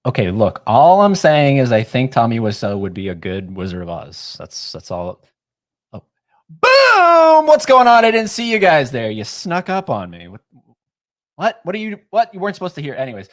Okay, look, all I'm saying is I think Tommy Wiseau would be a good Wizard of Oz. That's all. Oh. Boom! What's going on? I didn't see you guys there. You snuck up on me. What are you? What? You weren't supposed to hear. Anyways,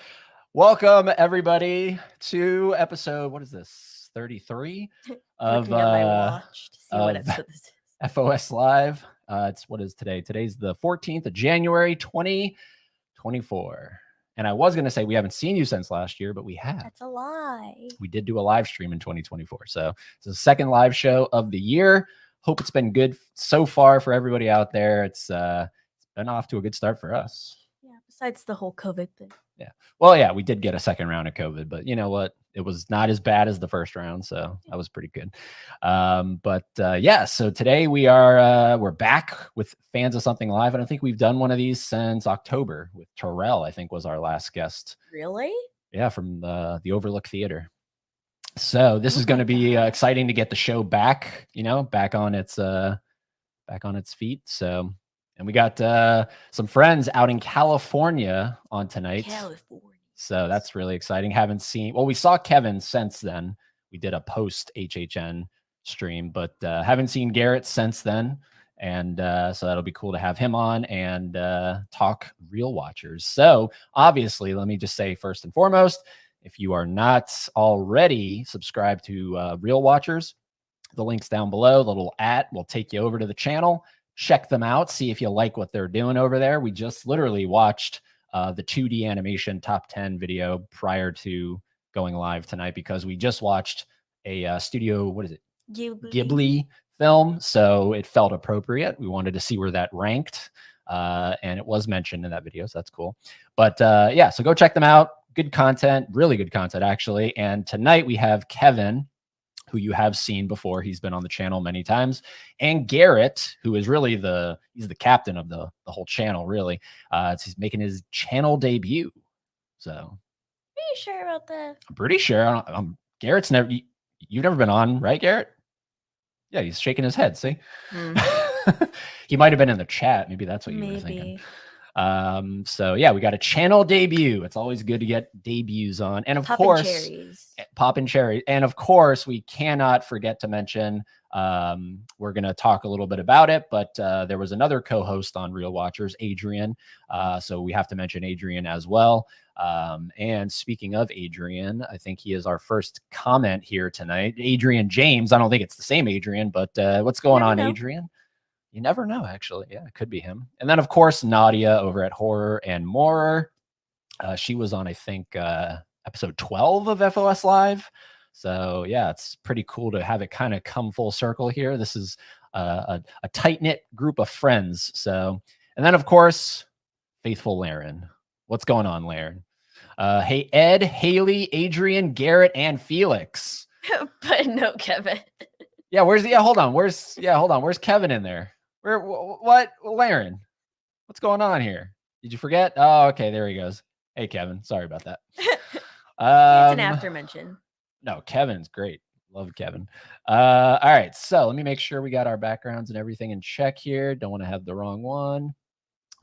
welcome everybody to episode. What is this? 33 of Looking at my watch to see what of episode this is. FOS Live. It's what is today? Today's the 14th of January, 2024. And I was going to say we haven't seen you since last year, but we have. That's a lie. We did do a live stream in 2024. So it's the second live show of the year. Hope it's been good so far for everybody out there. It's been off to a good start for us. Yeah, besides the whole COVID thing. Yeah. Well, yeah, we did get a second round of COVID, but you know what? It was not as bad as the first round, so that was pretty good. Yeah, so today we're back with Fans of Something Live. I don't think we've done one of these since October with Terrell, I think was our last guest. Really? Yeah, from the Overlook Theater. So this is going to be exciting to get the show back, back on its feet. So, and we got some friends out in California on tonight. California. So that's really exciting. We saw Kevin since then. We did a post HHN stream, but haven't seen Garrett since then. And so that'll be cool to have him on and talk Real Watchers. So obviously, let me just say first and foremost, if you are not already subscribed to Real Watchers, the link's down below. The little @ will take you over to the channel. Check them out. See if you like what they're doing over there. We just literally watched the 2D animation top 10 video prior to going live tonight because we just watched a studio, what is it? Ghibli film. So it felt appropriate. We wanted to see where that ranked. And it was mentioned in that video. So that's cool. But yeah, so go check them out. Good content, really good content, actually. And tonight we have Kevin, who you have seen before. He's been on the channel many times. And Garrett, who is really he's the captain of the whole channel, really. He's making his channel debut. So. Are you sure about that? I'm pretty sure. Garrett's you've never been on, right, Garrett? Yeah, he's shaking his head, see? He might have been in the chat. Maybe that's what you were thinking. So yeah, we got a channel debut. It's always good to get debuts on. And of course, poppin' cherries. And of course, we cannot forget to mention, we're going to talk a little bit about it, but there was another co-host on Real Watchers, Adrian. So we have to mention Adrian as well. And speaking of Adrian, I think he is our first comment here tonight. Adrian James. I don't think it's the same Adrian, but what's going on, Adrian? You never know, actually. Yeah, it could be him. And then, of course, Nadia over at Horror and More. She was on, I think, episode 12 of FOS Live. So, yeah, it's pretty cool to have it kind of come full circle here. This is a tight-knit group of friends. So, and then, of course, faithful Laren. What's going on, Laren? Hey, Ed, Haley, Adrian, Garrett, and Felix. But no, Kevin. Yeah, hold on. Where's Kevin in there? What? Laren, what's going on here? Did you forget? Oh, okay, there he goes. Hey, Kevin. Sorry about that. It's an after mention. No, Kevin's great. Love Kevin. All right, so let me make sure we got our backgrounds and everything in check here. Don't want to have the wrong one.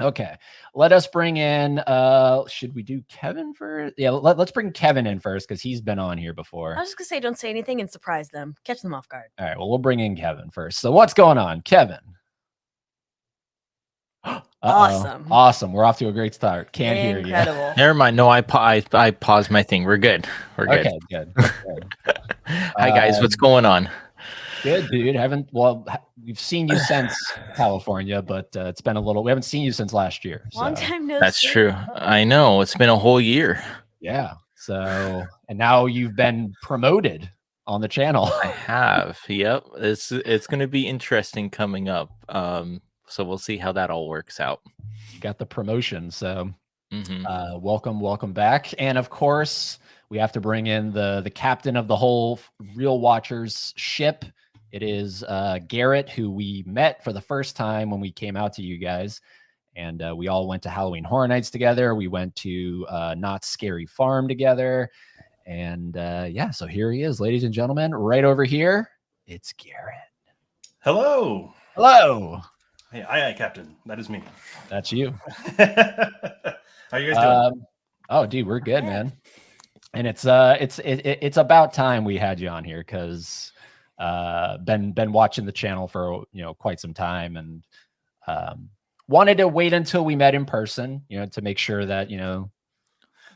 Okay, let us bring in, should we do Kevin first? Yeah, let's bring Kevin in first because he's been on here before. I was just going to say, don't say anything and surprise them. Catch them off guard. All right, well, we'll bring in Kevin first. So what's going on, Kevin? Awesome. We're off to a great start. Can't hear you. Never mind. No, I paused my thing. We're good. Okay, good. Hi, guys. What's going on? Good, dude. We've seen you since California, but it's been we haven't seen you since last year. Long time no see. That's true. I know. It's been a whole year. Yeah. So, and now you've been promoted on the channel. I have. Yep. It's going to be interesting coming up. So we'll see how that all works out. You got the promotion. So welcome back. And of course, we have to bring in the captain of the whole Real Watchers ship. It is Garrett, who we met for the first time when we came out to you guys. And we all went to Halloween Horror Nights together. We went to Knott's Scary Farm together. And yeah, so here he is, ladies and gentlemen, right over here. It's Garrett. Hello. Hey, aye, Captain. That is me. That's you. How you guys doing? Oh, dude, we're good, man. And it's about time we had you on here because been watching the channel for quite some time and wanted to wait until we met in person, to make sure that The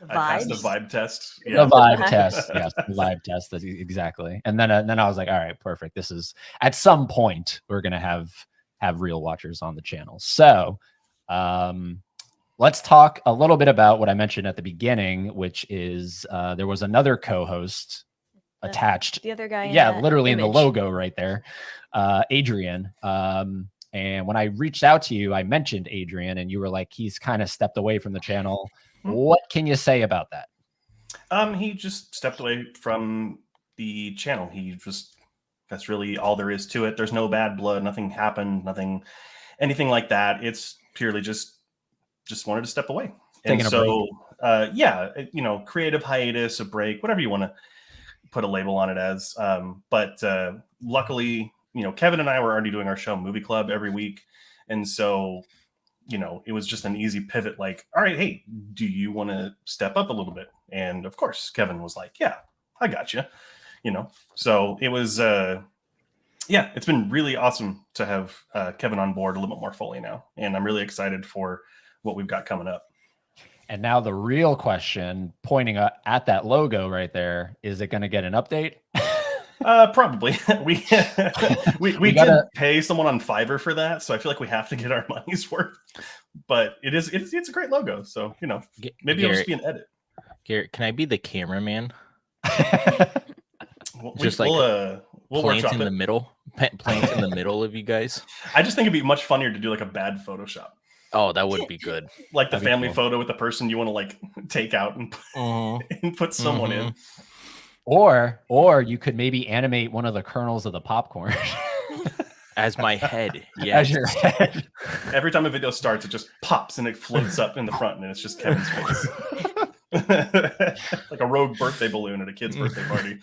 I passed the vibes. vibe test. the Yeah. vibe test, yes, the vibe test, that's exactly. And then I was like, all right, perfect. This is at some point we're gonna have real watchers on the channel. So let's talk a little bit about what I mentioned at the beginning, which is there was another co-host attached. The other guy. Yeah, literally in the image. logo right there, Adrian. And when I reached out to you, I mentioned Adrian, and you were like, he's kind of stepped away from the channel. What can you say about that? He just stepped away from the channel. That's really all there is to it. There's no bad blood. Nothing happened. Anything like that. It's purely just wanted to step away. Taking And so, creative hiatus, a break, whatever you want to put a label on it as. But luckily, Kevin and I were already doing our show Movie Club every week. And so, it was just an easy pivot. Like, all right, hey, do you want to step up a little bit? And of course, Kevin was like, yeah, I got you. So it was, it's been really awesome to have Kevin on board a little bit more fully now. And I'm really excited for what we've got coming up. And now the real question, pointing at that logo right there, is it going to get an update? Probably. We did pay someone on Fiverr for that, so I feel like we have to get our money's worth. But it's a great logo, so maybe it'll just be an edit. Garrett, can I be the cameraman? We'll plant in the middle. Plant in the middle of you guys. I just think it'd be much funnier to do like a bad Photoshop. Oh, that would be good. Like the That'd be family cool. photo with the person you want to like take out and, and put someone in. Or you could maybe animate one of the kernels of the popcorn As my head. Yeah. as your head. Every time a video starts, it just pops and it floats up in the front, and it's just Kevin's face. Like a rogue birthday balloon at a kid's birthday party.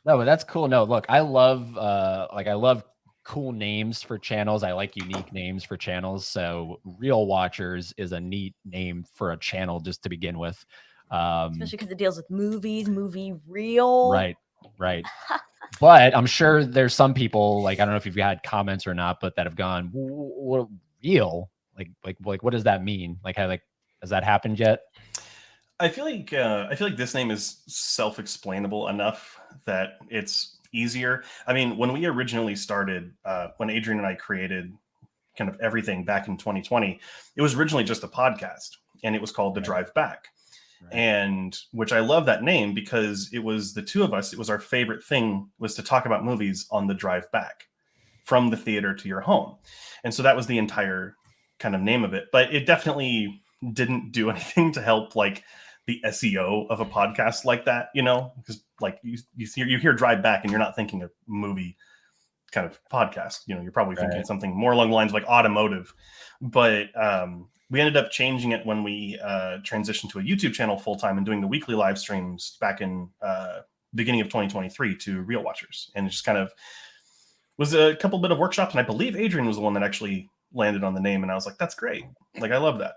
No, but that's cool. No, look, I love cool names for channels. I like unique names for channels. So Real Watchers is a neat name for a channel just to begin with. Especially because it deals with movies, movie reel. Right. But I'm sure there's some people, like, I don't know if you've had comments or not, but that have gone, what real? Like what does that mean? Like, has that happened yet? I feel like this name is self-explainable enough that it's easier. I mean, when we originally started, when Adrian and I created kind of everything back in 2020, it was originally just a podcast, and it was called The Drive Back. And which I love that name because it was the two of us. It was our favorite thing was to talk about movies on the drive back from the theater to your home. And so that was the entire kind of name of it. But it definitely didn't do anything to help like the SEO of a podcast like that, because like you hear drive back and you're not thinking of movie kind of podcast. You're probably thinking something more along the lines of like automotive. But we ended up changing it when we transitioned to a YouTube channel full time and doing the weekly live streams back in beginning of 2023 to Real Watchers. And it just kind of was a couple bit of workshops. And I believe Adrian was the one that actually landed on the name. And I was like, that's great. Like, I love that.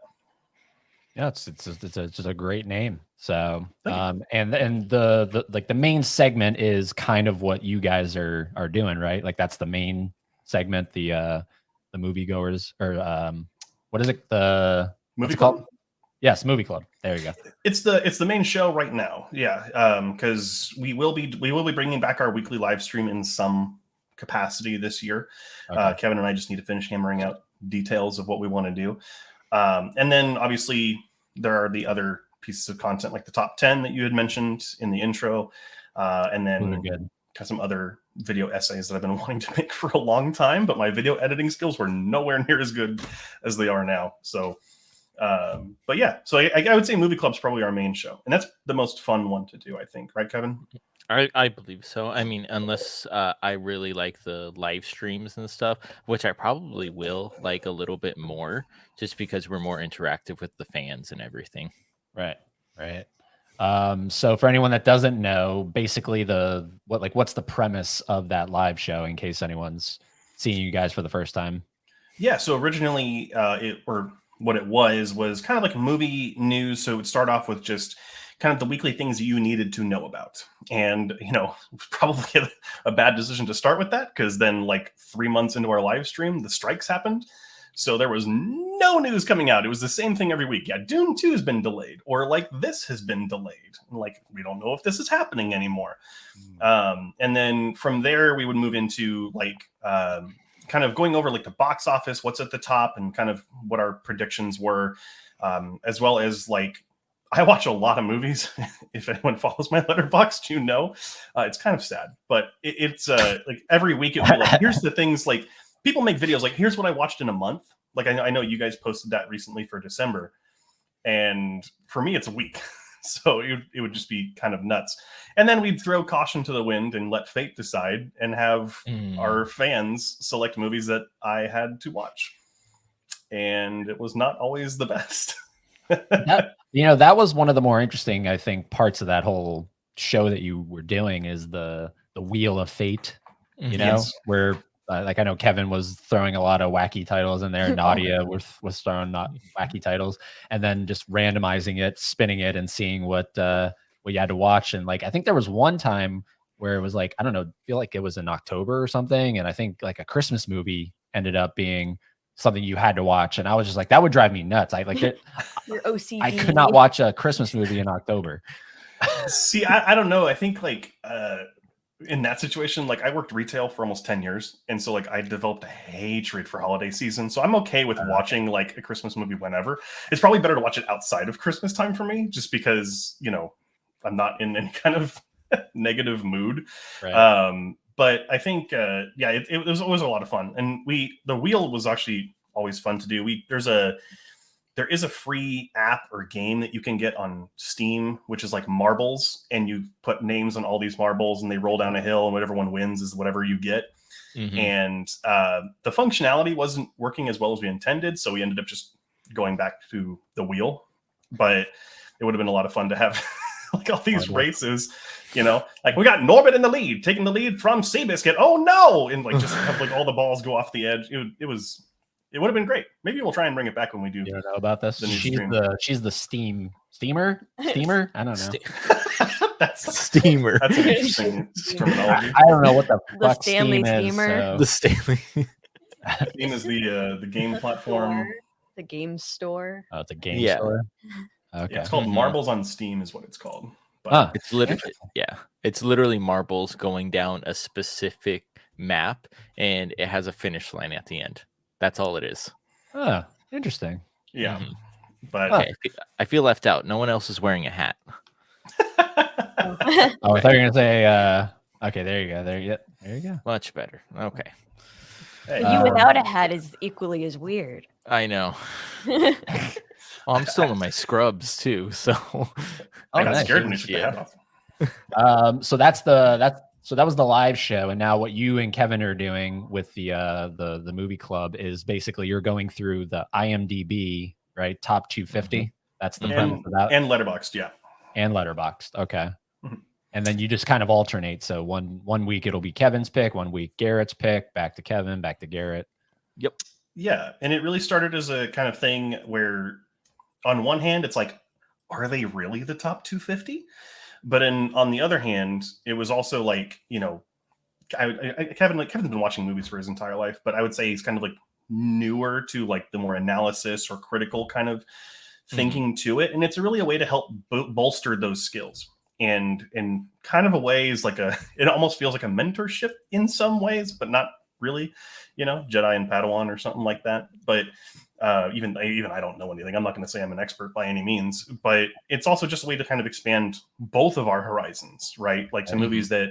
Yeah, it's just a great name. So, and the like the main segment is kind of what you guys are doing, right? Like that's the main segment, the moviegoers, or what is it? The Movie Club? Yes, Movie Club. There you go. It's the main show right now. Yeah, because we will be bringing back our weekly live stream in some capacity this year. Okay. Kevin and I just need to finish hammering out details of what we want to do, and then obviously there are the other pieces of content like the top 10 that you had mentioned in the intro, and then some other video essays that I've been wanting to make for a long time, but my video editing skills were nowhere near as good as they are now. So, but yeah, so I would say Movie Club's probably our main show, and that's the most fun one to do, I think. Right, Kevin? I believe so. I mean, unless I really like the live streams and stuff, which I probably will like a little bit more, just because we're more interactive with the fans and everything. Right. So for anyone that doesn't know, basically what's the premise of that live show in case anyone's seeing you guys for the first time? Yeah. So originally what it was kind of like movie news. So it would start off with just kind of the weekly things you needed to know about. And, probably a bad decision to start with that, because then like 3 months into our live stream, the strikes happened. So there was no news coming out. It was the same thing every week. Yeah, Dune 2 has been delayed, or like this has been delayed. Like, we don't know if this is happening anymore. And then from there, we would move into like kind of going over like the box office, what's at the top, and kind of what our predictions were, as well as like, I watch a lot of movies. If anyone follows my letterbox, it's kind of sad, but it's like every week it would be like, here's the things, like people make videos like, here's what I watched in a month. Like I know you guys posted that recently for December, and for me it's a week. So it would just be kind of nuts. And then we'd throw caution to the wind and let fate decide, and have our fans select movies that I had to watch. And it was not always the best. That was one of the more interesting, I think, parts of that whole show that you were doing, is the Wheel of Fate, Yes. where like I know Kevin was throwing a lot of wacky titles in there. Nadia was throwing not wacky titles, and then just randomizing it, spinning it, and seeing what you had to watch. And like I think there was one time where it was like, I don't know, feel like it was in October or something, and I think like a Christmas movie ended up being something you had to watch, and I was just like, that would drive me nuts. I like it. Your OCD. I could not watch a Christmas movie in October. See, I don't know. I think like in that situation, like I worked retail for almost 10 years. And so like I developed a hatred for holiday season. So I'm okay with watching like a Christmas movie whenever. It's probably better to watch it outside of Christmas time for me, just because, I'm not in any kind of negative mood. Right. But I think, it was always a lot of fun. And the wheel was actually always fun to do. There is a free app or game that you can get on Steam, which is like marbles, and you put names on all these marbles and they roll down a hill, and whatever one wins is whatever you get. And the functionality wasn't working as well as we intended, so we ended up just going back to the wheel. But it would have been a lot of fun to have like all these races, like we got Norbit in the lead, taking the lead from Seabiscuit. Oh no! And like just have like all the balls go off the edge. It would have been great. Maybe we'll try and bring it back when we do. You don't know about this? She's the steamer. I don't know. That's Steamer. That's an interesting terminology. I don't know what the fuck Stanley Steam steamer. is. So. The Stanley. Steam is the game platform. The game store. Oh, it's a game store. Okay. Yeah, it's called Marbles on Steam is what it's called. But It's literally marbles going down a specific map, and it has a finish line at the end. That's all it is. Oh, interesting. yeah. But Okay, I feel left out. No one else is wearing a hat. Oh, I thought you were gonna say. Okay, there you go. There you go. Much better. Okay. hey, You without a hat is equally as weird. I know. Well, I'm still in my scrubs too, so I got nice. scared when you took the hat off. So that was the live show, and now what you and Kevin are doing with the movie club is basically you're going through the IMDb, right? Top 250. That's the premise of that. And Letterboxd, yeah. And Letterboxd. Okay. Mhm. And then you just kind of alternate. So one week it'll be Kevin's pick, one week Garrett's pick, back to Kevin, back to Garrett. Yep. Yeah, and it really started as a kind of thing where, on one hand, it's like, are they really the top 250? But on the other hand, it was also like, Kevin's been watching movies for his entire life, but I would say he's kind of like newer to like the more analysis or critical kind of thinking to it, and it's really a way to help bolster those skills. And in kind of a way is like it almost feels like a mentorship in some ways, but not really, Jedi and Padawan or something like that. But even I don't know anything. I'm not going to say I'm an expert by any means, but it's also just a way to kind of expand both of our horizons, right? Like to movies that,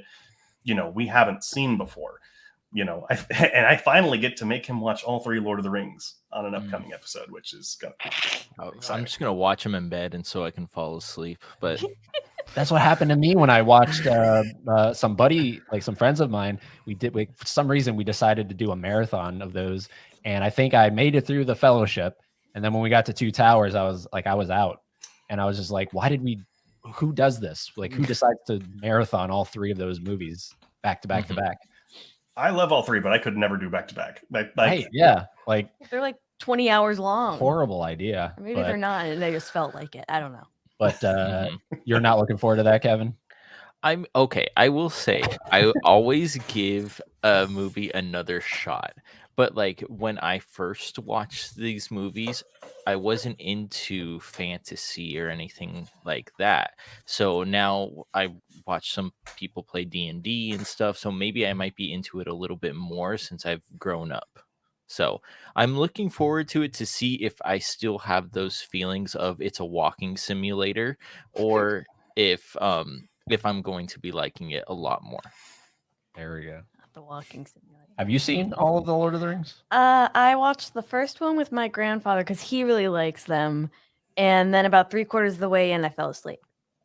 we haven't seen before, and I finally get to make him watch all 3 Lord of the Rings on an upcoming episode, which is going to be exciting. I'm just gonna watch him in bed, and so I can fall asleep. But That's what happened to me when I watched some friends of mine. For some reason we decided to do a marathon of those, and I think I made it through the Fellowship. And then when we got to Two Towers, I was out, and I was just like, who does this? Like, who decides to marathon all 3 of those movies back to back to back? I love all 3, but I could never do back to back. Right? Yeah, like They're like 20 hours long. horrible idea. Or maybe they're not, and they just felt like it. I don't know. but you're not looking forward to that, Kevin? I'm okay. I will say I always give a movie another shot. But like when I first watched these movies, I wasn't into fantasy or anything like that. So now I watch some people play D&D and stuff, so maybe I might be into it a little bit more since I've grown up. So I'm looking forward to it to see if I still have those feelings of it's a walking simulator, or if I'm going to be liking it a lot more. There we go. Not the walking simulator. Have you seen all of the Lord of the Rings? I watched the first one with my grandfather because he really likes them, and then about 3/4 of the way in, I fell asleep.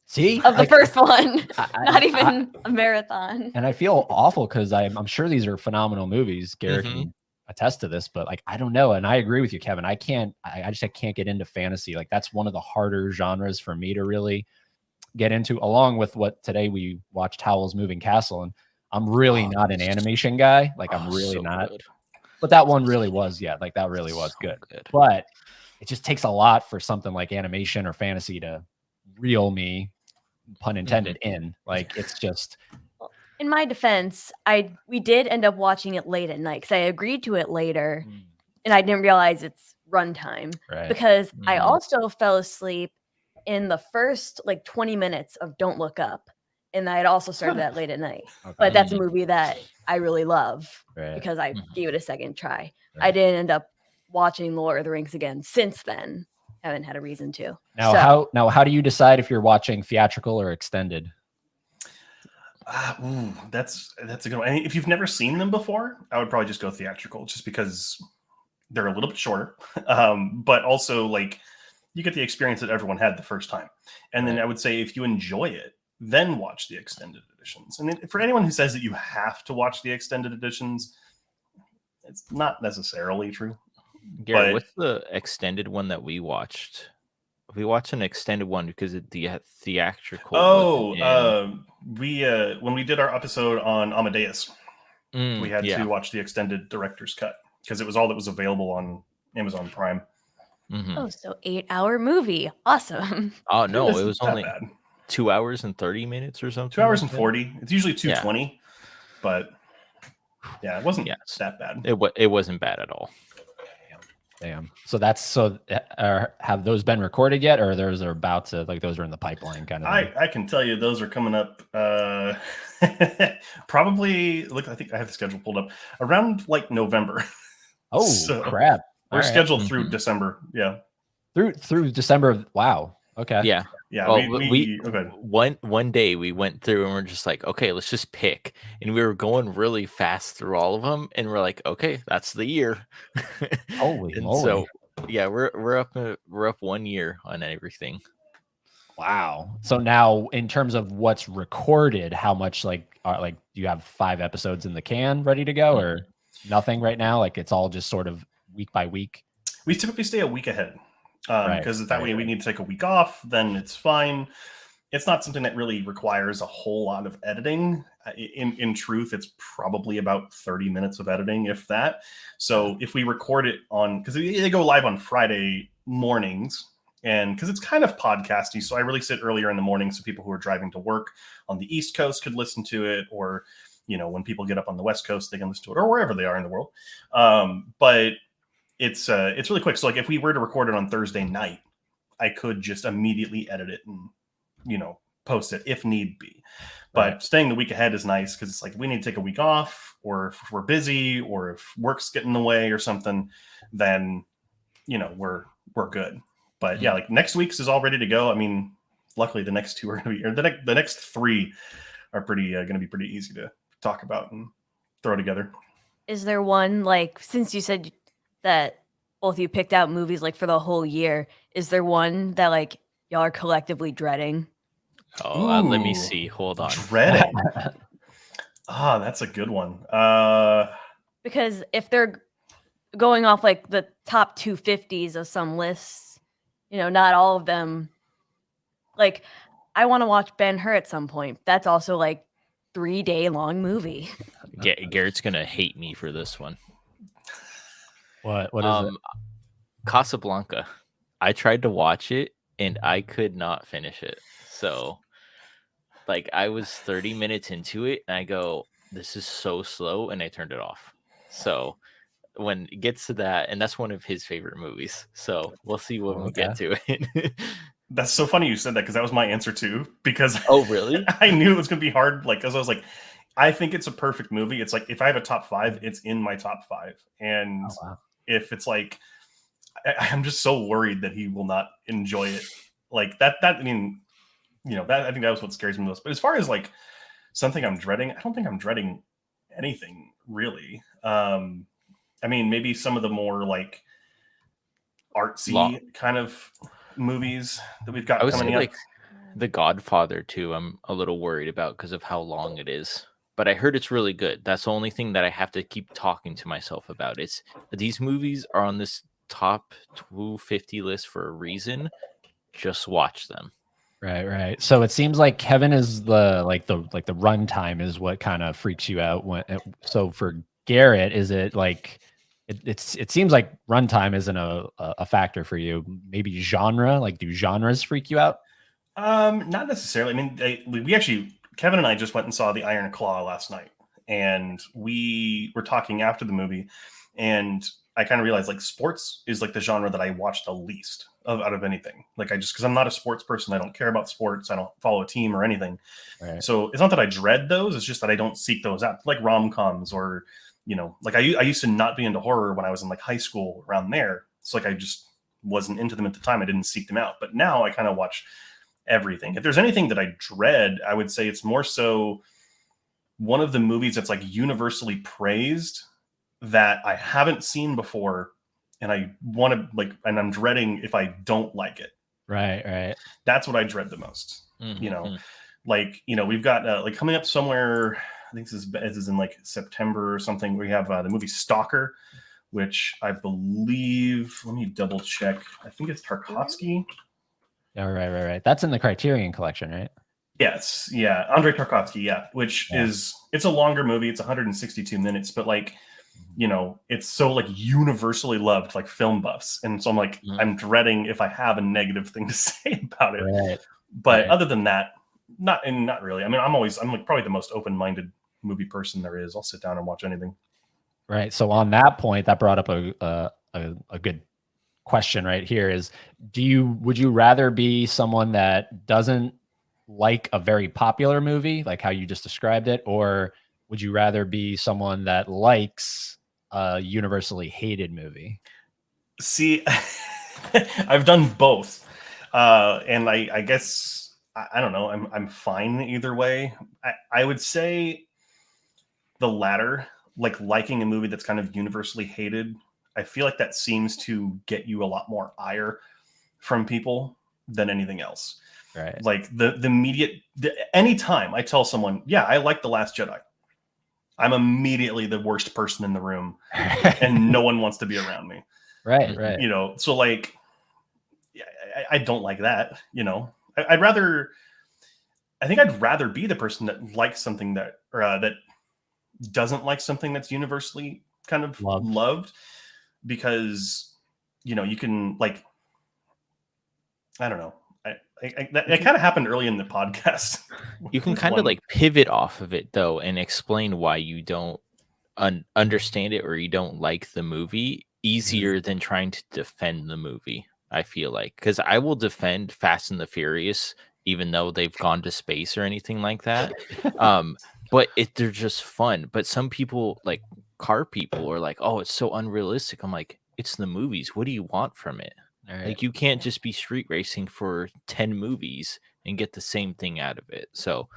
See, Of the Like, first one, I- not I- even a marathon. and I feel awful because I'm sure these are phenomenal movies. Garrett Mhm. can attest to this, but like I don't know, and I agree with you, Kevin. I can't get into fantasy. Like that's one of the harder genres for me to really get into, along with what today we watched Howl's Moving Castle, and I'm really not an animation guy. Like I'm really so not. good. But that one really was, like that really was So good. good. But it just takes a lot for something like animation or fantasy to reel me, pun intended, in. Like it's just In my defense, we did end up watching it late at night because I agreed to it later, and I didn't realize it's runtime right. because I Mhm. also fell asleep in the first like 20 minutes of Don't Look Up, and I had also started that late at night. Okay. But that's a Mhm. movie that I really love Right. because I Mhm. gave it a second try. I Right. didn't end up watching Lord of the Rings again since then. Haven't had a reason to. Now, So- how do you decide if you're watching theatrical or extended? That's a good one. I mean, if you've never seen them before, I would probably just go theatrical, just because they're a little bit shorter, but also like you get the experience that everyone had the first time. And then Right. I would say if you enjoy it, then watch the extended editions. And for anyone who says that you have to watch the extended editions, it's not necessarily true. Garrett, But- what's the extended one that we watched? We watched an extended one because the theatrical. Oh, wasn't we when we did our episode on Amadeus, in. we had yeah. to watch the extended director's cut because it was all that was available on Amazon Prime. Mhm. Oh, so 8-hour movie. Awesome. Oh no, it was not only bad. 2 hours and 30 minutes or something. 2 hours like and that. 40. It's usually 220, but yeah, it wasn't Yes. that bad. It wasn't bad at all. Damn. So have those been recorded yet, or those are about to, like those are in the pipeline kind of thing? I can tell you those are coming up probably I think I have the schedule pulled up around like November. Oh so crap. We're All right. scheduled through Mhm. December. Yeah. Through December. Wow. Okay. Yeah. Yeah. Well, Okay. one day we went through and we're just like, okay, let's just pick, and we were going really fast through all of them, and we're like, okay, that's the year. Holy and moly. so yeah, we're up 1 year on everything. Wow. So now, in terms of what's recorded, how much do you have 5 episodes in the can ready to go, or nothing right now? Like it's all just sort of week by week. We typically stay a week ahead Right, because that way right. we need to take a week off. Then it's fine. It's not something that really requires a whole lot of editing. In truth, it's probably about 30 minutes of editing, if that. So if we record it because they go live on Friday mornings, and because it's kind of podcasty, so I really sit earlier in the morning so people who are driving to work on the East Coast could listen to it, or when people get up on the West Coast, they can listen to it, or wherever they are in the world. But it's really quick. So like if we were to record it on Thursday night, I could just immediately edit it and post it if need be. But Right. staying the week ahead is nice because it's like we need to take a week off, or if we're busy, or if work's getting in the way or something, then we're good. But yeah, like next week's is all ready to go. I mean, luckily the next 2 are going to be, or the next 3 are pretty going to be pretty easy to talk about and throw together. Is there one, like, since you said that both of you picked out movies like for the whole year, is there one that like y'all are collectively dreading? Oh, let me Ooh. see. Hold on. Dreading. That's a good one. Because if they're going off like the top 250s of some lists, not all of them. Like, I want to watch Ben-Hur at some point. That's also like 3-day long movie. Garrett's gonna hate me for this one. What is it? Casablanca. I tried to watch it, and I could not finish it. So like I was 30 minutes into it and I go, this is so slow, and I turned it off. So when it gets to that, and that's one of his favorite movies. So we'll see when we get to it. That's so funny you said that, because that was my answer too. Because Oh, really? I knew it was gonna be hard. Like, because I was like, I think it's a perfect movie. It's like if I have a top 5, it's in my top 5. And if it's like, I'm just so worried that he will not enjoy it. Like that. I mean, you know, that I think that was what scares me most. But as far as like something I'm dreading, I don't think I'm dreading anything really. I mean, maybe some of the more like artsy kind of movies that we've got coming up. Like The Godfather too, I'm a little worried about because of how long it is. But I heard it's really good. That's the only thing that I have to keep talking to myself about. It's these movies are on this top 250 list for a reason. Just watch them. Right. So it seems like Kevin is the runtime is what kind of freaks you out. So for Garrett, is it like it seems like runtime isn't a factor for you? Maybe genre, like do genres freak you out? Not necessarily. I mean, we actually, Kevin and I just went and saw The Iron Claw last night, and we were talking after the movie, and I kind of realized like sports is like the genre that I watch the least out of anything. Like because I'm not a sports person. I don't care about sports. I don't follow a team or anything. Right. So it's not that I dread those. It's just that I don't seek those out, like rom-coms or, you know, like I used to not be into horror when I was in like high school around there. So like I just wasn't into them at the time. I didn't seek them out. But now I kind of watch everything. If there's anything that I dread, I would say it's more so one of the movies that's like universally praised that I haven't seen before, and I want to like, and I'm dreading if I don't like it. Right. That's what I dread the most. Mm-hmm. You know, like, you know, we've got like coming up somewhere, I think this is in like September or something. We have the movie Stalker, which I believe, let me double check. I think it's Tarkovsky. Yeah, right. That's in the Criterion Collection, right? Yes. Yeah. Andrei Tarkovsky. Yeah. Which is, it's a longer movie. It's 162 minutes, but like, you know, it's so like universally loved, like film buffs. And so I'm like, I'm dreading if I have a negative thing to say about it. Right. But other than that, not really. I mean, I'm like probably the most open-minded movie person there is. I'll sit down and watch anything. Right. So on that point, that brought up a good question right here is, would you rather be someone that doesn't like a very popular movie, like how you just described it, or would you rather be someone that likes a universally hated movie? See, I've done both. And I guess, I don't know, I'm fine either way. I would say the latter, like liking a movie that's kind of universally hated. I feel like that seems to get you a lot more ire from people than anything else. Right. Like anytime I tell someone, yeah, I like The Last Jedi, I'm immediately the worst person in the room and no one wants to be around me. Right. You know, so like, I don't like that, you know. I'd rather be the person that likes something that doesn't like something that's universally kind of loved, because, you know, you can like, I don't know. That kind of happened early in the podcast. You can kind of like pivot off of it though and explain why you don't understand it or you don't like the movie easier than trying to defend the movie. I feel like, because I will defend Fast and the Furious even though they've gone to space or anything like that. But they're just fun. But some people, like car people, are like, oh, it's so unrealistic. I'm like, it's the movies. What do you want from it? Right. Like, you can't just be street racing for 10 movies and get the same thing out of it. So,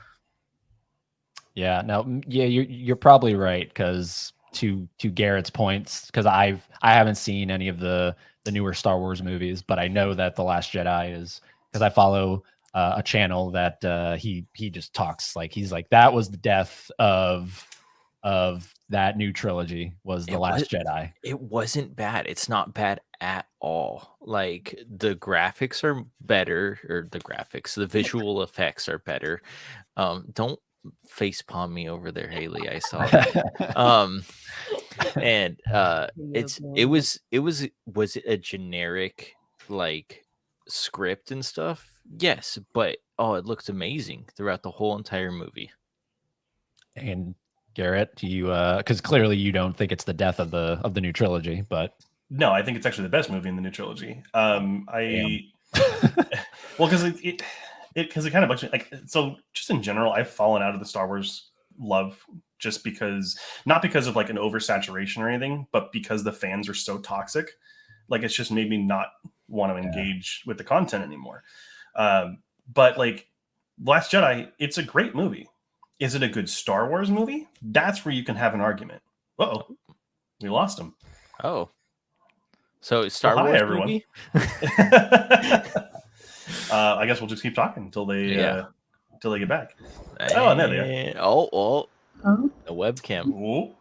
yeah, you're probably right, because to Garrett's points, because I haven't seen any of the newer Star Wars movies, but I know that The Last Jedi is, because I follow a channel that he just talks like, he's like, that was the death of that new trilogy was The Last Jedi. It wasn't bad. It's not bad at all. Like, the graphics are better, or the visual effects are better. Don't facepalm me over there, Haley. I saw that. And it was a generic, like, script and stuff, yes, but it looks amazing throughout the whole entire movie. And Garrett, do you because clearly you don't think it's the death of the new trilogy, but No, I think it's actually the best movie in the new trilogy. Well, because it kind of bugs me. Like, so just in general, I've fallen out of the Star Wars love just because, not because of like an oversaturation or anything, but because the fans are so toxic. Like, it's just made me not want to engage with the content anymore. But like Last Jedi, it's a great movie. Is it a good Star Wars movie? That's where you can have an argument. Uh-oh, we lost him. Oh, so Star Well, hi, Wars everyone. movie? I guess we'll just keep talking until they get back. Oh, Oh, and there they are. Oh, no webcam. Ooh.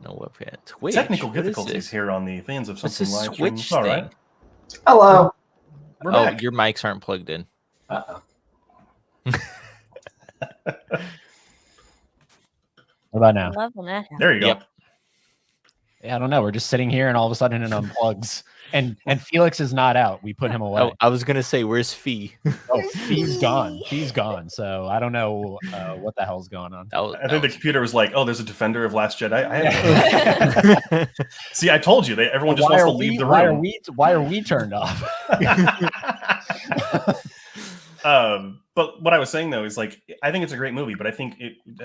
No webcam. Twitch. Technical What is difficulties this? here on the Fans of What's Something this live stream. Twitch It's all right. thing? Hello. We're Oh, back. your mics aren't plugged in. Uh-oh. what about now? I love when that happens. There you go. Yep. Yeah, I don't know. We're just sitting here, and all of a sudden it unplugs, and Felix is not out. We put him away. Oh, I was gonna say, where's Fee? Oh, Fee's gone. Fee's gone. So I don't know what the hell's going on. I think the computer was like, "Oh, the's a defender of Last Jedi." I have See, I told you. Everyone just wants to leave the room. Why are we turned off? But what I was saying though is like, I think it's a great movie, but I think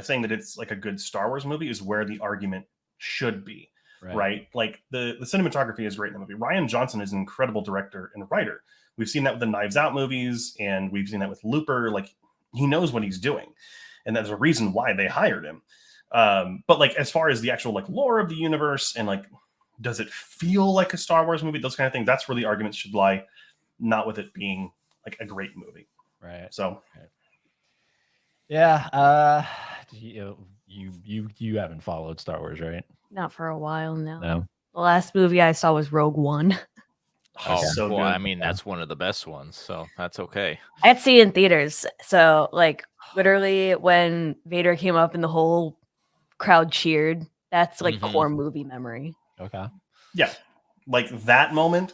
saying that it's like a good Star Wars movie is where the argument should be, right? Like the cinematography is great in the movie. Rian Johnson is an incredible director and writer. We've seen that with the Knives Out movies, and we've seen that with Looper. Like, he knows what he's doing, and there's a reason why they hired him. But like, as far as the actual like lore of the universe and like, does it feel like a Star Wars movie? Those kind of things. That's where the arguments should lie, not with it being like a great movie. Right. So, yeah. You haven't followed Star Wars, right? Not for a while now. No. The last movie I saw was Rogue One. Oh, so well, good. I mean, that's one of the best ones, so that's okay. I had to see it in theaters. So, like, literally, when Vader came up and the whole crowd cheered, that's like Mhm. core movie memory. Okay. yeah, like that moment,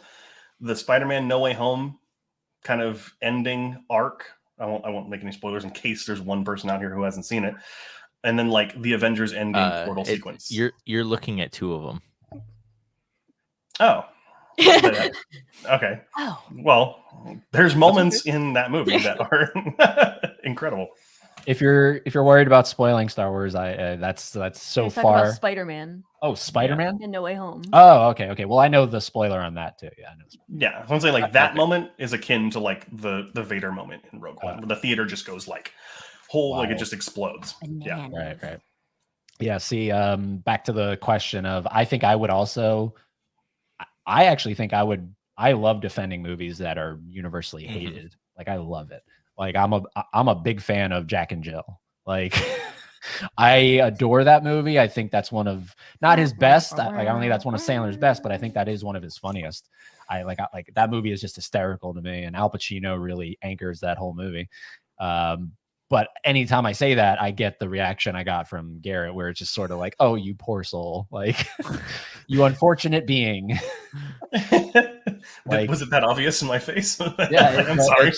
the Spider-Man No Way Home kind of ending arc. I won't make any spoilers in case there's one person out here who hasn't seen it. And then like the Avengers Endgame portal sequence. You're looking at two of them. Oh, okay. Oh, Well, there's moments in that movie that are incredible. If you're worried about spoiling Star Wars, that's so let's talk far. about Spider-Man Oh, Spider-Man. and No Way Home. Oh, okay. Well, I know the spoiler on that too. Yeah, I know. Yeah, so I'm saying like that Okay. moment is akin to like the Vader moment in Rogue One. Where the theater just goes like like it Wow. just explodes. Yeah. Right. Yeah. See, back to the question of, I think I would also. I actually think I would. I love defending movies that are universally hated. Like, I love it. Like, I'm a big fan of Jack and Jill. Like, I adore that movie. I think that's one of, not his best. I don't think that's one of Sandler's best, but I think that is one of his funniest. I like that movie is just hysterical to me, and Al Pacino really anchors that whole movie. But anytime I say that, I get the reaction I got from Garrett, where it's just sort of like, "Oh, you poor soul, like you unfortunate being." Like, was it that obvious in my face? Yeah, I'm sorry.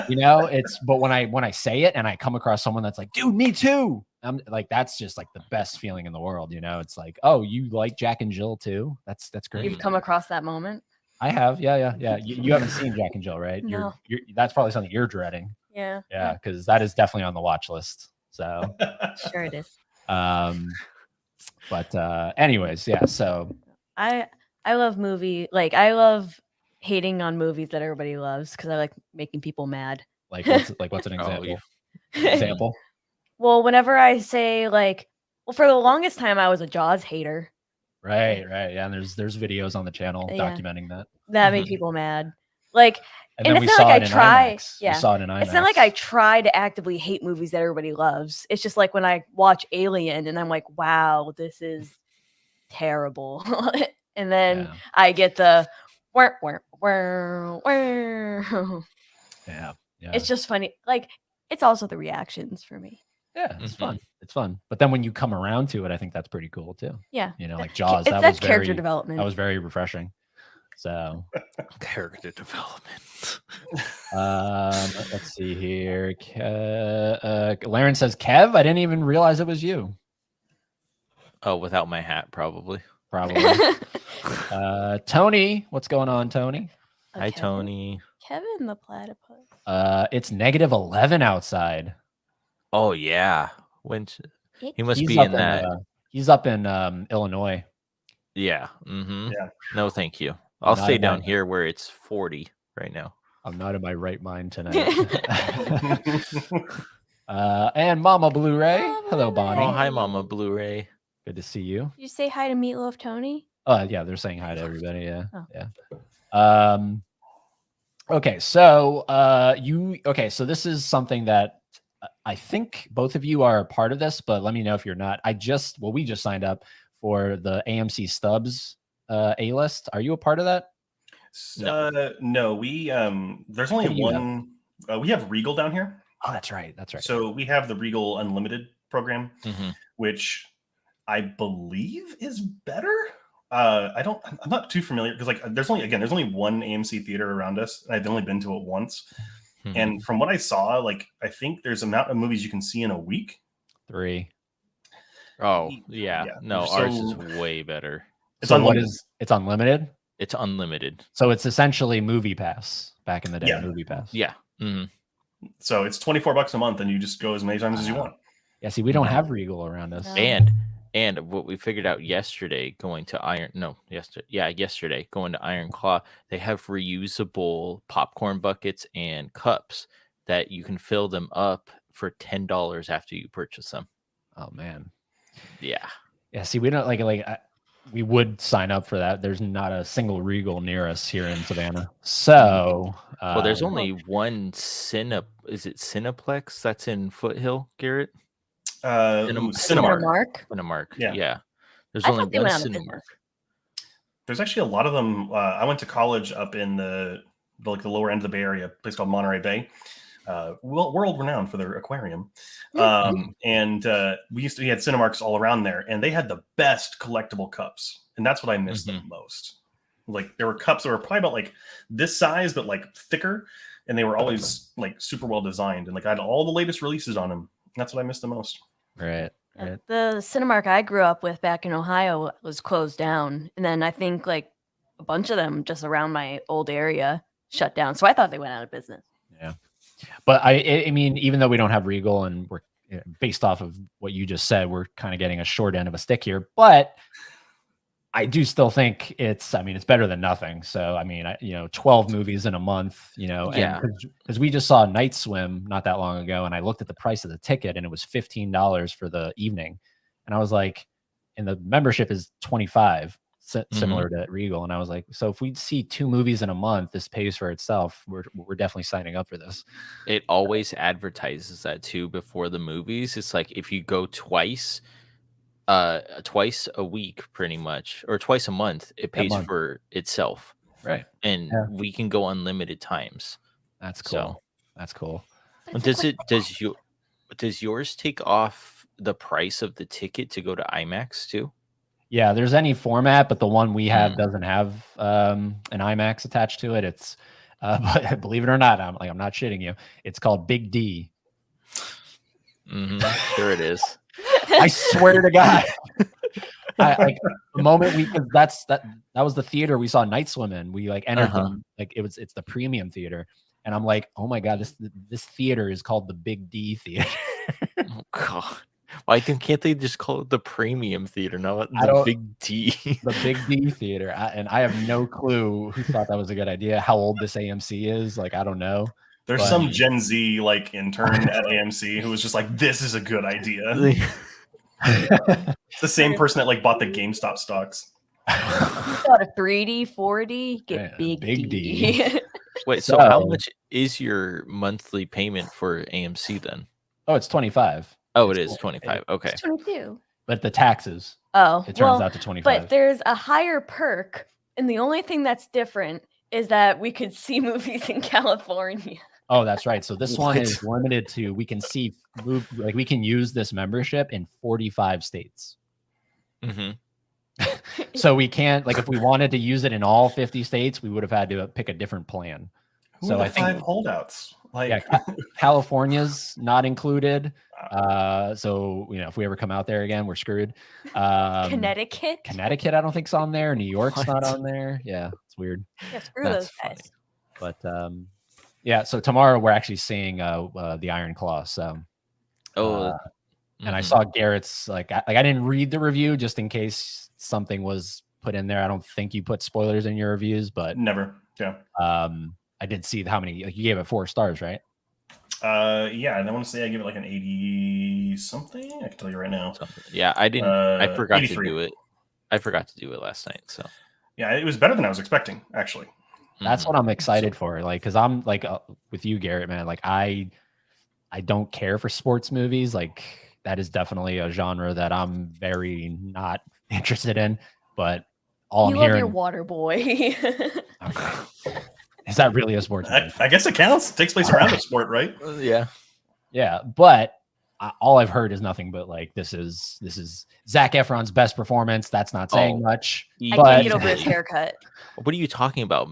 You know, but when I say it and I come across someone that's like, "Dude, me too," I'm like, that's just like the best feeling in the world. You know, it's like, "Oh, you like Jack and Jill too? That's great." You've come across that moment? I have, yeah. You haven't seen Jack and Jill, right? No. You're that's probably something you're dreading. Yeah. Yeah, because that is definitely on the watch list. So, Sure it is. but anyways, yeah. So I love I love hating on movies that everybody loves because I like making people mad. like what's an example? Example? Well, whenever I say for the longest time I was a Jaws hater. Right. Yeah, and there's videos on the channel Yeah. documenting that. That made people mad. Like, And and then it's we not saw like it I in try. IMAX. Yeah. We saw it in IMAX. It's not like I try to actively hate movies that everybody loves. It's just like when I watch Alien and I'm like, wow, this is terrible. And then Yeah. I get the Yeah. It's just funny. Like, it's also the reactions for me. Yeah, it's Mhm. fun. It's fun. But then when you come around to it, I think that's pretty cool too. Yeah. You know, like Jaws, That's character development. that was very refreshing. So Character development. let's see here. Laren says, Kev, I didn't even realize it was you. Oh, without my hat, probably. Probably. Tony, what's going on, Tony? Hi, Tony. Kevin the platypus. It's -11 outside. Oh yeah. When he must He's be up in that. He's up in Illinois. Yeah. Mm-hmm. Yeah. No, thank you. I'll Not stay in down my- here where it's 40 right now. I'm not in my right mind tonight. And Mama Blu-ray. Mama Hello, Bonnie. Oh, hi, Mama Blu-ray. Good to see you. Did you say hi to Meatloaf Tony? Yeah, they're saying hi to everybody. Yeah, Oh. yeah. Okay, so so this is something that I think both of you are a part of this, but let me know if you're not. We just signed up for the AMC Stubs A-list. Are you a part of that? No, we there's only What do you have? one. We have Regal down here. Oh, that's right. That's right. So we have the Regal Unlimited program, Mm-hmm. which I believe is better. I'm not too familiar because there's only one AMC theater around us, and I've only been to it once. Mm-hmm. And from what I saw, I think there's amount of movies you can see in a week. 3. Oh yeah. Yeah. No, So- ours is way better. It's So unlimited. it's unlimited? It's unlimited. So it's essentially Movie Pass back in the day. Yeah. Movie Pass. Yeah. Mm-hmm. So it's $24 a month, and you just go as many times as you Wow. want. Yeah. See, we don't have Regal around us. No. And what we figured out yesterday going to yesterday going to Iron Claw, they have reusable popcorn buckets and cups that you can fill them up for $10 after you purchase them. Oh man. Yeah. Yeah. See, we don't we would sign up for that. There's not a single Regal near us here in Savannah. So Well, there's um, only one is it Cineplex that's in Foothill, Garrett? Cinemark. Cinemark. Cinemark. Yeah. Yeah. There's I only thought they one went out of Cinemark. business. There's actually a lot of them. I went to college up in the lower end of the Bay Area, a place called Monterey Bay. World renowned for their aquarium. And we had Cinemarks all around there, and they had the best collectible cups. And that's what I missed the most. There were cups that were probably about this size, but thicker. And they were always super well designed. And I had all the latest releases on them. And that's what I missed the most. right. Right. The Cinemark I grew up with back in Ohio was closed down. And then I think a bunch of them just around my old area shut down. So I thought they went out of business. Yeah. But I mean, even though we don't have Regal and we're based off of what you just said, we're kind of getting a short end of a stick here, but I do still think it's better than nothing. So, 12 movies in a month, Yeah. because we just saw Night Swim not that long ago, and I looked at the price of the ticket and it was $15 for the evening. And I was like, and the membership is $25, similar to Regal. And I was like, so if we see 2 movies in a month, this pays for itself. We're definitely signing up for this. It always advertises that too before the movies. It's if you go twice a week pretty much, or twice a month, it pays month. for itself. Right. And Yeah. we can go unlimited times. That's cool. So- That's cool. Does yours take off the price of the ticket to go to IMAX too? Yeah, there's any format, but the one we have doesn't have an IMAX attached to it. It's but believe it or not, I'm not shitting you. It's called Big D. Mm-hmm. Sure it is. I swear to God. The moment that was the theater we saw Night Swim in. We entered them, it's the premium theater. And I'm like, oh my God, this theater is called the Big D theater. Oh God. Why can't they just call it the premium theater? No, I the don't- Big D. The Big D theater. And I have no clue who thought that was a good idea. How old this AMC is, I don't know. There's But- some Gen Z intern at AMC who was just this is a good idea. It's the same person that bought the GameStop stocks. Got a 3D, 4D, get Yeah, big, big D. Wait, so how So- much is your monthly payment for AMC then? Oh, it's 25. Oh, it It's is cool. 25. Okay. It's 22. But the taxes, Oh, it turns well, out to 25. but there's a higher perk, and the only thing that's different is that we could see movies in California. Oh, that's right. So this one What? is limited to we can use this membership in 45 states. Mm-hmm. So we can't, like, if we wanted to use it in all 50 states, we would have had to pick a different plan. Who So are the I think- 5 holdouts? Like, Yeah, California's not included. So if we ever come out there again, we're screwed. Connecticut. Connecticut, I don't think's on there. New York's not What? on there. Yeah, it's weird. Yeah, screw That's those guys. funny. But yeah, so tomorrow we're actually seeing the Iron Claw. So Oh, and I mhm. saw Garrett's I didn't read the review just in case something was put in there. I don't think you put spoilers in your reviews, but never. Yeah. I did see how many, like, you gave it 4 stars, right? Yeah, and I want to say I give it like an 80 something. I can tell you right now. Something. Yeah, I didn't. I forgot 83. to do it. I forgot to do it last night. So Yeah, it was better than I was expecting, actually. That's mhm. what I'm excited for. Like, cause I'm like with you, Garrett, man, like I don't care for sports movies. Like, that is definitely a genre that I'm very not interested in, but all You I'm love hearing your water boy. is that really a sports movie? I guess it counts. It takes place around a sport, right? Yeah. Yeah, but all I've heard is nothing but like this is Zac Efron's best performance. That's not saying Oh, much. I But- can't get over his haircut. What are you talking about?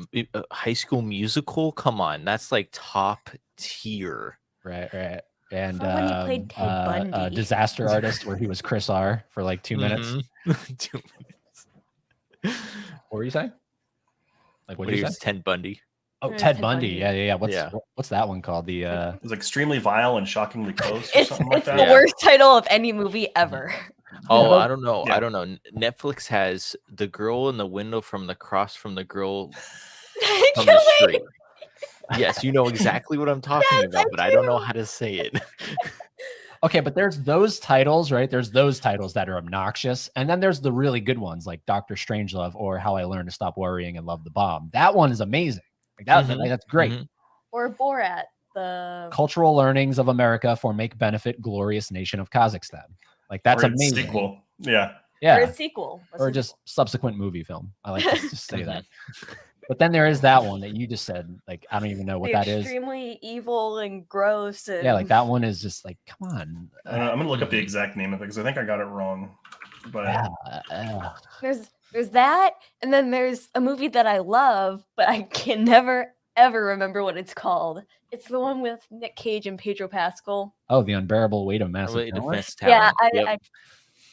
High School Musical? Come on, that's like top tier. Right. And From when he played Ted Bundy. Disaster Artist, where he was Chris R for like 2 minutes. Mhm. 2 minutes. What were you saying? Like, what What did you is say? Ted Bundy? Oh, Ted Ted Bundy. Bundy. Yeah. Yeah. What's that one called? The It was extremely vile and shockingly close, or It's something like that. the Yeah. worst title of any movie ever. Oh, Yeah. I don't know. Yeah. I don't know. Netflix has The Girl in the Window from the Cross from the Girl from the Street. Yes, you know exactly what I'm talking Yes, about, I but I don't know do. how to say it. Okay, but there's those titles, right? There's those titles that are obnoxious, and then there's the really good ones like Doctor Strangelove or How I Learned to Stop Worrying and Love the Bomb. That one is amazing. Like that, Mhm, that's great. mhm. Or Borat, the Cultural Learnings of America for Make Benefit Glorious Nation of Kazakhstan. Like that's Or its amazing. sequel. Yeah. or Yeah, a sequel. or just subsequent movie film. I like to just say Mhm. that. But then there is that one that you just said. Like I don't even know what that is. extremely evil and gross. And Yeah, like that one is just like, come on. I'm gonna look up the exact name of it because I think I got it wrong. But There's that, and then there's a movie that I love, but I can never ever remember what it's called. It's the one with Nick Cage and Pedro Pascal. Oh, The Unbearable Weight of Massive Wait, Talent. Defense Yeah, Talent. Yep.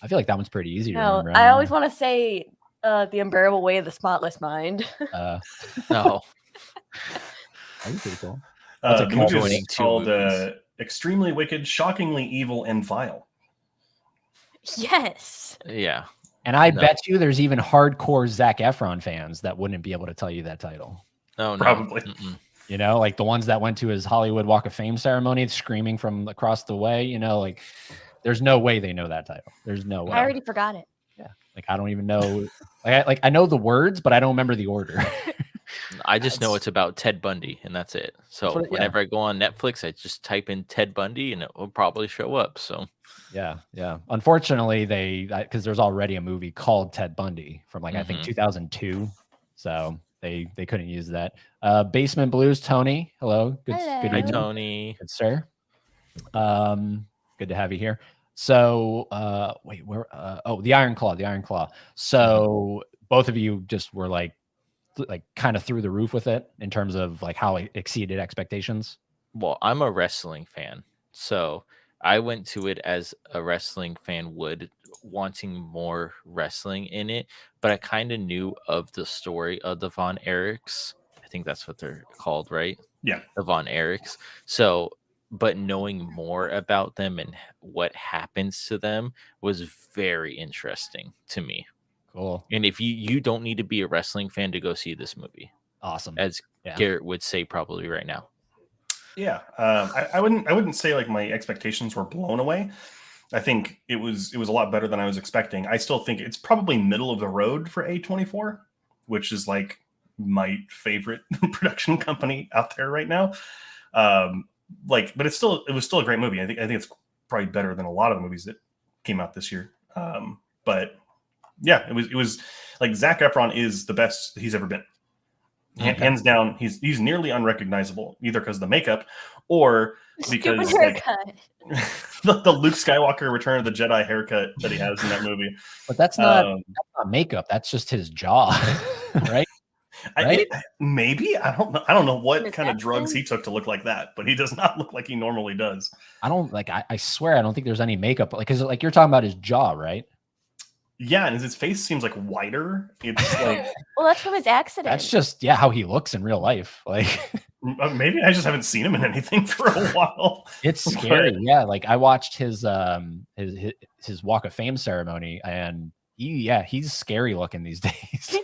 I feel like that one's pretty easy to No, remember. I don't always know. want to say The Unbearable Weight of the Spotless Mind. No. That'd be pretty cool. What's the it movie called? was Joining 2 called movies. Extremely Wicked, Shockingly Evil, and Vile. Yes. Yeah. And I No. bet you there's even hardcore Zac Efron fans that wouldn't be able to tell you that title. No, no. Probably. Mm-mm. You know, like the ones that went to his Hollywood Walk of Fame ceremony screaming from across the way, you know, like there's no way they know that title. There's no way. I already forgot it. Like I don't even know. I know the words, but I don't remember the order. I just know That's- it's about Ted Bundy, and that's it. So what it- yeah. whenever I go on Netflix, I just type in Ted Bundy, and it will probably show up. So Yeah. Unfortunately, because there's already a movie called Ted Bundy from I think Mhm. 2002, so they couldn't use that. Basement Blues, Tony. Hello. Good. Hello. Good hi, evening. Tony. Good sir. Good to have you here. So, wait, where? The Iron Claw. So both of you just were like kind of through the roof with it in terms of like how it exceeded expectations. Well, I'm a wrestling fan, so I went to it as a wrestling fan would, wanting more wrestling in it. But I kind of knew of the story of the Von Erichs. I think that's what they're called, right? Yeah. The Von Erichs. So, but knowing more about them and what happens to them was very interesting to me. Cool. And if you don't need to be a wrestling fan to go see this movie, Awesome. as Yeah. Garrett would say probably right now. Yeah, I wouldn't say like my expectations were blown away. I think it was a lot better than I was expecting. I still think it's probably middle of the road for A24, which is like my favorite production company out there right now. But it was still a great movie. I think it's probably better than a lot of the movies that came out this year. But yeah, it was like Zac Efron is the best he's ever been. Okay. Hands down, he's nearly unrecognizable, either because of the makeup or because Stupid like, haircut. the Luke Skywalker Return of the Jedi haircut that he has in that movie. But that's not makeup. That's just his jaw, right? Right? Maybe I don't know what Is kind of that drugs him? he took to look like that, but he does not look like he normally does. I don't like. I swear, I don't think there's any makeup. Like, because like you're talking about his jaw, right? Yeah, and his face seems like whiter. It's like Well, that's from his accident. That's just how he looks in real life. Like, maybe I just haven't seen him in anything for a while. it's scary. Yeah, like I watched his Walk of Fame ceremony, and he's scary looking these days.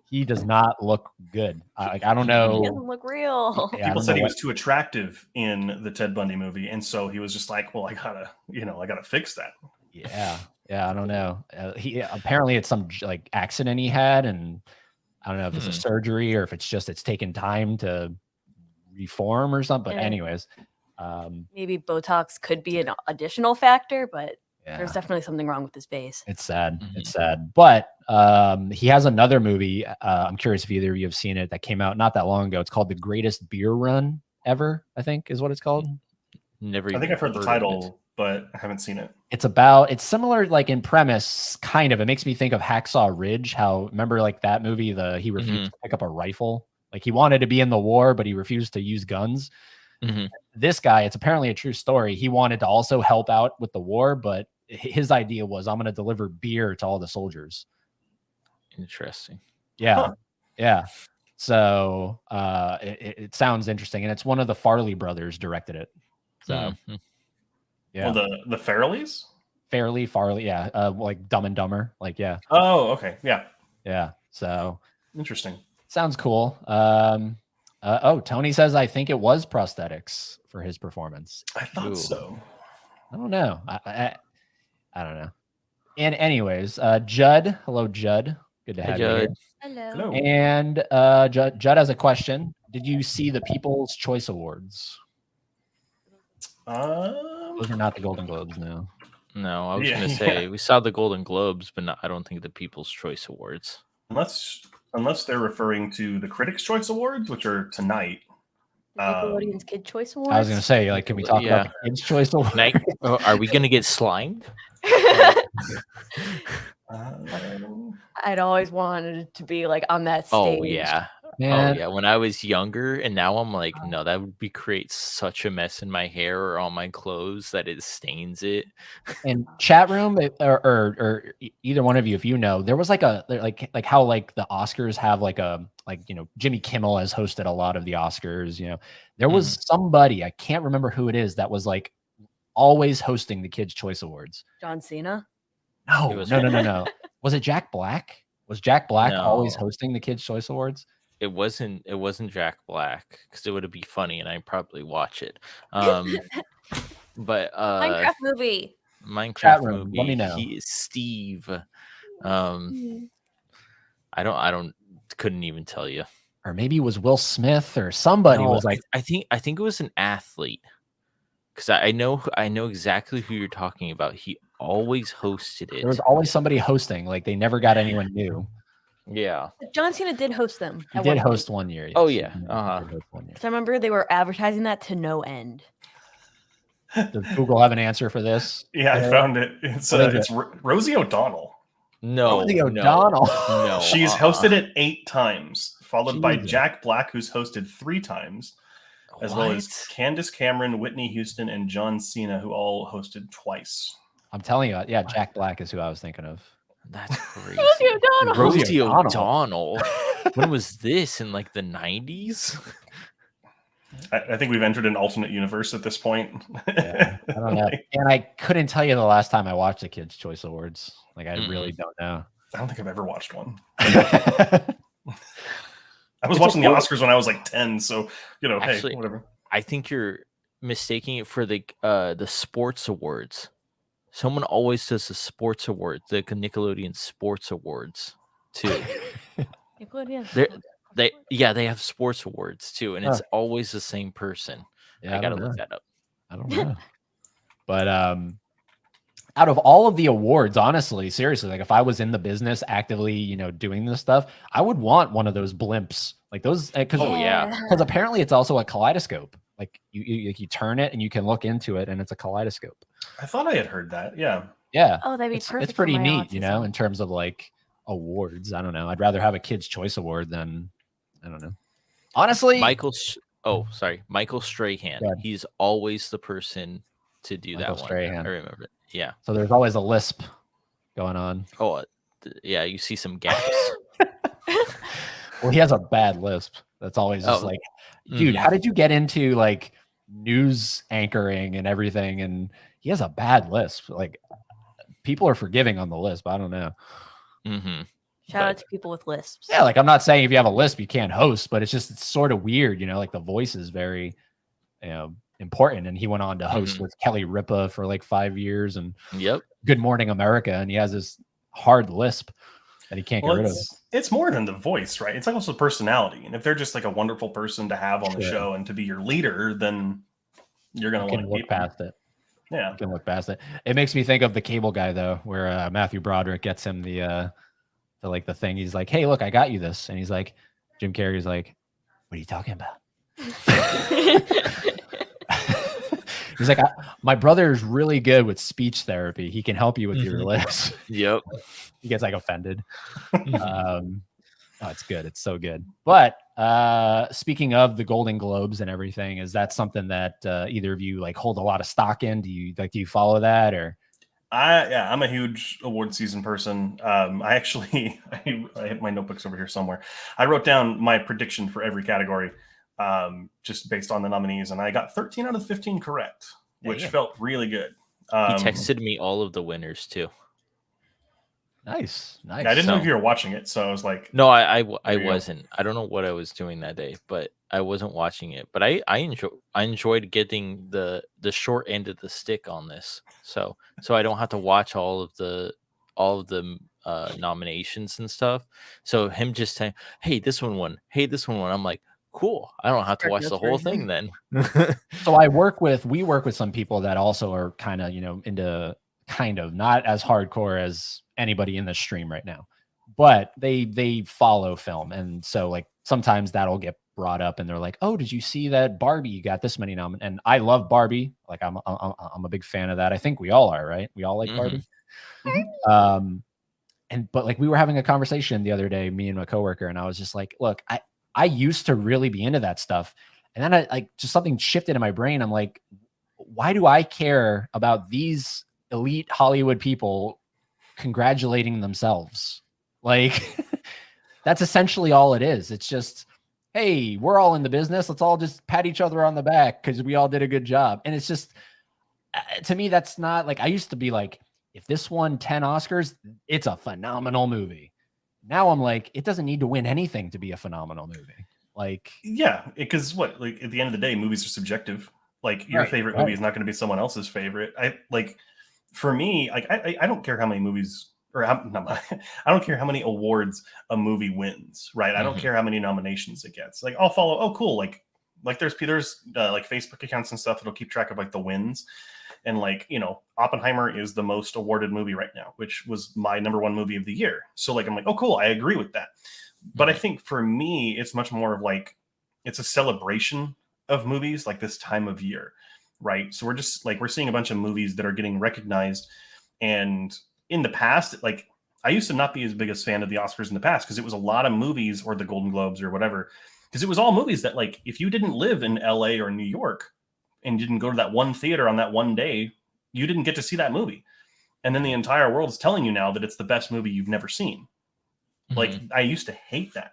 He does not look good. I don't He know. doesn't look real. Yeah, I People don't said know he what- was too attractive in the Ted Bundy movie, and so he was just like, "Well, I gotta fix that." Yeah, I don't know. He apparently it's some like accident he had, and I don't know if it's a surgery or if it's taken time to reform or something. But Yeah. anyways, Maybe Botox could be an additional factor, but yeah. there's definitely something wrong with his face. It's sad. Mhm. It's sad. But he has another movie. I'm curious if either of you have seen it that came out not that long ago. It's called The Greatest Beer Run Ever, I think is what it's called. Never. I think even I've heard the of it. title, but I haven't seen it. It's similar like in premise, kind of. It makes me think of Hacksaw Ridge. How remember like that movie, he refused to pick up a rifle. Like he wanted to be in the war, but he refused to use guns. Mhm. This guy, it's apparently a true story. He wanted to also help out with the war, but his idea was, I'm going to deliver beer to all the soldiers. Interesting. Yeah. Huh. Yeah. So it sounds interesting. And it's one of the Farley brothers directed it. So Mhm. yeah. Well, the Farrellys. Farley. Yeah. Like Dumb and Dumber. Like, yeah. Oh, okay, yeah, Yeah. So interesting. sounds cool. Tony says, I think it was prosthetics for his performance. I thought Ooh. so. I don't know. I don't know. And anyways, Judd. Hello, Judd. Good to Hey, have you here. Judd. Hello. Hello. And Judd has a question. Did you see the People's Choice Awards? Those are not the Golden Globes, no. No, I was Yeah, gonna say we saw the Golden Globes, but I don't think the People's Choice Awards. Unless they're referring to the Critics' Choice Awards, which are tonight. Nickelodeon's Kid Choice Awards. I was gonna say, like, can we talk about the Kids' Choice Awards? Night, are we gonna get slimed? I'd always wanted it to be like on that stage. Oh yeah. Man, Oh yeah. When I was younger, and now I'm like, no, that would create such a mess in my hair or on my clothes that it stains it. in chat room or either one of you, if you know, there was like how like the Oscars have like Jimmy Kimmel has hosted a lot of the Oscars. There was somebody, I can't remember who it is, that was like always hosting the Kids' Choice Awards. John Cena. No, It was- no. Was it Jack Black? Was Jack Black always No. hosting the Kids' Choice Awards? It wasn't Jack Black, because it would be funny and I'd probably watch it. But Minecraft movie. Minecraft room, movie. let me know. He is Steve. I couldn't even tell you. Or maybe it was Will Smith or somebody No, was like, I think it was an athlete, because I know exactly who you're talking about. He always hosted it. there was always somebody hosting. Like they never got anyone new. Yeah. John Cena did host them. He did host one year. Oh, yes. yeah. He did Uh-huh. host one year. Because I remember they were advertising that to no end. Does Google have an answer for this? Yeah, I found it. It's What is Rosie O'Donnell. No. Rosie no, O'Donnell. No. She's hosted it 8 times, followed by Jesus. Jack Black, who's hosted 3 times, as well as What? Candace Cameron, Whitney Houston, and John Cena, who all hosted twice. I'm telling you, yeah, Jack Black is who I was thinking of. That's crazy. Rosie O'Donnell. Rosie Rosie O'Donnell. O'Donnell. When was this? In like the 90s? I think we've entered an alternate universe at this point. Yeah, I don't know. And I couldn't tell you the last time I watched the Kids' Choice Awards. Like, I really don't know. I don't think I've ever watched one. Yeah, I was It's watching the a- Oscars when I was like 10, so Actually, hey, whatever. I think you're mistaking it for the sports awards. Someone always does the sports awards, the Nickelodeon sports awards too. Nickelodeon. They have sports awards too, and it's Huh. always the same person. I gotta don't know. look that up. I don't know. But out of all of the awards, honestly, seriously, like if I was in the business actively, doing this stuff, I would want one of those blimps, like those. Because Oh, yeah. apparently it's also a kaleidoscope. like you turn it and you can look into it and it's a kaleidoscope. I thought I had heard that. Yeah. Yeah. Oh, that'd be It's perfect. pretty for my neat, you know, autism. in terms of like awards. I don't know. I'd rather have a Kids' Choice Award than, I don't know. Honestly, Michael Strahan. Yeah. He's always the person to do Michael that one. Strahan. I remember it. Yeah. So there's always a lisp going on. Oh, yeah. You see some gaps. Well, he has a bad lisp. That's always just like, dude, how did you get into like news anchoring and everything? And he has a bad lisp. Like, people are forgiving on the lisp. I don't know. Mm-hmm. Shout out to people with lisps. Yeah, like I'm not saying if you have a lisp you can't host, but it's sort of weird, you know. Like the voice is very, you know, important. And he went on to host with Kelly Ripa for like 5 years and Good Morning America, and he has this hard lisp that he can't get rid of. It's more than the voice, right? It's like also personality. And if they're just like a wonderful person to have on the show and to be your leader, then you're gonna want to look past it. Yeah, you can look past it. It makes me think of The Cable Guy though, where Matthew Broderick gets him the thing. He's like, "Hey, look, I got you this," and he's like, Jim Carrey's like, "What are you talking about?" He's like, "My brother's really good with speech therapy. He can help you with your lisp." Yep. He gets like offended. Oh, it's good. It's so good. But speaking of the Golden Globes and everything, is that something that either of you like hold a lot of stock in? Do you follow that or? I'm a huge award season person. I actually I have my notebooks over here somewhere. I wrote down my prediction for every category, just based on the nominees, and I got 13 out of 15 correct, which felt really good. He texted me all of the winners too. Nice. Yeah, I didn't know if you were watching it, so I was like, no, I wasn't. I don't know what I was doing that day, but I wasn't watching it. But I enjoyed getting the short end of the stick on this, so I don't have to watch all of the nominations and stuff. So him just saying, "Hey, this one won. Hey, this one won." I'm like, cool. I don't have to watch the whole thing then. So we work with some people that also are kind of, you know, into kind of not as hardcore as anybody in the stream right now, but they follow film. And so like sometimes that'll get brought up and they're like, "Oh, did you see that Barbie got this many nominations?" And I love Barbie. Like I'm a big fan of that. I think we all are, right? We all like Barbie. But like we were having a conversation the other day, me and my coworker, and I was just like, look, I used to really be into that stuff. And then I like just something shifted in my brain. I'm like, why do I care about these elite Hollywood people congratulating themselves? Like that's essentially all it is. It's just, hey, we're all in the business. Let's all just pat each other on the back because we all did a good job. And it's just, to me, that's not like, I used to be like, if this won 10 Oscars, it's a phenomenal movie. Now I'm like, it doesn't need to win anything to be a phenomenal movie. Like, yeah, because what, like at the end of the day, movies are subjective. Like your favorite movie is not going to be someone else's favorite. For me, like I don't care how many movies or I don't care how many awards a movie wins, right? I don't care how many nominations it gets. Like I'll follow. Oh, cool. Like there's like Facebook accounts and stuff that'll keep track of like the wins. And like, you know, Oppenheimer is the most awarded movie right now, which was my #1 movie of the year. So like, I'm like, oh, cool. I agree with that. But I think for me, it's much more of like, it's a celebration of movies like this time of year, right? So we're just like, we're seeing a bunch of movies that are getting recognized. And in the past, like I used to not be as big a fan of the Oscars in the past because it was a lot of movies or the Golden Globes or whatever, because it was all movies that like, if you didn't live in LA or New York, and didn't go to that one theater on that one day, you didn't get to see that movie. And then the entire world is telling you now that it's the best movie you've never seen. Like I used to hate that.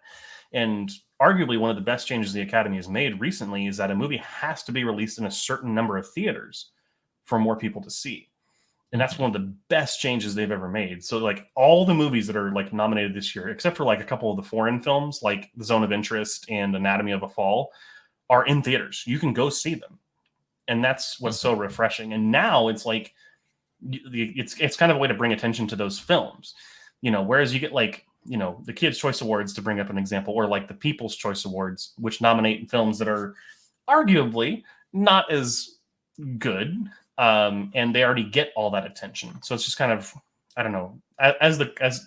And arguably one of the best changes the Academy has made recently is that a movie has to be released in a certain number of theaters for more people to see. And that's one of the best changes they've ever made. So like all the movies that are like nominated this year, except for like a couple of the foreign films, like The Zone of Interest and Anatomy of a Fall, are in theaters. You can go see them. And that's what's so refreshing. And now it's like, it's kind of a way to bring attention to those films, you know, whereas you get like, you know, the Kids' Choice Awards, to bring up an example, or like the People's Choice Awards, which nominate films that are arguably not as good. And they already get all that attention. So it's just kind of, I don't know, as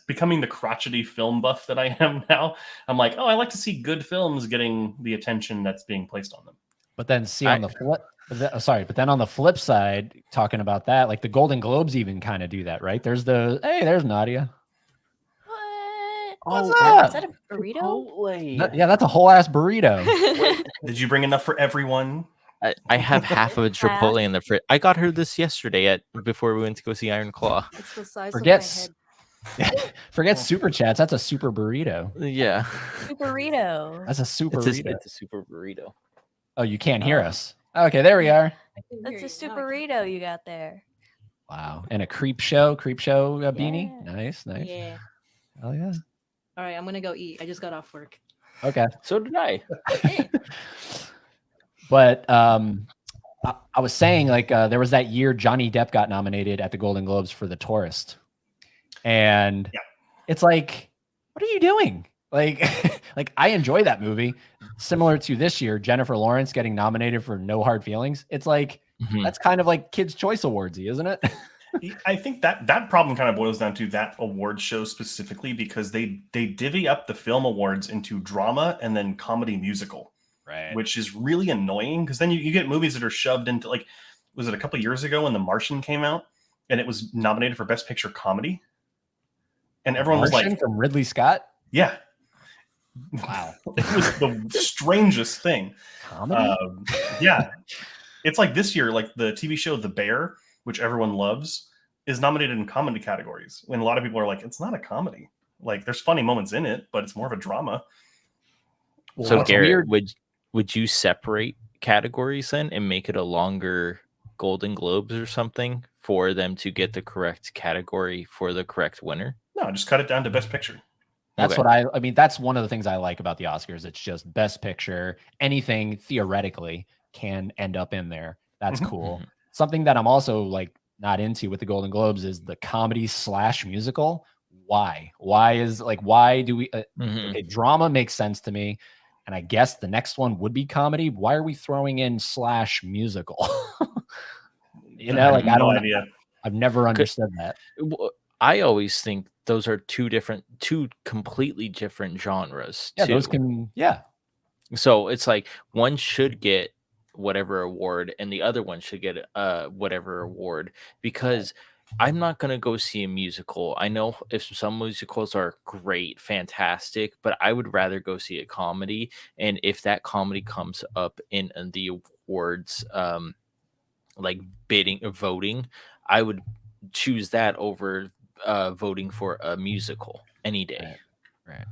becoming the crotchety film buff that I am now, I'm like, oh, I like to see good films getting the attention that's being placed on them. But then see on the flip, but then on the flip side, talking about that, like the Golden Globes even kind of do that, right? There's there's Nadia. What? What's Is up? that a burrito? Yeah, that's a whole ass burrito. Did you bring enough for everyone? I have half of a Chipotle in the fridge. I got her this yesterday before we went to go see Iron Claw. It's the size Forget of my head. forget super chats. That's a super burrito. Yeah, Burrito. That's a super it's burrito. a super burrito. Oh, you can't hear us. Okay, there we are. That's a super burrito you got there. Wow, and a creep show beanie. Yeah. Nice. Yeah. Oh yeah. All right, I'm gonna go eat. I just got off work. Okay. So did I. But I was saying, like, there was that year Johnny Depp got nominated at the Golden Globes for The Tourist, and it's like, what are you doing? Like, like I enjoy that movie. Similar to this year, Jennifer Lawrence getting nominated for No Hard Feelings. It's like that's kind of like Kids' Choice Awardsy, isn't it? I think that problem kind of boils down to that award show specifically because they divvy up the film awards into drama and then comedy musical. Right. Which is really annoying because then you get movies that are shoved into, like, was it a couple years ago when The Martian came out and it was nominated for Best Picture Comedy? And everyone was like, from Ridley Scott? yeah. Wow. It was the strangest thing. Comedy? Yeah. It's like this year, like the TV show The Bear, which everyone loves, is nominated in comedy categories. When a lot of people are like, it's not a comedy. Like, there's funny moments in it, but it's more of a drama. Well, So what's Garrett, weird- would you separate categories then and make it a longer Golden Globes or something for them to get the correct category for the correct winner? No, just cut it down to Best Picture. That's Okay. what I mean, that's one of the things I like about the Oscars. It's just Best Picture. Anything theoretically can end up in there. That's Mhm. cool. Something that I'm also like not into with the Golden Globes is the comedy / musical. Why? Why do we okay, drama makes sense to me. And I guess the next one would be comedy. Why are we throwing in / musical? You know, like I no don't idea. I've never understood that. I always think those are two completely different genres. Yeah, too. those can So it's like one should get whatever award and the other one should get whatever award, because I'm not going to go see a musical. I know if some musicals are great, fantastic, but I would rather go see a comedy. And if that comedy comes up in the awards, like voting, I would choose that over voting for a musical any day. Right.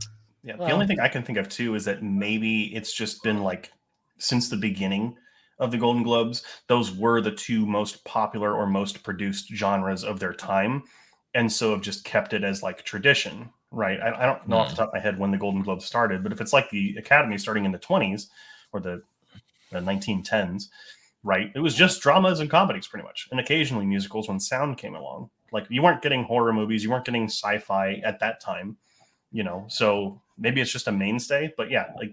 Yeah, Well- the only thing I can think of too is that maybe it's just been like since the beginning of the Golden Globes, those were the two most popular or most produced genres of their time, and so have just kept it as like tradition, right? I don't know off the top of my head when the Golden Globes started, but if it's like the Academy starting in the 20s or the 1910s, right? It was just dramas and comedies pretty much, and occasionally musicals when sound came along. Like you weren't getting horror movies, you weren't getting sci-fi at that time, you know. So maybe it's just a mainstay, but yeah, like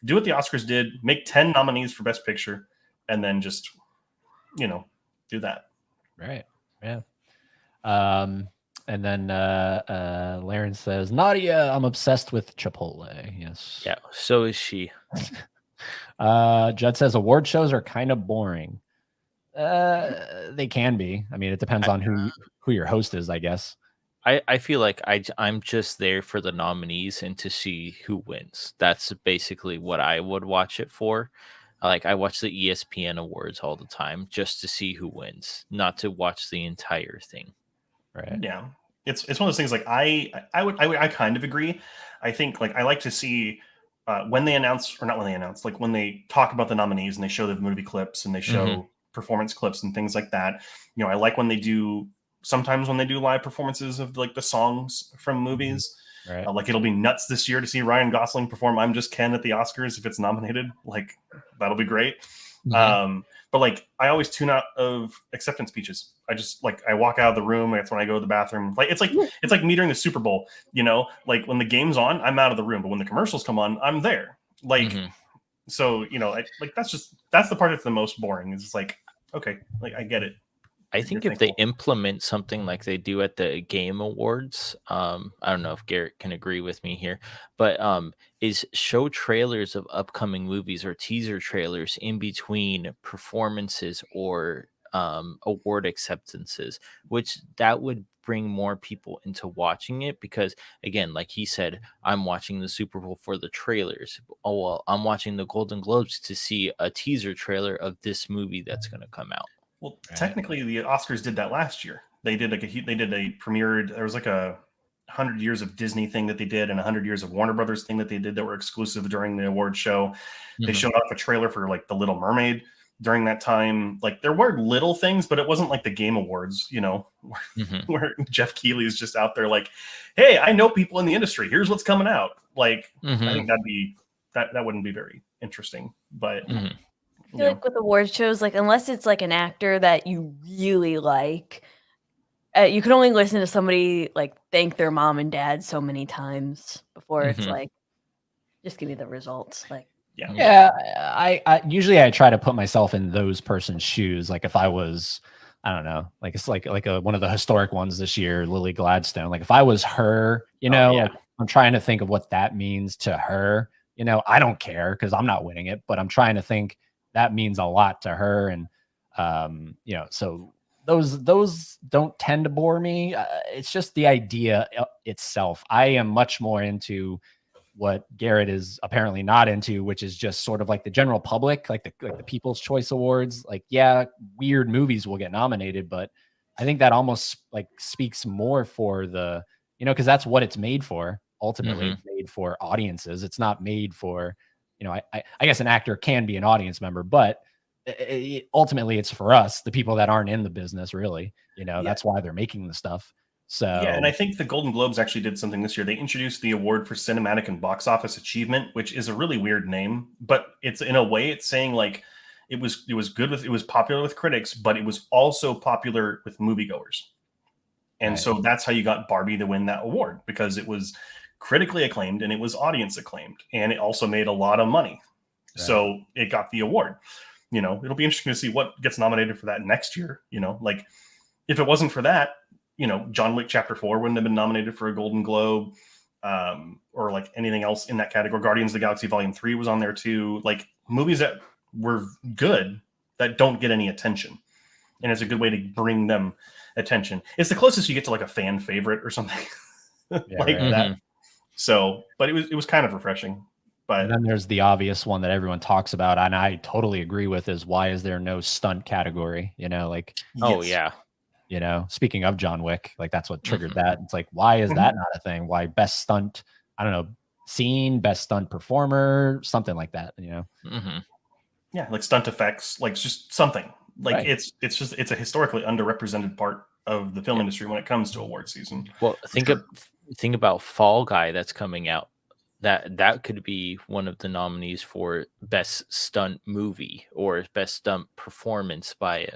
do what the Oscars did, make 10 nominees for Best Picture, and then just, you know, do that. Right. Yeah. And then Laren says, Nadia, I'm obsessed with Chipotle. Yes. Yeah, so is she. Judd says award shows are kind of boring. They can be. I mean, it depends on who your host is, I guess. I feel like I'm just there for the nominees and to see who wins. That's basically what I would watch it for. Like I watch the ESPN awards all the time just to see who wins, not to watch the entire thing. Right. Yeah. It's one of those things like I kind of agree. I think like I like to see when they announce, or not when they announce, like when they talk about the nominees and they show the movie clips and they show performance clips and things like that. You know, I like when they do live performances of like the songs from movies. Right. Like it'll be nuts this year to see Ryan Gosling perform "I'm Just Ken" at the Oscars if it's nominated. Like that'll be great. But like I always tune out of acceptance speeches. I walk out of the room. That's when I go to the bathroom. Like it's like me during the Super Bowl. You know, like when the game's on, I'm out of the room, but when the commercials come on, I'm there. Like so, you know, that's the part that's the most boring. It's just like, okay, like I get it. I you're think if they thankful. implement something like they do at the Game Awards, I don't know if Garrett can agree with me here, but is show trailers of upcoming movies or teaser trailers in between performances or award acceptances, which that would bring more people into watching it because again, like he said, I'm watching the Super Bowl for the trailers. Oh well, I'm watching the Golden Globes to see a teaser trailer of this movie that's going to come out. Well, Right. technically, the Oscars did that last year. They did a premiered. There was like a 100 years of Disney thing that they did, and 100 years of Warner Brothers thing that they did that were exclusive during the award show. They Mhm. showed off a trailer for like The Little Mermaid during that time. Like there were little things, but it wasn't like the Game Awards, Mhm. where Jeff Keighley is just out there like, "Hey, I know people in the industry. Here's what's coming out." Like I Mhm. think that wouldn't be very interesting, but. Mhm. I feel like with award shows, like unless it's like an actor that you really like, you can only listen to somebody like thank their mom and dad so many times before it's Mhm. like, just give me the results. Like, Yeah, I usually I try to put myself in those person's shoes. Like if I was, I don't know, like it's like one of the historic ones this year, Lily Gladstone. Like if I was her, yeah. like, I'm trying to think of what that means to her. I don't care because I'm not winning it, but I'm trying to think that means a lot to her, and so those don't tend to bore me. It's just the idea itself. I am much more into what Garrett is apparently not into, which is just sort of like the general public, like the People's Choice Awards. Like, yeah, weird movies will get nominated, but I think that almost like speaks more for the, because that's what it's made for. Ultimately, it's made for audiences. It's not made for, I guess an actor can be an audience member, but ultimately it's for us, the people that aren't in the business, really. That's why they're making the stuff. So Yeah, and I think the Golden Globes actually did something this year. They introduced the award for cinematic and box office achievement, which is a really weird name, but it's in a way it's saying like it was popular with critics, but it was also popular with moviegoers. And Right. so that's how you got Barbie to win that award, because it was critically acclaimed and it was audience acclaimed, and it also made a lot of money. Right. So it got the award. It'll be interesting to see what gets nominated for that next year. Like if it wasn't for that, John Wick Chapter 4 wouldn't have been nominated for a Golden Globe, or like anything else in that category. Guardians of the Galaxy Volume 3 was on there too. Like movies that were good that don't get any attention. And it's a good way to bring them attention. It's the closest you get to like a fan favorite or something like that. So, but it was kind of refreshing. But and then there's the obvious one that everyone talks about, and I totally agree with, is why is there no stunt category? Oh yeah. Speaking of John Wick, like that's what triggered that. It's like, why is that not a thing? Why best stunt? I don't know, scene, best stunt performer, something like that. Yeah, like stunt effects, like just something. Like Right. it's a historically underrepresented part of the film industry when it comes to award season. Well, think about Fall Guy that's coming out. That could be one of the nominees for best stunt movie or best stunt performance by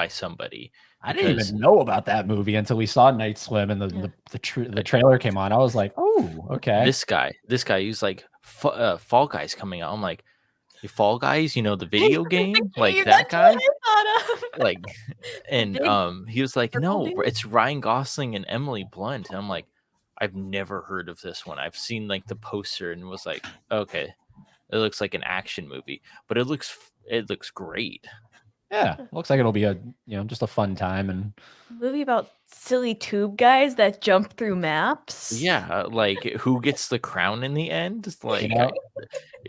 somebody. I didn't even know about that movie until we saw Night Swim and the trailer came on. I was like, oh, okay. This guy, he's like, Fall Guy's coming out. I'm like, Fall Guys, the video game, like that guy, like, and he was like, no, it's Ryan Gosling and Emily Blunt. And I'm like, I've never heard of this one. I've seen like the poster and was like, okay, it looks like an action movie, but it looks great. Yeah, looks like it'll be just a fun time. And movie about silly tube guys that jump through maps. Yeah, like who gets the crown in the end? It's like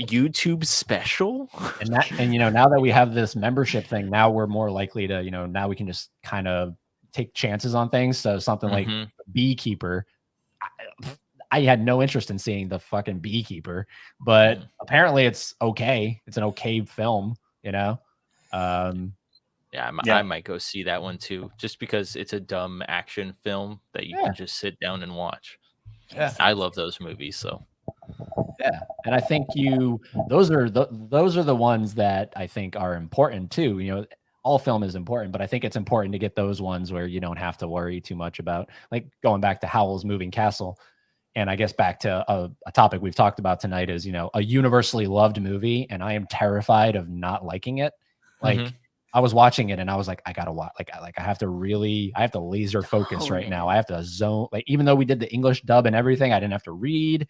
YouTube special. And now that we have this membership thing, now we're more likely to, now we can just kind of take chances on things. So something like Beekeeper, I had no interest in seeing the fucking Beekeeper, but apparently it's okay. It's an okay film, I might go see that one too, just because it's a dumb action film that you can just sit down and watch. Yeah, I love those movies. So yeah, and I think those are the ones that I think are important too. All film is important, but I think it's important to get those ones where you don't have to worry too much about, like going back to Howl's Moving Castle. And I guess back to a topic we've talked about tonight is, a universally loved movie, and I am terrified of not liking it. Like I was watching it and I was like, I gotta watch. I have to laser focus Hone right now. in. I have to zone. Like, even though we did the English dub and everything, I didn't have to read.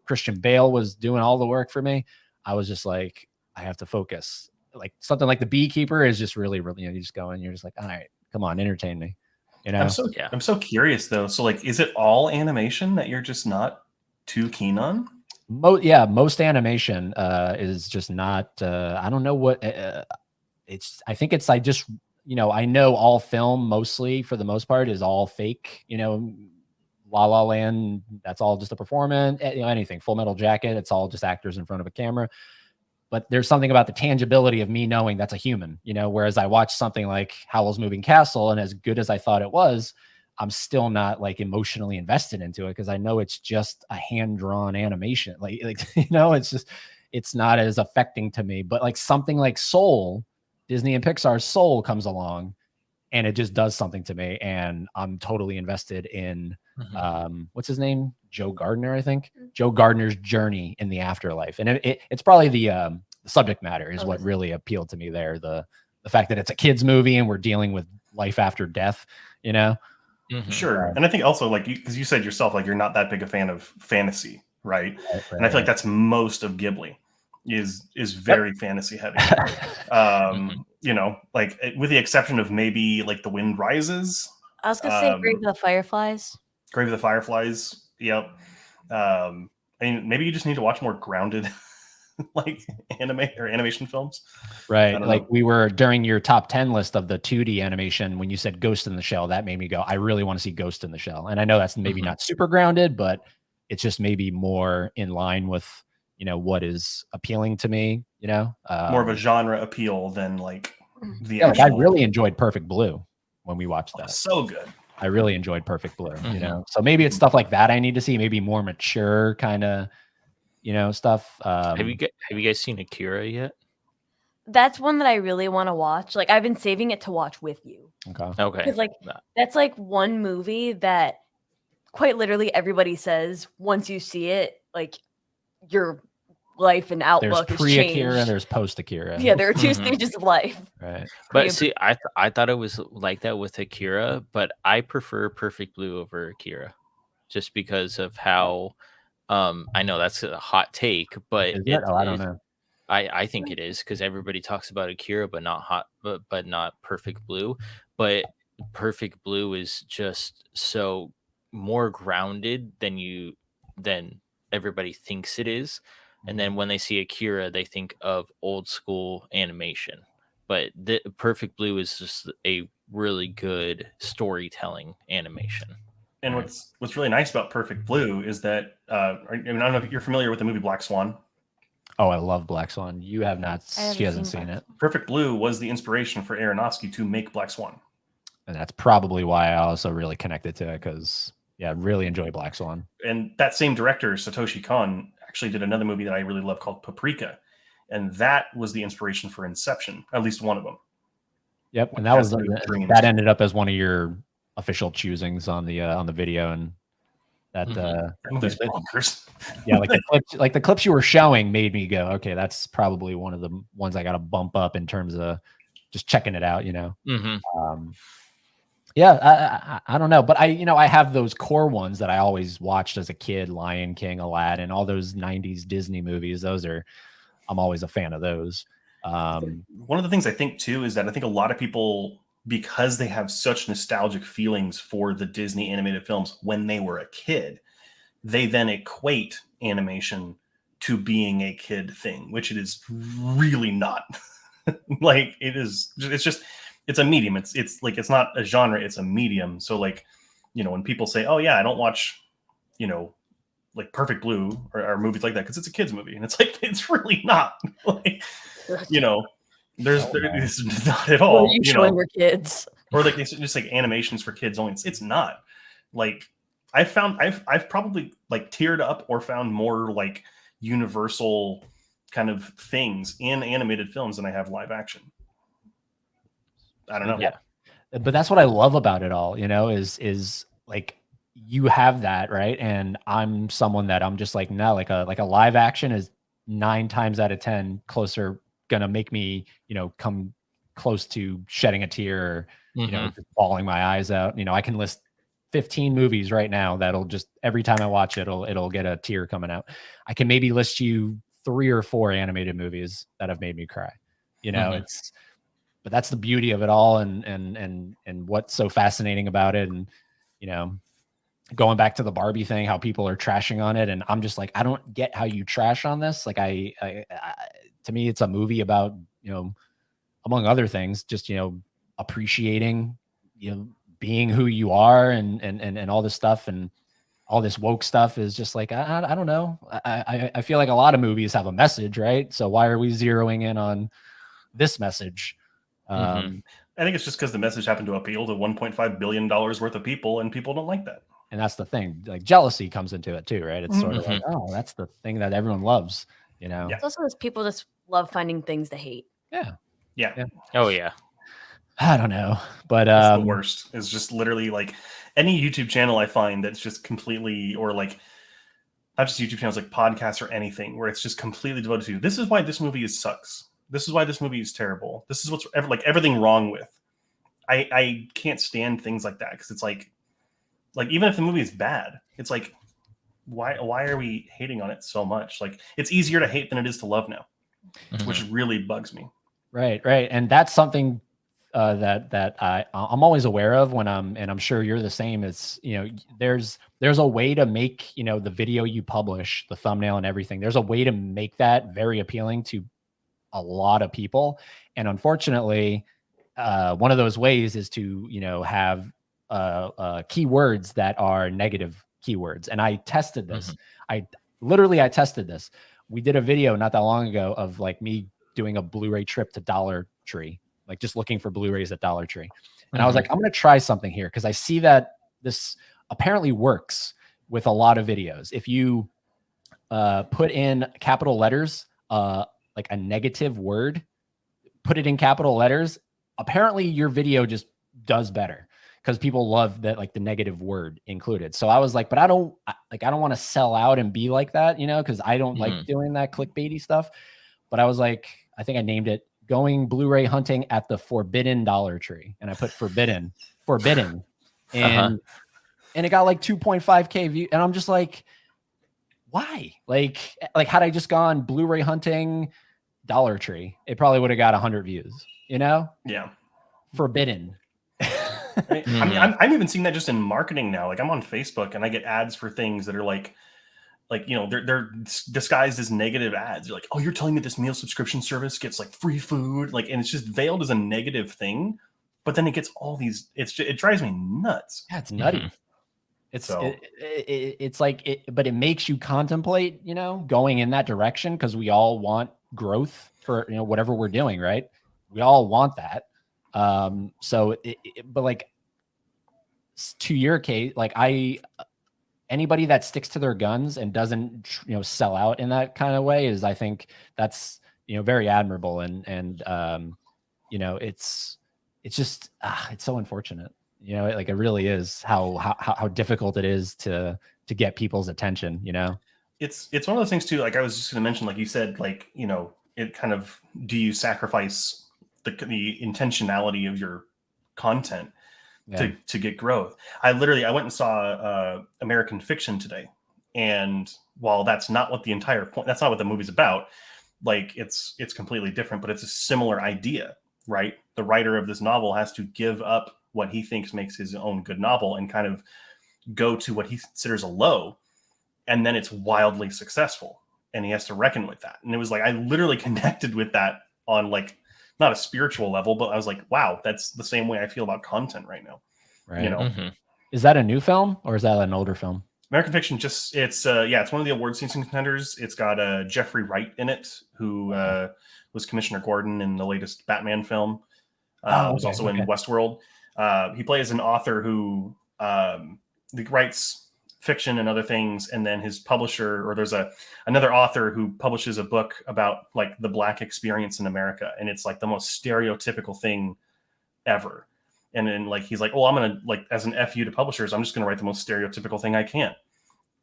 Christian Bale was doing all the work for me. I was just like, I have to focus. Like something like The Beekeeper is just really, you just go and you're just like, all right, come on, entertain me. You know? I'm so curious though. So like, is it all animation that you're just not too keen on? Most animation is just not. I don't know what it's. I think it's. I just I know all film mostly for the most part is all fake. La La Land. That's all just a performance. Anything. Full Metal Jacket. It's all just actors in front of a camera. But there's something about the tangibility of me knowing that's a human. Whereas I watched something like Howl's Moving Castle, and as good as I thought it was, I'm still not like emotionally invested into it because I know it's just a hand-drawn animation. Like it's not as affecting to me. But like something like Soul, Disney and Pixar's Soul comes along and it just does something to me. And I'm totally invested in what's his name? Joe Gardner, I think. Joe Gardner's journey in the afterlife. And it's probably the subject matter is what really appealed to me there. The fact that it's a kid's movie and we're dealing with life after death, Sure. And I think also like because you said yourself, like you're not that big a fan of fantasy, right? And I feel like that's most of Ghibli is very fantasy heavy. Like with the exception of maybe like The Wind Rises. I was gonna say Grave of the Fireflies. Grave of the Fireflies. Yep. I mean, maybe you just need to watch more grounded like anime or animation films. Right. Like we were during your top 10 list of the 2D animation, when you said Ghost in the Shell, that made me go, I really want to see Ghost in the Shell. And I know that's maybe not super grounded, but it's just maybe more in line with, what is appealing to me, more of a genre appeal than like the I really enjoyed Perfect Blue when we watched that. So good. I really enjoyed Perfect Blue, so maybe it's stuff like that I need to see, maybe more mature kind of, stuff. Have you guys seen Akira yet? That's one that I really want to watch. Like I've been saving it to watch with you. Okay. Because like that's like one movie that quite literally everybody says once you see it, like your life and outlook there's is changed. Pre-Akira and there's post-Akira. Yeah, there are two stages of life. Right. But see, I thought it was like that with Akira, but I prefer Perfect Blue over Akira, just because of how. I know that's a hot take, but I don't know. I think it is because everybody talks about Akira, but not Perfect Blue. But Perfect Blue is just so more grounded than everybody thinks it is. And then when they see Akira, they think of old school animation. But the Perfect Blue is just a really good storytelling animation. And what's really nice about Perfect Blue is that I don't know if you're familiar with the movie Black Swan. Oh, I love Black Swan. You have not. She hasn't seen it. Perfect Blue was the inspiration for Aronofsky to make Black Swan. And that's probably why I also really connected to it because, I really enjoy Black Swan. And that same director, Satoshi Kon, actually did another movie that I really love called Paprika. And that was the inspiration for Inception, at least one of them. Yep. And that ended up as one of your official choosings on the video, and that movie's bonkers. Yeah, like the clips you were showing made me go, okay, that's probably one of the ones I got to bump up in terms of just checking it out. I don't know, but I have those core ones that I always watched as a kid: Lion King, Aladdin, all those '90s Disney movies. I'm always a fan of those. One of the things I think too is that I think a lot of people, because they have such nostalgic feelings for the Disney animated films when they were a kid, they then equate animation to being a kid thing, which it is really not. Like it's a medium. It's like, it's not a genre, it's a medium. So like, when people say, oh yeah, I don't watch, like Perfect Blue or movies like that because it's a kid's movie, and it's like, it's really not. Like, there's not at all. What are you showing your kids? Or like it's just like animations for kids only. It's not. Like I've probably like teared up or found more like universal kind of things in animated films than I have live action. I don't know. Yeah. But that's what I love about it all, is like you have that, right? And I'm someone that I'm just like, no, like a live action is 9 times out of 10 gonna make me, come close to shedding a tear or, you know, Mhm. just bawling my eyes out. You know, I can list 15 movies right now that'll just every time I watch it, it'll get a tear coming out. I can maybe list you 3 or 4 animated movies that have made me cry. You know, Mhm. but that's the beauty of it all, and what's so fascinating about it. And, you know, going back to the Barbie thing, how people are trashing on it, and I'm just like, I don't get how you trash on this. Like, to me, it's a movie about, you know, among other things, just, you know, appreciating, you know, being who you are, and all this stuff, and all this woke stuff is just like, I don't know. I feel like a lot of movies have a message, right? So why are we zeroing in on this message? Mhm. I think it's just because the message happened to appeal to $1.5 billion worth of people, and people don't like that. And that's the thing. Like, jealousy comes into it too, right? It's sort of like, Mhm. oh, that's the thing that everyone loves, you know? Yeah. It's also just people just love finding things to hate. Yeah. Yeah. Yeah. Oh yeah. I don't know, but It's the worst. It's just literally like any YouTube channel I find that's just completely, or like not just YouTube channels, like podcasts or anything, where it's just completely devoted to this is why this movie sucks. This is why this movie is terrible. This is what's like everything wrong with. I can't stand things like that, because it's like even if the movie is bad, it's like why are we hating on it so much? Like, it's easier to hate than it is to love now, which Mhm. really bugs me. Right, and that's something that I'm always aware of when and I'm sure you're the same. It's, you know, there's a way to make, you know, the video you publish, the thumbnail and everything. There's a way to make that very appealing to a lot of people, and unfortunately, one of those ways is to, you know, have keywords that are negative keywords. And I tested this. Mhm. I tested this. We did a video not that long ago of like me doing a Blu-ray trip to Dollar Tree, like just looking for Blu-rays at Dollar Tree. And I was Mhm. like, I'm going to try something here, because I see that this apparently works with a lot of videos. If you put in capital letters, like a negative word, put it in capital letters, apparently your video just does better, because people love that, like the negative word included. So I was like, but I don't want to sell out and be like that, you know, because I don't like Mhm. doing that clickbaity stuff. But I was like, I think I named it "Going Blu-ray Hunting at the Forbidden Dollar Tree," and I put forbidden, and it got like 2.5K view, and I'm just like, why? Like had I just gone Blu-ray hunting Dollar Tree, it probably would have got 100 views, you know? Yeah. Forbidden. I mean, I'm even seeing that just in marketing now. Like, I'm on Facebook and I get ads for things that are like, you know, they're disguised as negative ads. You're like, oh, you're telling me this meal subscription service gets like free food, like, and it's just veiled as a negative thing, but then it gets all these. It drives me nuts. Yeah, it's nutty. Mhm. It's So- it's like but it makes you contemplate, you know, going in that direction, because we all want growth for, you know, whatever we're doing, right? We all want that. So but like, to your case, like anybody that sticks to their guns and doesn't, you know, sell out in that kind of way is, I think that's, you know, very admirable. And you know, it's just it's so unfortunate, you know, like it really is how difficult it is to get people's attention, you know. It's one of those things too. Like, I was just going to mention, like you said, like, you know, it kind of, do you sacrifice the intentionality of your content Yeah. to get growth? I went and saw American Fiction today, and while that's not what the entire point, that's not what the movie's about. Like, it's completely different, but it's a similar idea, right? The writer of this novel has to give up what he thinks makes his own good novel and kind of go to what he considers a low, and then it's wildly successful, and he has to reckon with that. And it was like, I literally connected with that on, like, not a spiritual level, but I was like, wow, that's the same way I feel about content right now. Right. You know, Mhm. Is that a new film or is that an older film? American Fiction, just it's it's one of the award season contenders. It's got Jeffrey Wright in it, who was Commissioner Gordon in the latest Batman film. Was also in Westworld. He plays an author who writes fiction and other things, and then his publisher, or there's another author who publishes a book about like the Black experience in America, and it's like the most stereotypical thing ever. And then, like, he's like, oh, I'm gonna, like, as an FU to publishers, I'm just gonna write the most stereotypical thing I can.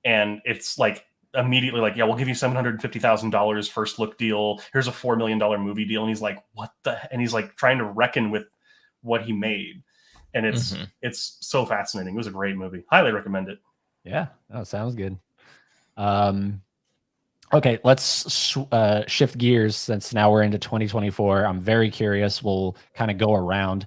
And it's like immediately like, yeah, we'll give you $750,000 first look deal. Here's a $4 million movie deal. And he's like, what the? And he's like trying to reckon with what he made. And it's so fascinating. It was a great movie. Highly recommend it. Yeah, that sounds good. Okay, let's shift gears since now we're into 2024. I'm very curious. We'll kind of go around,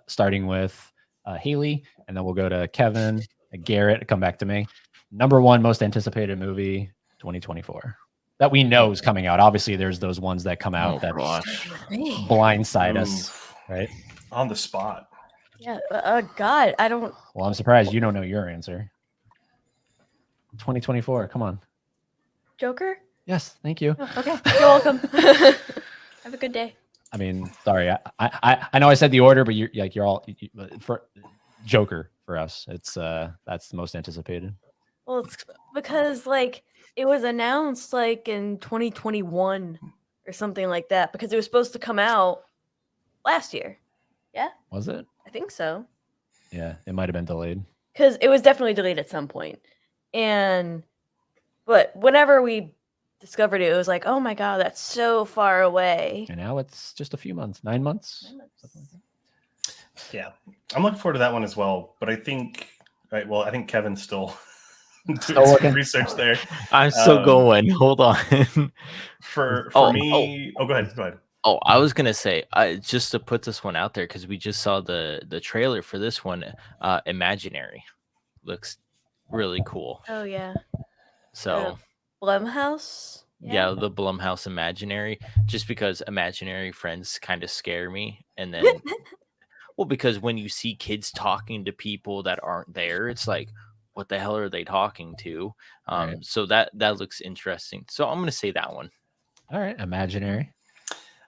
starting with Haley, and then we'll go to Kevin, Garrett, come back to me. Number one most anticipated movie 2024 that we know is coming out. Obviously, there's those ones that come out that blindside us, right? On the spot. Yeah. God, I don't. Well, I'm surprised you don't know your answer. 2024, come on. Joker? Yes, thank you. Oh, okay. You're welcome. Have a good day. I mean, sorry, I know I said the order, but you're all for Joker for us. It's that's the most anticipated. Well, it's because like it was announced like in 2021 or something like that because it was supposed to come out last year. Yeah, Was it? I think so. Yeah, it might have been delayed. Because it was definitely delayed at some point. But whenever we discovered it, it was like, oh my God, that's so far away. And now it's just a few months, 9 months. Yeah, I'm looking forward to that one as well. But I think, right, well, I think Kevin's still doing some looking. research there. I'm still going. Hold on. For Oh, me, go ahead. Go ahead. Oh, I was gonna say, just to put this one out there because we just saw the trailer for this one. Imaginary looks really cool. Oh yeah. So Blumhouse. yeah, the Blumhouse Imaginary. Just because Imaginary friends kind of scare me, and then well, because when you see kids talking to people that aren't there, it's like, what the hell are they talking to? Right. So that looks interesting. So I'm gonna say that one. All right, Imaginary.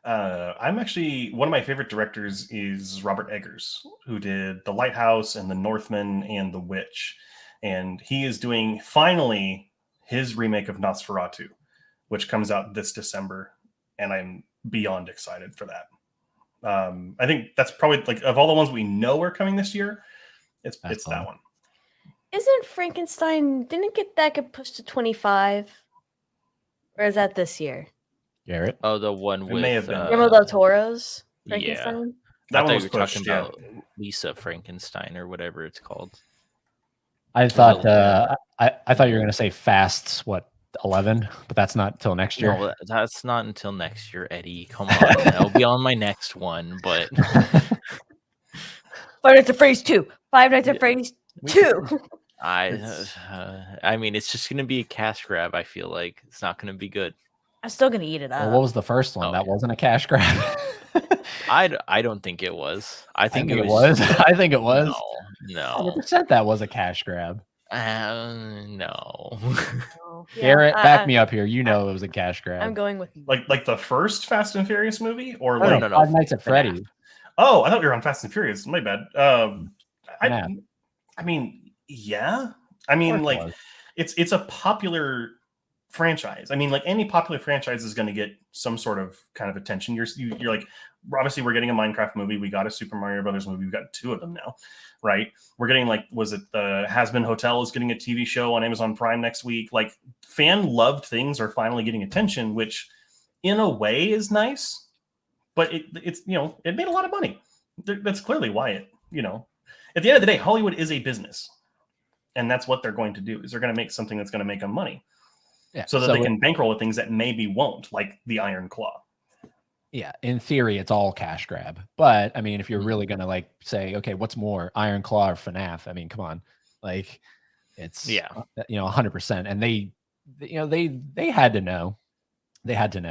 I'm actually one of my favorite directors is Robert Eggers, who did The Lighthouse and The Northman and The Witch, and he is doing finally his remake of Nosferatu, which comes out this December, and I'm beyond excited for that. I think that's probably like of all the ones we know are coming this year, it's that one. Isn't Frankenstein? Didn't get pushed to 25, or is that this year? Garrett. Oh, the one It with may have been. Guillermo del Toro's yeah. Frankenstein. That I one thought was you were pushed, talking yeah. about Lisa Frankenstein or whatever it's called. I thought I thought you were gonna say Fast 11, but that's not till next year. No, that's not until next year, Eddie. Come on, that'll be on my next one. But Five Nights at Freddy's 2. Five Nights at Freddy's 2. I mean, it's just gonna be a cash grab. I feel like it's not gonna be good. I'm still gonna eat it up. Well, what was the first one? Oh, That yeah. wasn't a cash grab. I don't think it was. I think it was. I think it was. No. 100% that was a cash grab. No. Oh, yeah, Garrett, back me up here. You know it was a cash grab. I'm going with Like the first Fast and Furious movie, or Oh, like no. Five Nights at Freddy's. Oh, I thought you were on Fast and Furious. My bad. Yeah. I mean, yeah. I mean, Of course like it was. it's a popular franchise. I mean, like any popular franchise is going to get some sort of kind of attention. You're like, obviously we're getting a Minecraft movie. We got a Super Mario Brothers movie. We've got 2 of them now, right? We're getting like, was it the Has-Been Hotel is getting a TV show on Amazon Prime next week. Like fan loved things are finally getting attention, which in a way is nice, but it's it made a lot of money. That's clearly why at the end of the day, Hollywood is a business. And that's what they're going to do is they're going to make something that's going to make them money. Yeah. So that they can bankroll the things that maybe won't, like the Iron Claw. Yeah, in theory, it's all cash grab. But I mean, if you're really gonna like say, okay, what's more, Iron Claw or FNAF? I mean, come on, like it's 100%. And they had to know,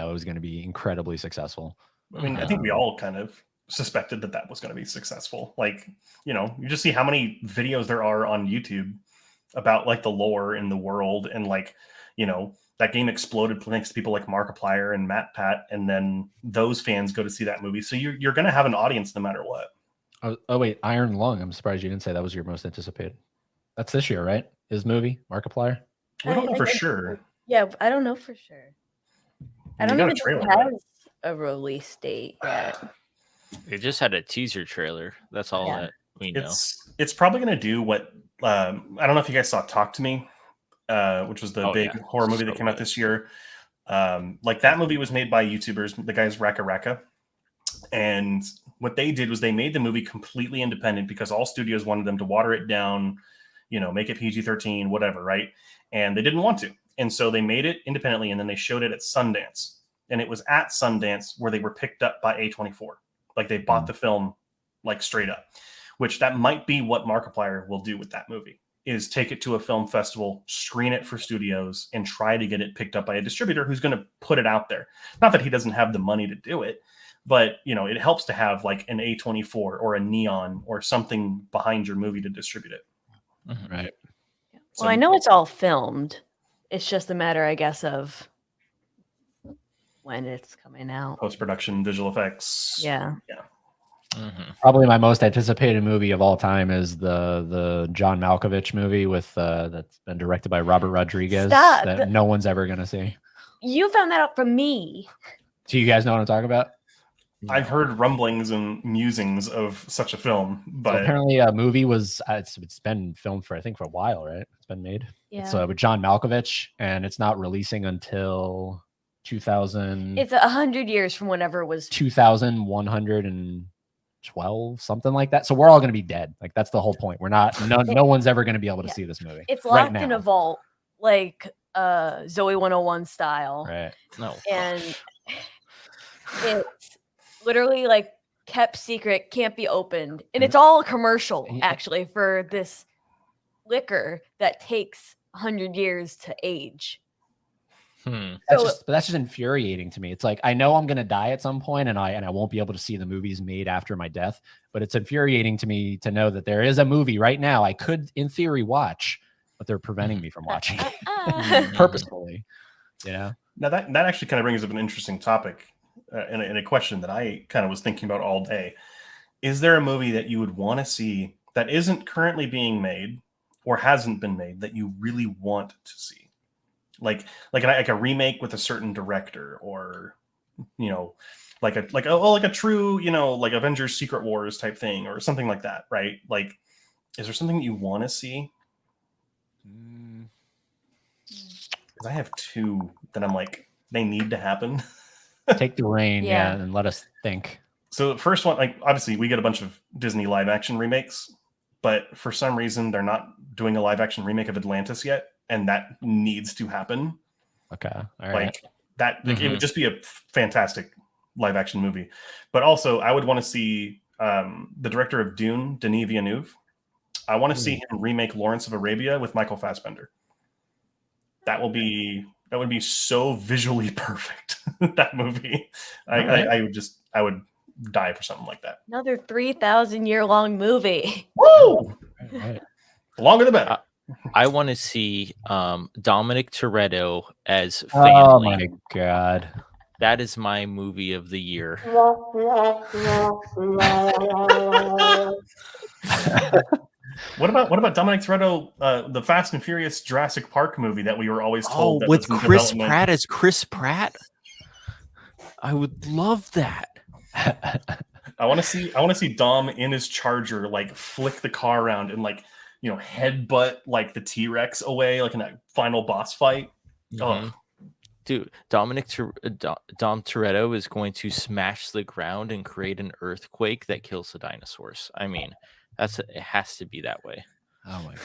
it was going to be incredibly successful. I mean, I think we all kind of suspected that was going to be successful. Like, you just see how many videos there are on YouTube about like the lore in the world and like, that game exploded thanks to people like Markiplier and MatPat, and then those fans go to see that movie. So you're going to have an audience no matter what. Oh wait, Iron Lung. I'm surprised you didn't say that was your most anticipated. That's this year, right? His movie, Markiplier. We don't know I for think- sure. Yeah, I don't know for sure. I We don't got a even think trailer, it but- has a release date yet. It just had a teaser trailer. That's all Yeah. that we know. It's probably going to do what I don't know if you guys saw Talk to Me. which was the Oh, big yeah. horror movie that So came out good. this year. Like that movie was made by YouTubers, the guys Raka Raka. And what they did was they made the movie completely independent because all studios wanted them to water it down, make it PG-13, whatever, right? And they didn't want to. And so they made it independently, and then they showed it at Sundance. And it was at Sundance where they were picked up by A24. Like they bought the film like straight up, which that might be what Markiplier will do with that movie, is take it to a film festival, screen it for studios, and try to get it picked up by a distributor who's going to put it out there. Not that he doesn't have the money to do it, but it helps to have like an A24 or a Neon or something behind your movie to distribute it. Right. Well, I know it's all filmed. It's just a matter, I guess, of when it's coming out. Post-production, visual effects. Yeah. Probably my most anticipated movie of all time is the John Malkovich movie with that's been directed by Robert Rodriguez that no one's ever gonna see. You found that out from me. Do you guys know what I'm talking about? I've heard rumblings and musings of such a film, but So apparently a movie was it's been filmed for a while, right? It's been made. Yeah. It's with John Malkovich, and it's not releasing until 2000. It's 100 years from whenever it was. 2112, something like that. So we're all going to be dead. Like that's the whole point. We're not. No one's ever going to be able to see this movie. It's right locked in now. a vault, like Zoe 101 style. Right. No. And it's literally like kept secret, can't be opened. And it's all a commercial, actually, for this liquor that takes 100 years to age. That's just infuriating to me. It's like I know I'm gonna die at some point, and I won't be able to see the movies made after my death. But it's infuriating to me to know that there is a movie right now I could, in theory, watch, but they're preventing me from watching it purposefully. Now that actually kind of brings up an interesting topic and a question that I kind of was thinking about all day. Is there a movie that you would want to see that isn't currently being made or hasn't been made that you really want to see? Like a remake with a certain director, or like a true like Avengers Secret Wars type thing or something like that, right? Like, is there something that you want to see? Because I have two that I'm like, they need to happen. Take the reign, Yeah. and let us think. So the first one, like obviously we get a bunch of Disney live action remakes, but for some reason they're not doing a live action remake of Atlantis yet, and that needs to happen. Okay, all right. Like that, it would just be a fantastic live action movie. But also, I would want to see the director of Dune, Denis Villeneuve. I want to see him remake Lawrence of Arabia with Michael Fassbender. That would be so visually perfect. That movie, I would die for something like that. Another 3,000-year-long movie. Woo! Right. The longer the better. I want to see Dominic Toretto as Oh family. my god. That is my movie of the year. What about Dominic Toretto, the Fast and Furious Jurassic Park movie that we were always told that with was in Chris development? Pratt as Chris Pratt? I would love that. I want to see Dom in his Charger like flick the car around and like headbutt like the T-Rex away like in that final boss fight. Oh, Dude, Dom Toretto is going to smash the ground and create an earthquake that kills the dinosaurs. I mean, it has to be that way. Oh my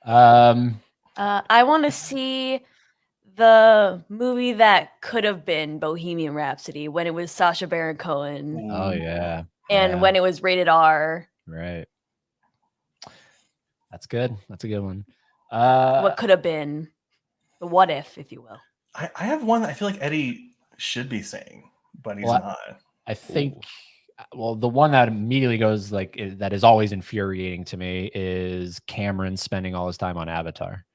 god. I want to see the movie that could have been Bohemian Rhapsody when it was Sacha Baron Cohen Oh yeah. and Yeah. when it was rated R. Right. That's good. That's a good one. What could have been the what if you will. I have one that I feel like Eddie should be saying, but he's Well, not. I think well, the one that immediately goes that is always infuriating to me is Cameron spending all his time on Avatar.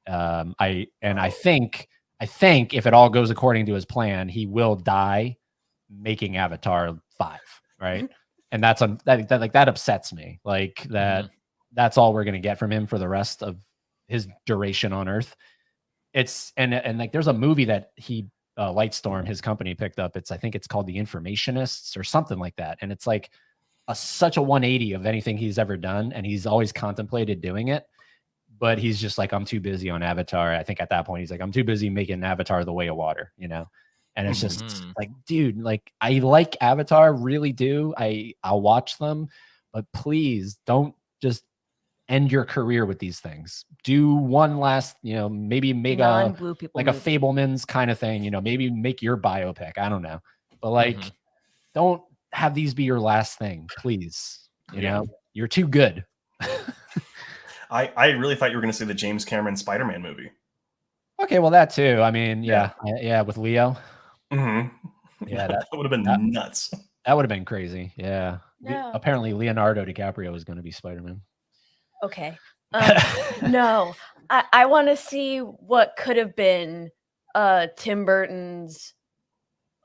I think if it all goes according to his plan, he will die making Avatar 5, right? And that's that upsets me. Like that's all we're gonna get from him for the rest of his duration on Earth. It's and like there's a movie that he Lightstorm, his company, picked up. I think it's called The Informationists or something like that. And it's like such a 180 of anything he's ever done, and he's always contemplated doing it. but he's just like, I'm too busy on Avatar. I think at that point he's like, I'm too busy making Avatar the way of water, you know? And it's just like, dude, like I like Avatar, really do. I'll watch them, but please don't just end your career with these things. Do one last, you know, maybe make Non-blue people like movie. a Fablemans kind of thing, you know, maybe make your biopic. I don't know. But like, don't have these be your last thing, please. You know, you're too good. I really thought you were going to say the James Cameron Spider-Man movie. Okay, well that too. I mean, yeah, with Leo. Mm-hmm. Yeah, that would have been nuts. That would have been crazy. Yeah. No. Apparently, Leonardo DiCaprio was going to be Spider-Man. Okay. No, I want to see what could have been Tim Burton's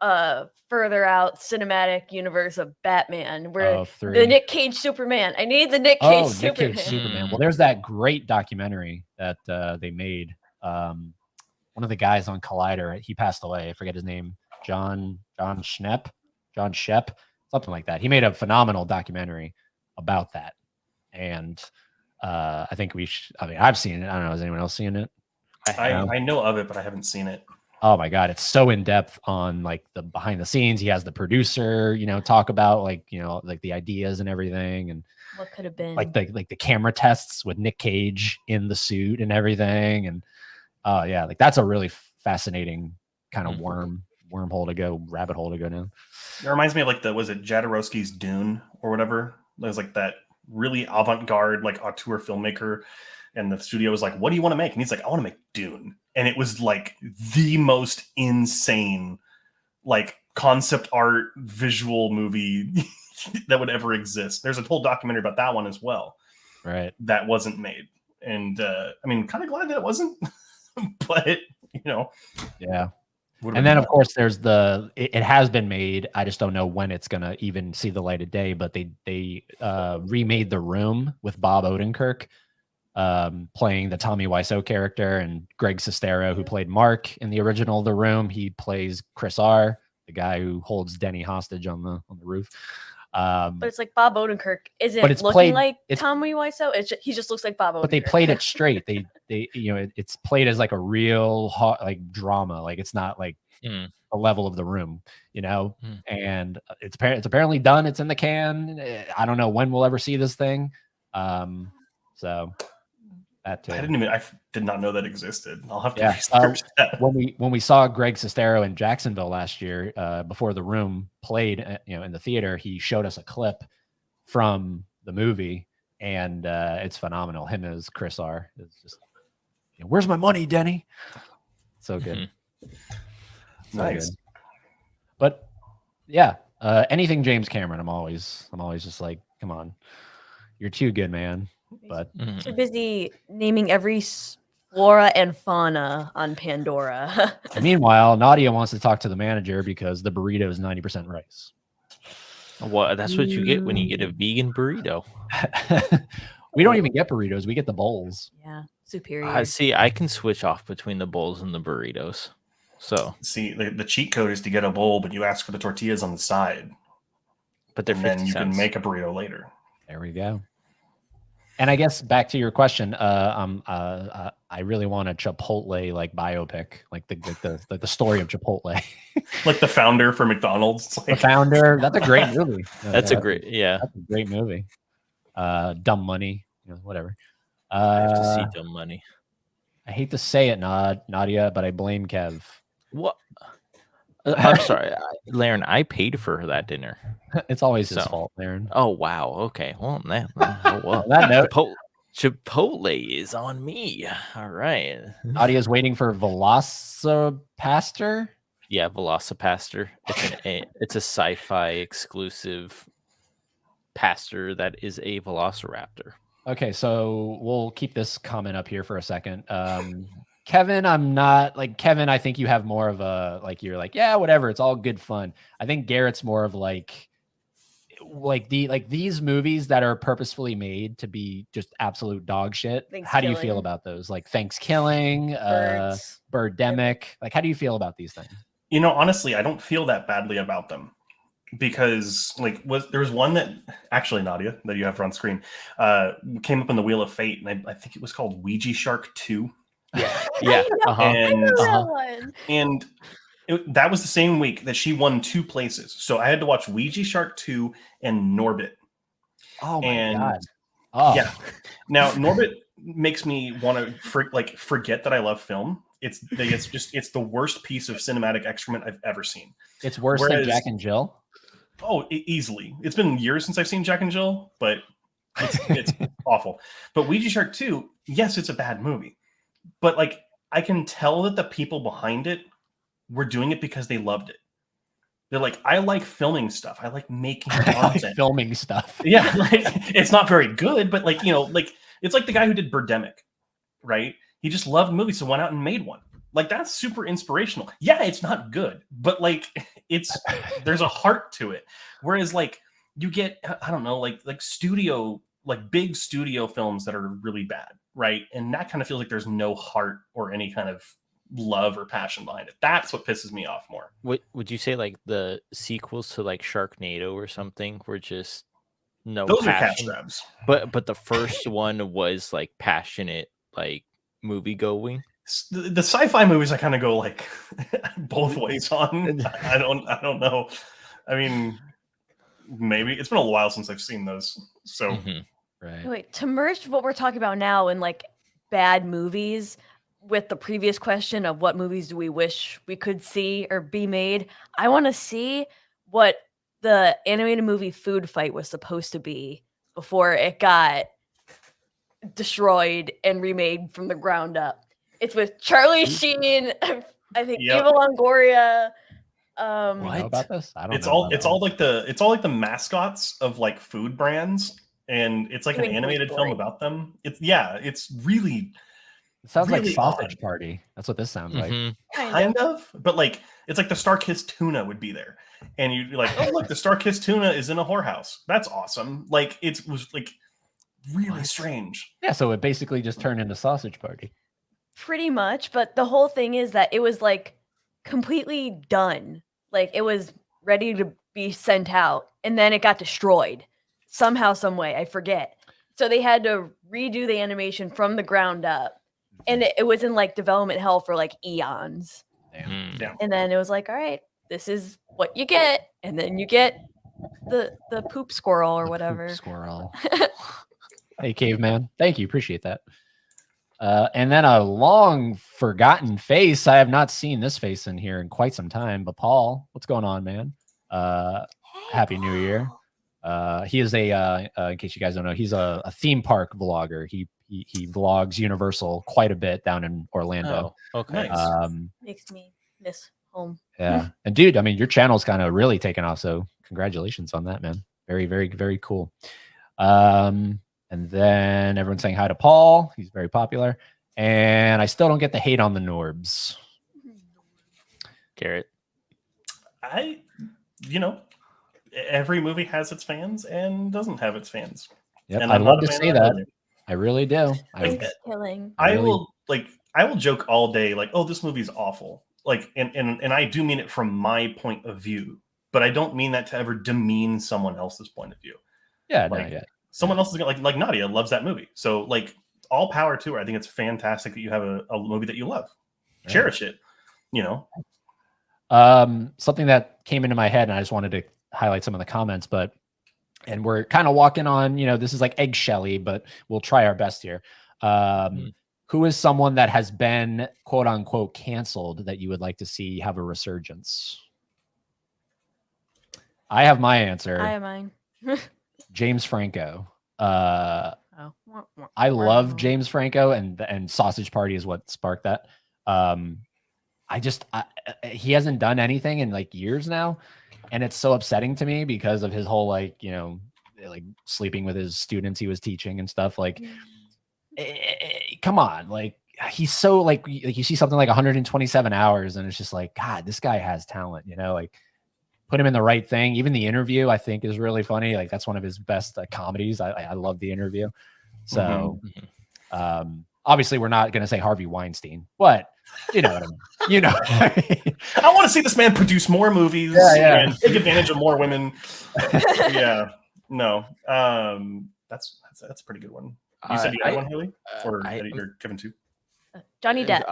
further out cinematic universe of Batman, where the Nick Cage Superman. I need the Nick Cage Superman. Nick Cage Superman. Well, there's that great documentary that they made. One of the guys on Collider, he passed away. I forget his name. John Shep, something like that. He made a phenomenal documentary about that. And I think I've seen it. I don't know. Has anyone else seen it? I know of it, but I haven't seen it. Oh my God. It's so in depth on like the behind the scenes. He has the producer, you know, talk about like, you know, like the ideas and everything. And what could have been like the camera tests with Nick Cage in the suit and everything. And yeah, like that's a really fascinating kind of wormhole to go, rabbit hole to go down. It reminds me of was it Jodorowsky's Dune or whatever? There's like that really avant-garde, like auteur filmmaker. And the studio was like, what do you want to make? And he's like, I want to make Dune. And it was like the most insane, like concept art visual movie that would ever exist. There's a whole documentary about that one as well. Right. That wasn't made. And I mean, kind of glad that it wasn't, but you know. Yeah. And then of course there's it has been made. I just don't know when it's going to even see the light of day, but they remade The Room with Bob Odenkirk. Playing the Tommy Wiseau character, and Greg Sestero, who played Mark in the original The Room, he plays Chris R., the guy who holds Denny hostage on the roof. But it's like Bob Odenkirk isn't looking like Tommy Wiseau. He just looks like Bob Odenkirk. But they played it straight. They you know, it's played as like a real like drama. Like it's not like the level of The Room, you know. And it's apparently done. It's in the can. I don't know when we'll ever see this thing. So. I did not know that existed. I'll have to research that. When we saw Greg Sestero in Jacksonville last year, before The Room played, you know, in the theater, he showed us a clip from the movie, and it's phenomenal. Him as Chris R. It's just, you know, where's my money, Denny? So good. Nice. Good. But yeah, anything James Cameron, I'm always just like, come on, you're too good, man. But too busy naming every flora and fauna on Pandora. Meanwhile, Nadia wants to talk to the manager because the burrito is 90% rice. Well, that's what you get when you get a vegan burrito. We don't even get burritos. We get the bowls. Yeah, superior. See, I can switch off between the bowls and the burritos. So see, the cheat code is to get a bowl, but you ask for the tortillas on the side. But they're 50 then you cents. can make a burrito later. There we go. And I guess back to your question, I really want a Chipotle like biopic, like the story of Chipotle, like the founder for McDonald's. The founder. That's a great movie. That's a great movie. Dumb Money, you know, whatever. I have to see Dumb Money. I hate to say it, Nadia, but I blame Kev. What? I'm sorry, Laren. I paid for that dinner. It's always his fault, Laren. Oh wow. Okay. Well, well. That note, Chipotle is on me. All right. Nadia's waiting for Velocipaster. Yeah, Velocipaster. It's a sci-fi exclusive pastor that is a velociraptor. Okay, so we'll keep this comment up here for a second. Kevin, I'm not like Kevin. I think you have more of a like you're like, yeah, whatever. It's all good fun. I think Garrett's more of like these movies that are purposefully made to be just absolute dog shit. How do you feel about those? Like Thanksgiving, Birdemic. Like, how do you feel about these things? You know, honestly, I don't feel that badly about them. because like there was one that actually Nadia that you have on screen came up in the Wheel of Fate, and I think it was called Ouija Shark 2. Yeah. And That one. and that was the same week that she won 2 places. So I had to watch Ouija Shark 2 and Norbit. Oh my And god. Oh yeah. Now Norbit makes me want to forget that I love film. It's the worst piece of cinematic excrement I've ever seen. It's worse Whereas- than Jack and Jill. Oh, easily. It's been years since I've seen Jack and Jill, but it's awful. But Ouija Shark 2, yes, it's a bad movie. But like I can tell that the people behind it were doing it because they loved it. They're like, I like filming stuff. I like making content. Filming stuff. Yeah, like it's not very good, but like, like it's like the guy who did Birdemic, right? He just loved movies, so went out and made one. Like that's super inspirational. Yeah, it's not good, but like there's a heart to it. Whereas like you get, I don't know, like big studio films that are really bad, right? And that kind of feels like there's no heart or any kind of love or passion behind it. That's what pisses me off more. Would you say like the sequels to like Sharknado or something were just no Those are cash passion? grabs. But the first one was like passionate, like movie going. The sci-fi movies I kind of go like both ways on. I don't know. I mean, maybe it's been a while since I've seen those. So Right. Wait, to merge what we're talking about now in like bad movies with the previous question of what movies do we wish we could see or be made, I want to see what the animated movie Food Fight was supposed to be before it got destroyed and remade from the ground up. It's with Charlie Sheen, I think Yep. Eva Longoria. You know What? about this? I don't it's know all about it's that. all like the mascots of like food brands, and it's like You an mean Toy animated film Story? about them. It's really It sounds like really Sausage odd. Party. That's what this sounds like. Mhm. kind of, but like it's like the Star-Kissed tuna would be there, and you'd be like, oh look, the Star-Kissed tuna is in a whorehouse. That's awesome. Like it was like really What? strange. Yeah, so it basically just turned into Sausage Party. Pretty much, but the whole thing is that it was like completely done. Like it was ready to be sent out and then it got destroyed somehow, some way. I forget. So they had to redo the animation from the ground up. And it was in like development hell for like eons. Damn. Mm. Yeah. And then it was like, all right, this is what you get. And then you get the poop squirrel or The poop whatever. Squirrel. Hey, caveman. Thank you. Appreciate that. And then a long forgotten face. I have not seen this face in here in quite some time. But Paul, what's going on, man? Happy New Year. He is in case you guys don't know, he's a theme park vlogger. He vlogs Universal quite a bit down in Orlando. Oh, okay. Nice. Makes me miss home. Yeah. And dude, I mean, your channel's kind of really taken off. So congratulations on that, man. Very, very, very cool. And then everyone's saying hi to Paul. He's very popular. And I still don't get the hate on the Norbs. Garrett. Every movie has its fans and doesn't have its fans. Yep. And I'd I'm love not a to fan say of that. either. I really do. Thanks, killing. I Really? will joke all day like, oh, this movie's awful. Like, and I do mean it from my point of view, but I don't mean that to ever demean someone else's point of view. Yeah, no, Like, yeah. Someone else is gonna like Nadia loves that movie. So like all power to her. I think it's fantastic that you have a movie that you love. Yeah. Cherish it. Something that came into my head, and I just wanted to highlight some of the comments, and we're kind of walking on, this is like eggshelly, but we'll try our best here. Who is someone that has been quote unquote canceled that you would like to see have a resurgence? I have my answer. I have mine. James Franco. Oh. I love James Franco, and Sausage Party is what sparked that. He hasn't done anything in like years now, and it's so upsetting to me because of his whole like sleeping with his students he was teaching and stuff. Like, come on, like he's so like you see something like 127 hours, and it's just like, God, this guy has talent, like. Put him in the right thing. Even The Interview, I think, is really funny. Like that's one of his best comedies. I love The Interview. So, obviously, we're not going to say Harvey Weinstein, but You know what I mean? You know. What I mean? I want to see this man produce more movies and take advantage of more women. Yeah, no, that's a pretty good one. You said you had one, Haley, or Kevin too? Johnny Depp.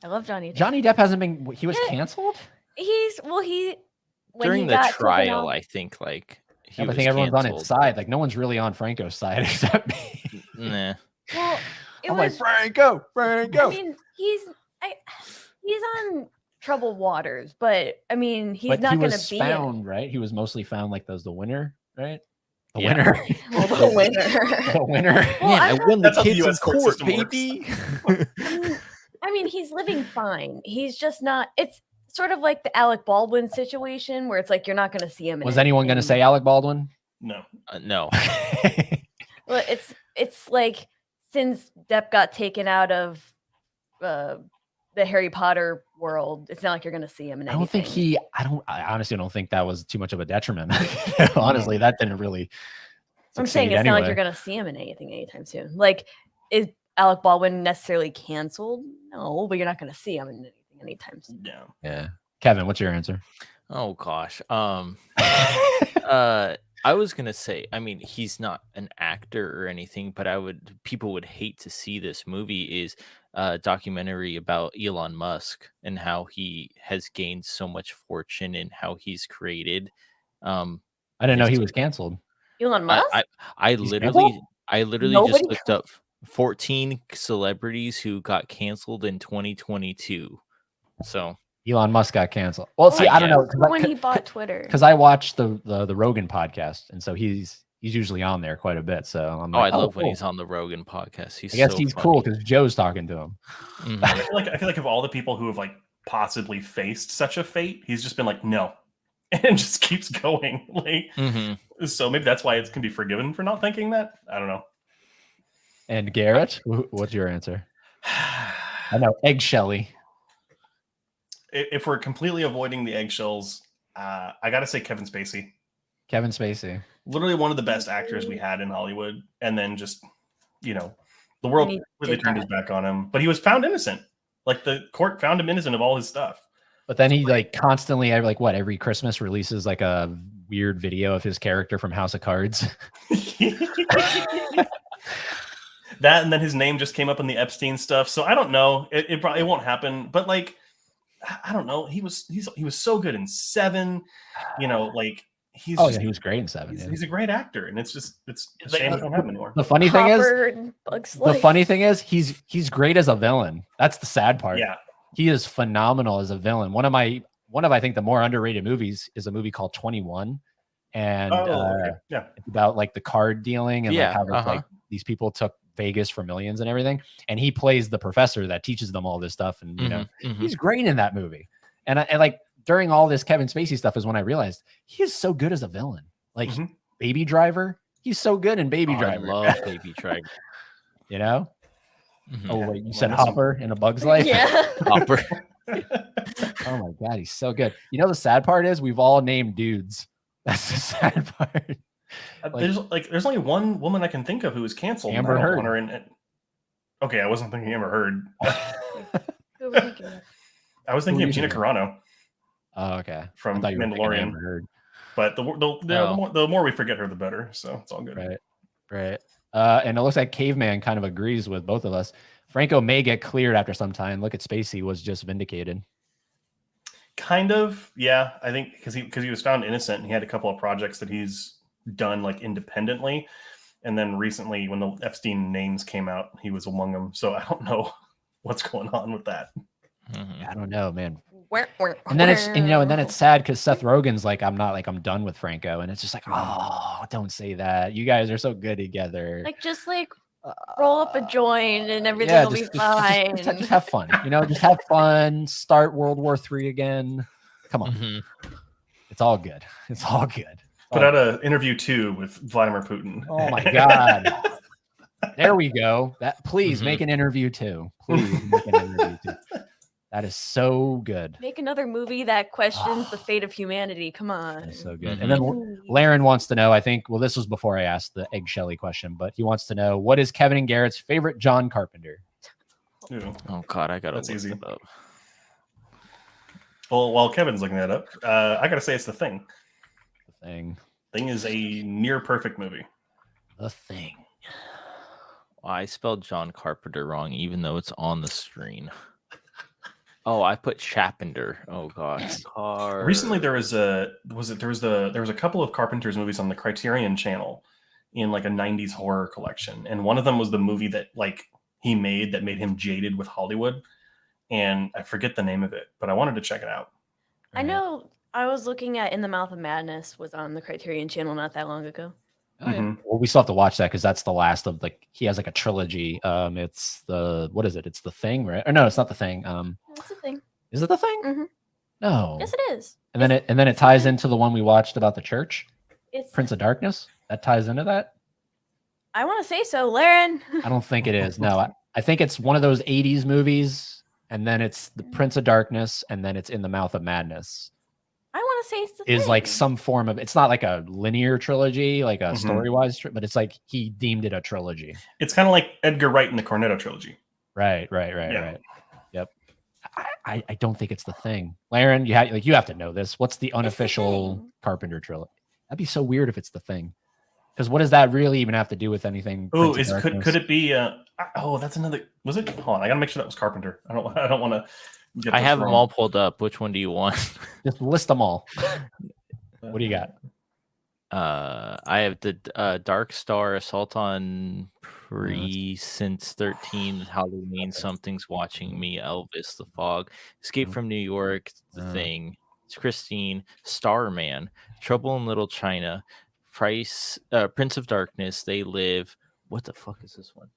I love Johnny Depp. Johnny Depp hasn't been. He was canceled. During the trial, I think like I think everyone's on his side. Like no one's really on Franco's side except me. Nah. Well, I'm like Franco. I mean, he's on troubled waters, but I mean, he's not going to be found, right? He was mostly found like the winner, right? The Yeah. winner. Well, the winner. The winner. Well, Man, I won the That's how the kids in US court court, system works. baby. I mean, he's living fine. He's just not. It's sort of like the Alec Baldwin situation where it's like you're not going to see him. Was anyone going to say Alec Baldwin? No. No. Well, it's like since Depp got taken out of the Harry Potter world, it's not like you're going to see him in anything. I honestly don't think that was too much of a detriment. Honestly, that didn't really. I'm saying it's not like you're going to see him in anything anytime soon. Like, is Alec Baldwin necessarily canceled? No, but you're not going to see him in anything anytime soon. Yeah. Kevin, what's your answer? Oh gosh. I was gonna say, I mean, he's not an actor or anything, but people would hate to see this movie is a documentary about Elon Musk and how he has gained so much fortune and how he's created. I didn't know he was canceled. Elon Musk? I literally just looked up 14 celebrities who got canceled in 2022. So Elon Musk got canceled. Well, see, I don't know when he bought Twitter. Because I watched the Rogan podcast, and so he's usually on there quite a bit. So I'm like, I love when he's on the Rogan podcast. I guess he's cool because Joe's talking to him. Mm-hmm. I feel like of all the people who have like possibly faced such a fate, he's just been like no, and just keeps going. Like, so maybe that's why it can be forgiven for not thinking that. I don't know. And Garrett, what's your answer? I know eggshelly. If we're completely avoiding the eggshells, I gotta say Kevin Spacey. Kevin Spacey, literally one of the best actors we had in Hollywood, and then just the world really turned his back on him. But he was found innocent. Like the court found him innocent of all his stuff. But then he like constantly, every Christmas releases like a weird video of his character from House of Cards. That and then his name just came up in the Epstein stuff. So I don't know. It probably won't happen. But like, I don't know. He was so good in Seven. Like he was great in Seven. He's a great actor, and it's a shame it don't happen anymore. The funny thing is, he's great as a villain. That's the sad part. Yeah, he is phenomenal as a villain. One of I think the more underrated movies is a movie called 21, and it's about like the card dealing and like how like these people took Vegas for millions and everything, and he plays the professor that teaches them all this stuff, and he's great in that movie. And like during all this Kevin Spacey stuff is when I realized he is so good as a villain. Like Baby Driver, he's so good in Baby Driver. I love Baby Driver. Oh wait, you said Hopper in A Bug's Life? Yeah. Hopper. Oh my god, he's so good. The sad part is we've all named dudes. That's the sad part. There's only one woman I can think of who was canceled. Amber Heard. Okay, I wasn't thinking Amber Heard. Who were you thinking of? I was thinking of Gina Carano. Oh, okay. From Mandalorian. But the more we forget her, the better. So it's all good. Right. And it looks like Caveman kind of agrees with both of us. Franco may get cleared after some time. Look at Spacey was just vindicated. Kind of, yeah. I think because he was found innocent, and he had a couple of projects that he's done like independently, and then recently when the Epstein names came out, he was among them. So I don't know what's going on with that. I don't know, man. And then it's sad because Seth Rogen's like, I'm done with Franco, and it's just like, oh, don't say that. You guys are so good together. Like just like roll up a joint and everything will be fine. Just have fun. Just have fun. Start World War III again. Come on. It's all good. It's all good. Put out an interview 2 with Vladimir Putin. Oh my god. There we go. Please make an interview 2. Please make an interview 2. That is so good. Make another movie that questions the fate of humanity. Come on. That's so good. And then Laren wants to know, I think, well, this was before I asked the eggshelly question, but he wants to know, what is Kevin and Garrett's favorite John Carpenter? Ooh. Oh God, I gotta That's look easy. it up. Well, while Kevin's looking that up, I gotta say it's The Thing. The Thing. Thing is a near perfect movie. The Thing. I spelled John Carpenter wrong, even though it's on the screen. Oh, I put Chapender. Oh gosh. Recently, there was a couple of Carpenter's movies on the Criterion Channel in like a '90s horror collection, and one of them was the movie that like he made that made him jaded with Hollywood, and I forget the name of it, but I wanted to check it out. I know I was looking at In the Mouth of Madness was on the Criterion Channel not that long ago. Oh, yeah. Mhm. Well, we still have to watch that because that's the last of like he has like a trilogy. It's the what is it? It's The Thing, right? Or no, it's not The Thing. That's the thing. Is it The Thing? Mhm. No. Yes, it is. And then it ties into the one we watched about the church, It's. Prince of Darkness. That ties into that. I want to say so, Laren. I don't think it is. No, I think it's one of those '80s movies, and then it's the Prince of Darkness, and then it's In the Mouth of Madness. I want to say it's the Is like thing. some form of. It's not like a linear trilogy, like a Mhm. story-wise, but it's like he deemed it a trilogy. It's kind of like Edgar Wright in the Cornetto trilogy. Right. Yeah. Yep. I don't think it's The Thing. Laren, you have to know this. What's the unofficial Thing. Carpenter trilogy? That'd be so weird if it's The Thing. Because what does that really even have to do with anything? Oh, Prince of Darkness? could it be? That's another. Was it? Hold on, I gotta make sure that was Carpenter. I don't want to. I have them all pulled up. Which one do you want? Just list them all. What do you got? I have the Dark Star, Assault on Precinct 13, Halloween, Something's Watching Me, Elvis, The Fog, Escape from New York, The Thing, It's Christine, Starman, Trouble in Little China, Prince of Darkness, They Live. What the fuck is this one?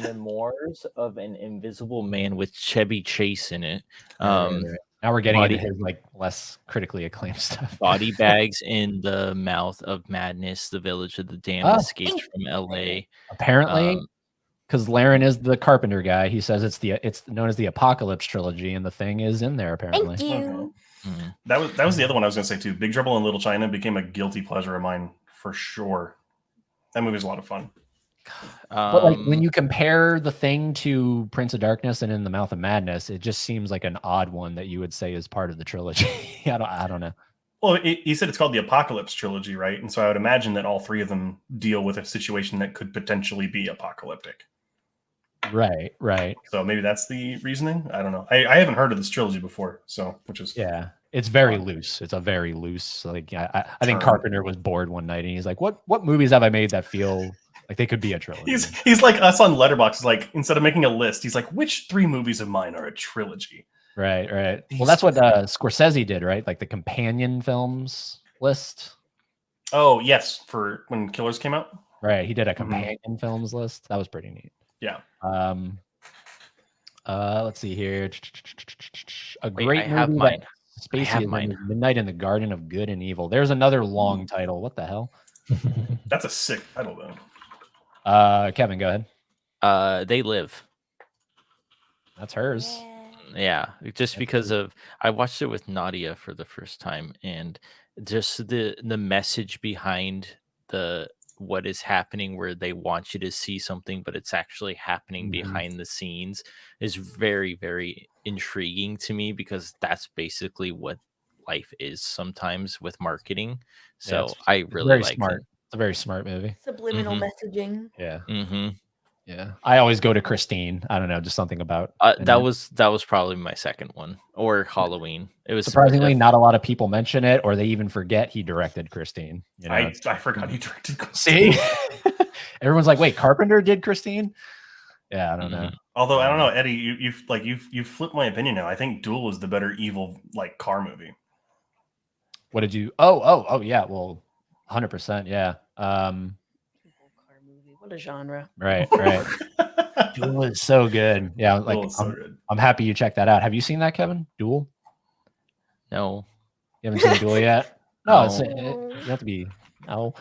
Memoirs of an Invisible Man with Chevy Chase in it. Right. Now we're getting Body- into his like less critically acclaimed stuff. Body Bags in the Mouth of Madness, The Village of the Damned, Oh. Escapes from L.A. Apparently, because Laren is the Carpenter guy, he says it's known as the Apocalypse trilogy, and The Thing is in there apparently. Thank you. Mhm. That was the other one I was gonna say too. Big Trouble in Little China became a guilty pleasure of mine for sure. That movie's a lot of fun. But like when you compare The Thing to Prince of Darkness and In the Mouth of Madness, it just seems like an odd one that you would say is part of the trilogy. I don't know. Well, he said it's called the Apocalypse trilogy, right? And so I would imagine that all three of them deal with a situation that could potentially be apocalyptic. Right. So maybe that's the reasoning. I don't know. I haven't heard of this trilogy before, so which is Yeah. It's very loose. It's a very loose. Like I think Term. Carpenter was bored one night and he's like, "What movies have I made that feel like they could be a trilogy?" He's like us on Letterboxd. Like instead of making a list, he's like, which 3 movies of mine are a trilogy? Right. Well, He's- that's what Scorsese did, right? Like the companion films list. Oh yes, for when Killers came out. Right. He did a Mhm. companion films list. That was pretty neat. Yeah. Let's see here. A Wait, great I have movie mine. that I Spacey have is in mine. is Midnight in the Garden of Good and Evil. There's another long title. What the hell? That's a sick title though. Kevin, go ahead. They Live. That's hers. Yeah, just because of I watched it with Nadia for the first time, and just the message behind the what is happening, where they want you to see something, but it's actually happening Mhm. behind the scenes, is very, very intriguing to me, because that's basically what life is sometimes with marketing. So it's I really very like smart. It's a very smart movie. Subliminal Mhm. messaging. Yeah. it. Yeah. I always go to Christine. I don't know, just something about That was probably my second one, or Halloween. It was surprisingly not a lot of people mention it, or they even forget he directed Christine. You know, I forgot he directed Christine. see, everyone's like, "Wait, Carpenter did Christine?" Yeah, I don't know. Although I don't know, Eddie, you've flipped my opinion now. I think Duel is the better evil like car movie. What did you? Oh, yeah. Well, 100%. Yeah. Evil car movie. What a genre. Right. Duel is so good. Yeah, like Duel is so good. I'm happy you checked that out. Have you seen that, Kevin? Duel? No. You haven't seen Duel yet? No, it's, No. you have to be. No.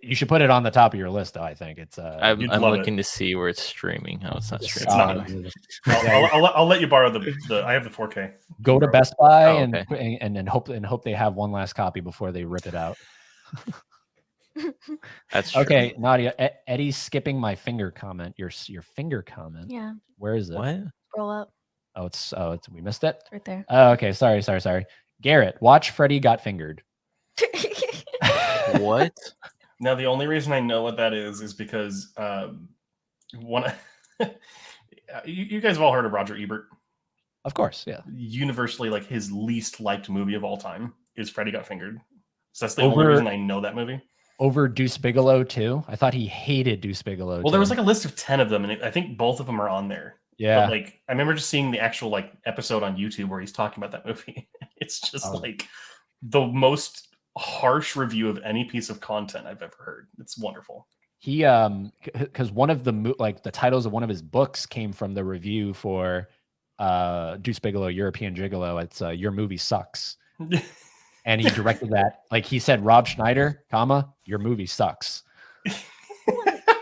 You should put it on the top of your list, though. I think it's. I'm You'd love it. looking to see where it's streaming. Oh, it's not it's streaming. not. solid movie. I'll let you borrow the. I have the 4K. Go to Best Buy Oh, and okay. and hope they have one last copy before they rip it out. That's true. Okay, Nadia. Eddie's skipping my finger comment. Your finger comment. Yeah. Where is it? What? Scroll up It's we missed it. right there. Oh, okay. Sorry. Garrett, watch Freddy Got Fingered. What? Now, the only reason I know what that is because one. You guys have all heard of Roger Ebert. Of course, yeah. Universally, like his least liked movie of all time is Freddy Got Fingered. So that's the Over- only reason I know that movie. Over Deuce Bigelow too. I thought he hated Deuce Bigelow. Well, there was too. like a list of 10 of them, and I think both of them are on there. yeah. But like, I remember just seeing the actual like episode on YouTube where he's talking about that movie. It's just Oh. like the most harsh review of any piece of content I've ever heard. It's wonderful. He because one of the the titles of one of his books came from the review for Deuce Bigelow, European Gigolo. It's Your Movie Sucks. And he directed that. Like he said, Rob Schneider, comma, your movie sucks.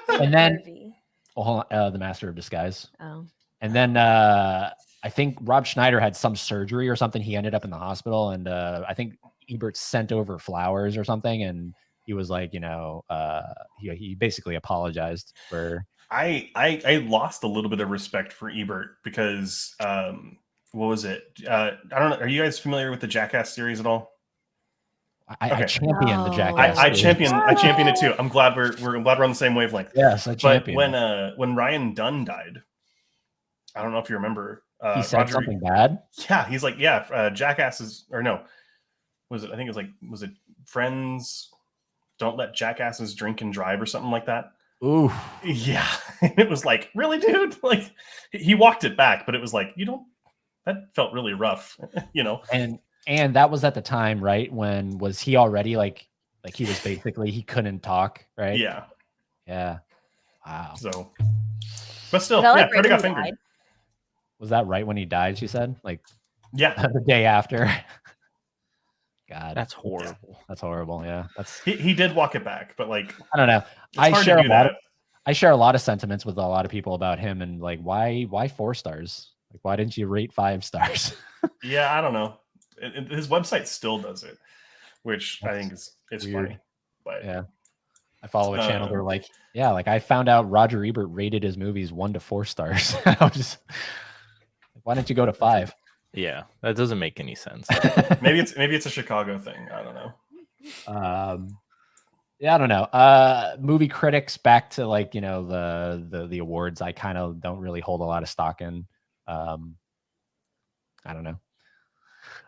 And then- Movie. Oh, hold on, The Master of Disguise. Oh. And then I think Rob Schneider had some surgery or something. He ended up in the hospital, and I think Ebert sent over flowers or something, and he was like, he basically apologized for. I lost a little bit of respect for Ebert because what was it? I don't know. Are you guys familiar with the Jackass series at all? I Okay. champion the No. Jackass. I series. champion it too. I'm glad we're on the same wavelength. Yes, I But champion. when Ryan Dunn died, I don't know if you remember. He said Roger- something bad. Yeah, he's like, Jackass is, or no, was it? I think it was like, was it Friends? Don't let jackasses drink and drive or something like that. Ooh, Yeah, it was like, really, dude? Like, he walked it back, but it was like, that felt really rough, and that was at the time, right? When was he already like he was basically he couldn't talk, right? Yeah. Yeah. Wow. So, but still, Is that, like, yeah, right Freddy when Got he Fingered. died? Was that right when he died? She said, like Yeah, the day after. God, That's horrible. that's horrible. Yeah, that's he did walk it back, but like, I don't know. it's I hard share to a do lot that. of I share a lot of sentiments with a lot of people about him, and like why 4 stars? Like why didn't you rate 5 stars? Yeah, I don't know. His website still does it, which I think is weird. funny. But Yeah. I follow a channel. They're like, yeah, like I found out Roger Ebert rated his movies 1 to 4 stars. I was just, why didn't you go to 5? Yeah, that doesn't make any sense. maybe it's a Chicago thing. I don't know. Yeah, I don't know. Movie critics, back to like the awards. I kind of don't really hold a lot of stock in. I don't know.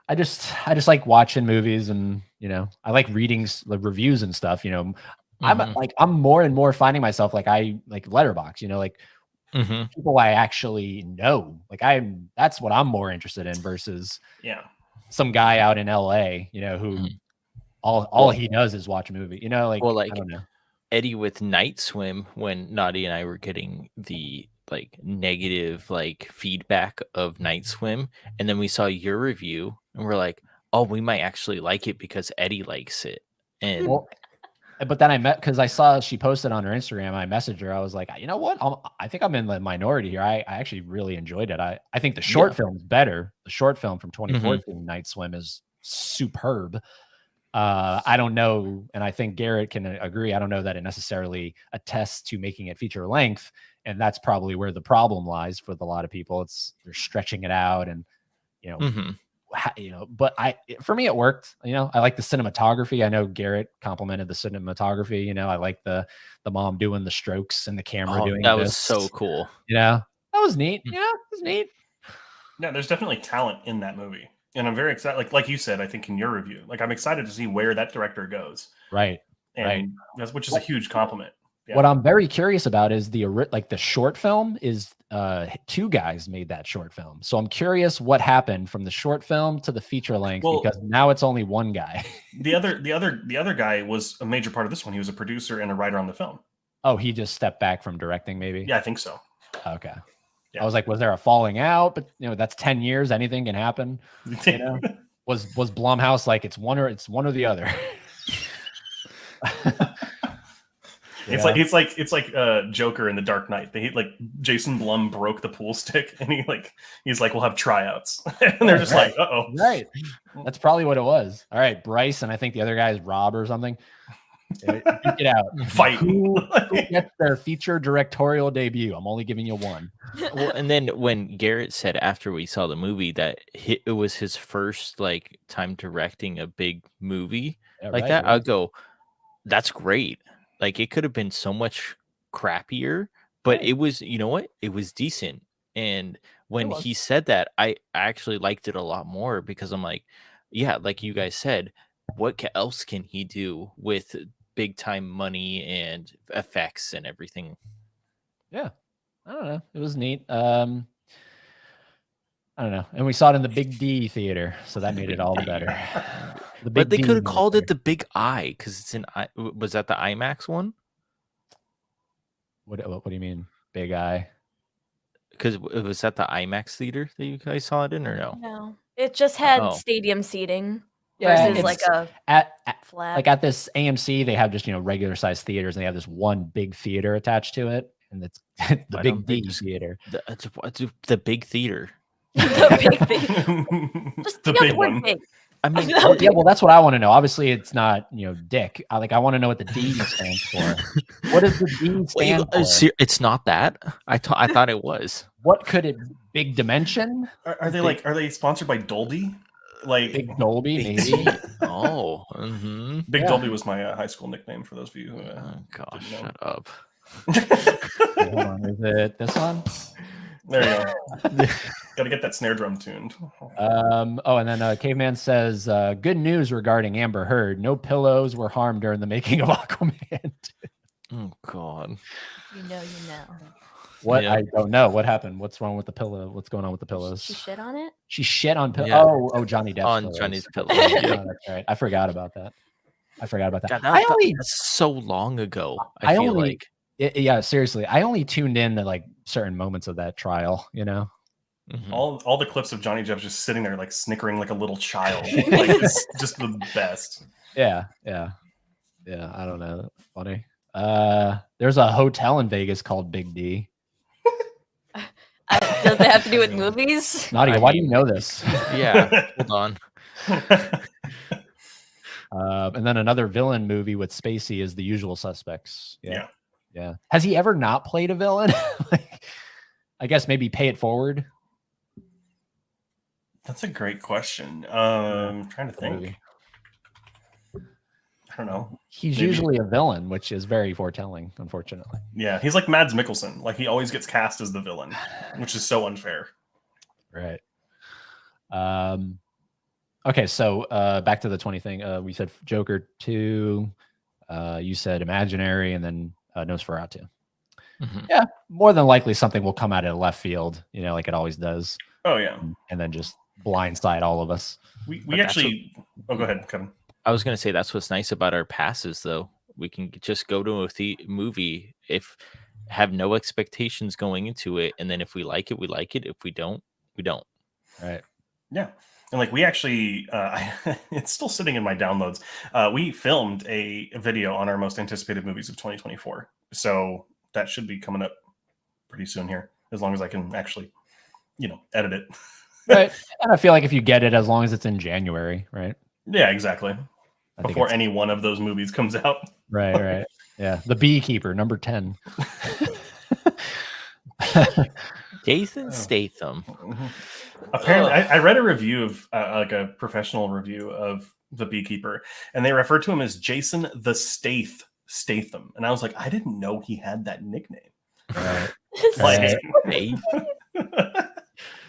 I just like watching movies, and I like reading the reviews and stuff. Mhm. I'm more and more finding myself like I like Letterboxd. Like Mhm. people I actually know. Like that's what I'm more interested in versus Yeah. some guy out in LA. Who Mhm. all he does is watch a movie. Like, Well, like, I don't know. Eddie with Night Swim, when Naughty and I were getting the like negative like feedback of Night Swim, and then we saw your review and we're like, oh, we might actually like it because Eddie likes it. And Well, but then because I saw she posted on her Instagram, I messaged her. I was like, you know what? I think I'm in the minority here. I actually really enjoyed it. I think the short film's better. The short film from 2014, Night Swim, is superb. I don't know, and I think Garrett can agree. I don't know that it necessarily attests to making it feature length, and that's probably where the problem lies with a lot of people. They're stretching it out, and Mhm. But for me it worked. I like the cinematography. I know Garrett complimented the cinematography. I like the mom doing the strokes and the camera Oh, doing that was this. so cool. That was neat. It was neat. Yeah, there's definitely talent in that movie. And I'm very excited. Like you said, I think in your review, like I'm excited to see where that director goes. Right. And Right. which is a huge compliment. Yeah. What I'm very curious about is the short film is 2 guys made that short film. So I'm curious what happened from the short film to the feature length, Well- because now it's only 1 guy. The other guy was a major part of this one. He was a producer and a writer on the film. Oh, he just stepped back from directing, maybe? Yeah, I think so. Okay. Yeah. I was like, was there a falling out? But that's 10 years. Anything can happen. Was Blumhouse like it's one or the other? It's like Joker in The Dark Knight. Jason Blum broke the pool stick, and he's like, we'll have tryouts, and they're just Right. like, uh oh. Right. That's probably what it was. All right, Bryce, and I think the other guy is Rob or something. Get out. Fight. Who gets their feature directorial debut? I'm only giving you one. Well, and then when Garrett said after we saw the movie that it was his first like time directing a big movie Yeah, like right, that, yeah. I'd go, "That's great." Like it could have been so much crappier, but Right. it was, you know what? It was decent. And when was. he said that, I actually liked it a lot more because I'm like, yeah, like you guys said, what else can he do with big time money and effects and everything? Yeah. I don't know. It was neat. I don't know. And we saw it in the Big D theater, so that made it all the better. The But they D could have made called better. it the Big I because it's an I. Was that the IMAX one? What do you mean, Big Eye? Because it was at the IMAX theater that you guys saw it in, or no? No, it just had Oh. stadium seating Yeah, versus like it's a at flat. like at this AMC, they have just regular sized theaters, and they have this one big theater attached to it, and it's the Why Big don't they D just- theater. It's the big theater. the big thing. Just The take out big the word one. big. I mean, No, Yeah, well, that's what I want to know. Obviously, it's not Dick. I want to know what the D stands for. What does the D stand for? it's not that. I thought it was. What could it? Big Dimension? Are they are they sponsored by Dolby? Like Big Dolby? Big Maybe. D. Oh, mm-hmm. Big Yeah. Dolby was my high school nickname for those of you who. Oh gosh, Didn't know. shut up. Wait, hold on. Is it this one? There you go. Got to get that snare drum tuned. Oh, and then Caveman says, good news regarding Amber Heard. No pillows were harmed during the making of Aquaman. Oh god. You know, you know. What? Yeah. I don't know. What happened? What's wrong with the pillow? What's going on with the pillows? She shit on it. She shit on pillows. Yeah. Oh, Johnny Depp's On pillows. Johnny's pillow. Yeah, Yeah. that's right. I forgot about that. God, I only, that's so long ago. I I feel only- like. yeah, seriously. I only tuned in to certain moments of that trial. Mhm. All the clips of Johnny Depp just sitting there snickering like a little child. It's just the best. Yeah. I don't know. Funny. There's a hotel in Vegas called Big D. Does it have to do with movies? Nadia, I why do you mean- know this? Yeah. Hold on. And then another villain movie with Spacey is The Usual Suspects. Yeah. Yeah. Has he ever not played a villain? I guess maybe Pay It Forward. That's a great question. Trying to think. Movie. I don't know. He's Maybe. usually a villain, which is very foretelling, unfortunately. Yeah, he's like Mads Mikkelsen. He always gets cast as the villain, which is so unfair. Right. Okay, so back to the 20 thing. We said Joker 2. You said Imaginary, and then Nosferatu. Mhm. Yeah, more than likely something will come out of left field, like it always does, Oh yeah, and then just blindside all of us. we But that's actually. Oh, go ahead, Kevin. I was gonna say that's what's nice about our passes, though. We can just go to a movie have no expectations going into it, and then if we like it, we like it. If we don't, we don't. Right. Yeah, and we actually, it's still sitting in my downloads. We filmed a video on our most anticipated movies of 2024, so that should be coming up pretty soon here, as long as I can actually, edit it. Right. And I feel like if you get it, as long as it's in January, right? Yeah, exactly. I think Before it's- any one of those movies comes out. Right. Yeah. The Beekeeper, number 10. Jason Oh. Statham. Apparently, I read a review of a professional review of The Beekeeper, and they referred to him as Jason the Statham, and I was like, I didn't know he had that nickname. Right. Like, Hey,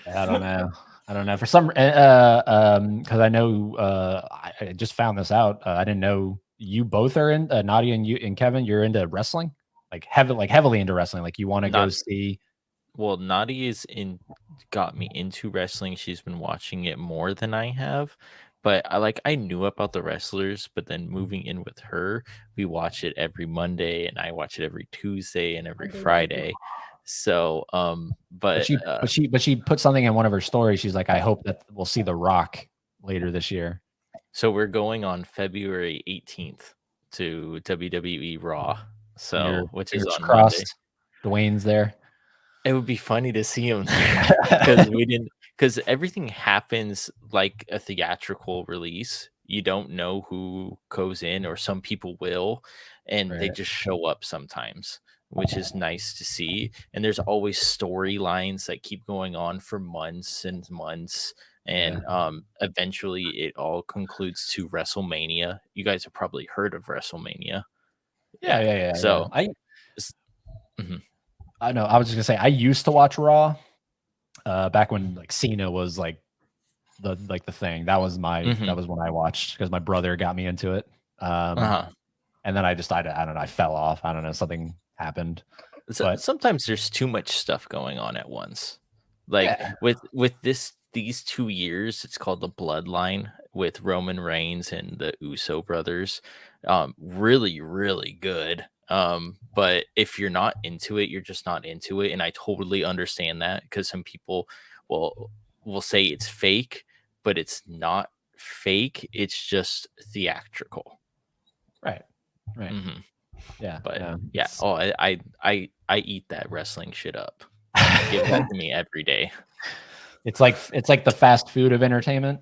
I don't know. For some, because I know I just found this out. I didn't know you both are in Nadia and you and Kevin. You're into wrestling, heavily into wrestling. Like you want to go Not- see. well, Nadia's got me into wrestling. She's been watching it more than I have. But I knew about the wrestlers, but then moving in with her, we watch it every Monday, and I watch it every Tuesday and every Monday, Friday. So, but She put something in one of her stories. She's like, I hope that we'll see The Rock later this year. so we're going on February 18th to WWE Raw. So, which is Fingers on Monday. Dwayne's there. It would be funny to see him because everything happens like a theatrical release. You don't know who goes in, or some people will, and they Right. just show up sometimes, which is nice to see. And there's always storylines that keep going on for months and months. And eventually it all concludes to WrestleMania. You guys have probably heard of WrestleMania. Yeah. So I Mhm. I know. I was just gonna say I used to watch Raw back when like Cena was like the thing. That was that was when I watched because my brother got me into it. Uh-huh. And then I don't know, I fell off. I don't know, something happened. So, But sometimes there's too much stuff going on at once. Like yeah, with these 2 years, it's called the Bloodline with Roman Reigns and the Uso brothers. Really, really good. But if you're not into it, you're just not into it, and I totally understand that because some people will say it's fake, but it's not fake. It's just theatrical. right. Mhm. Yeah. But yeah, it's- oh, I eat that wrestling shit up. Give that to me every day. it's like the fast food of entertainment.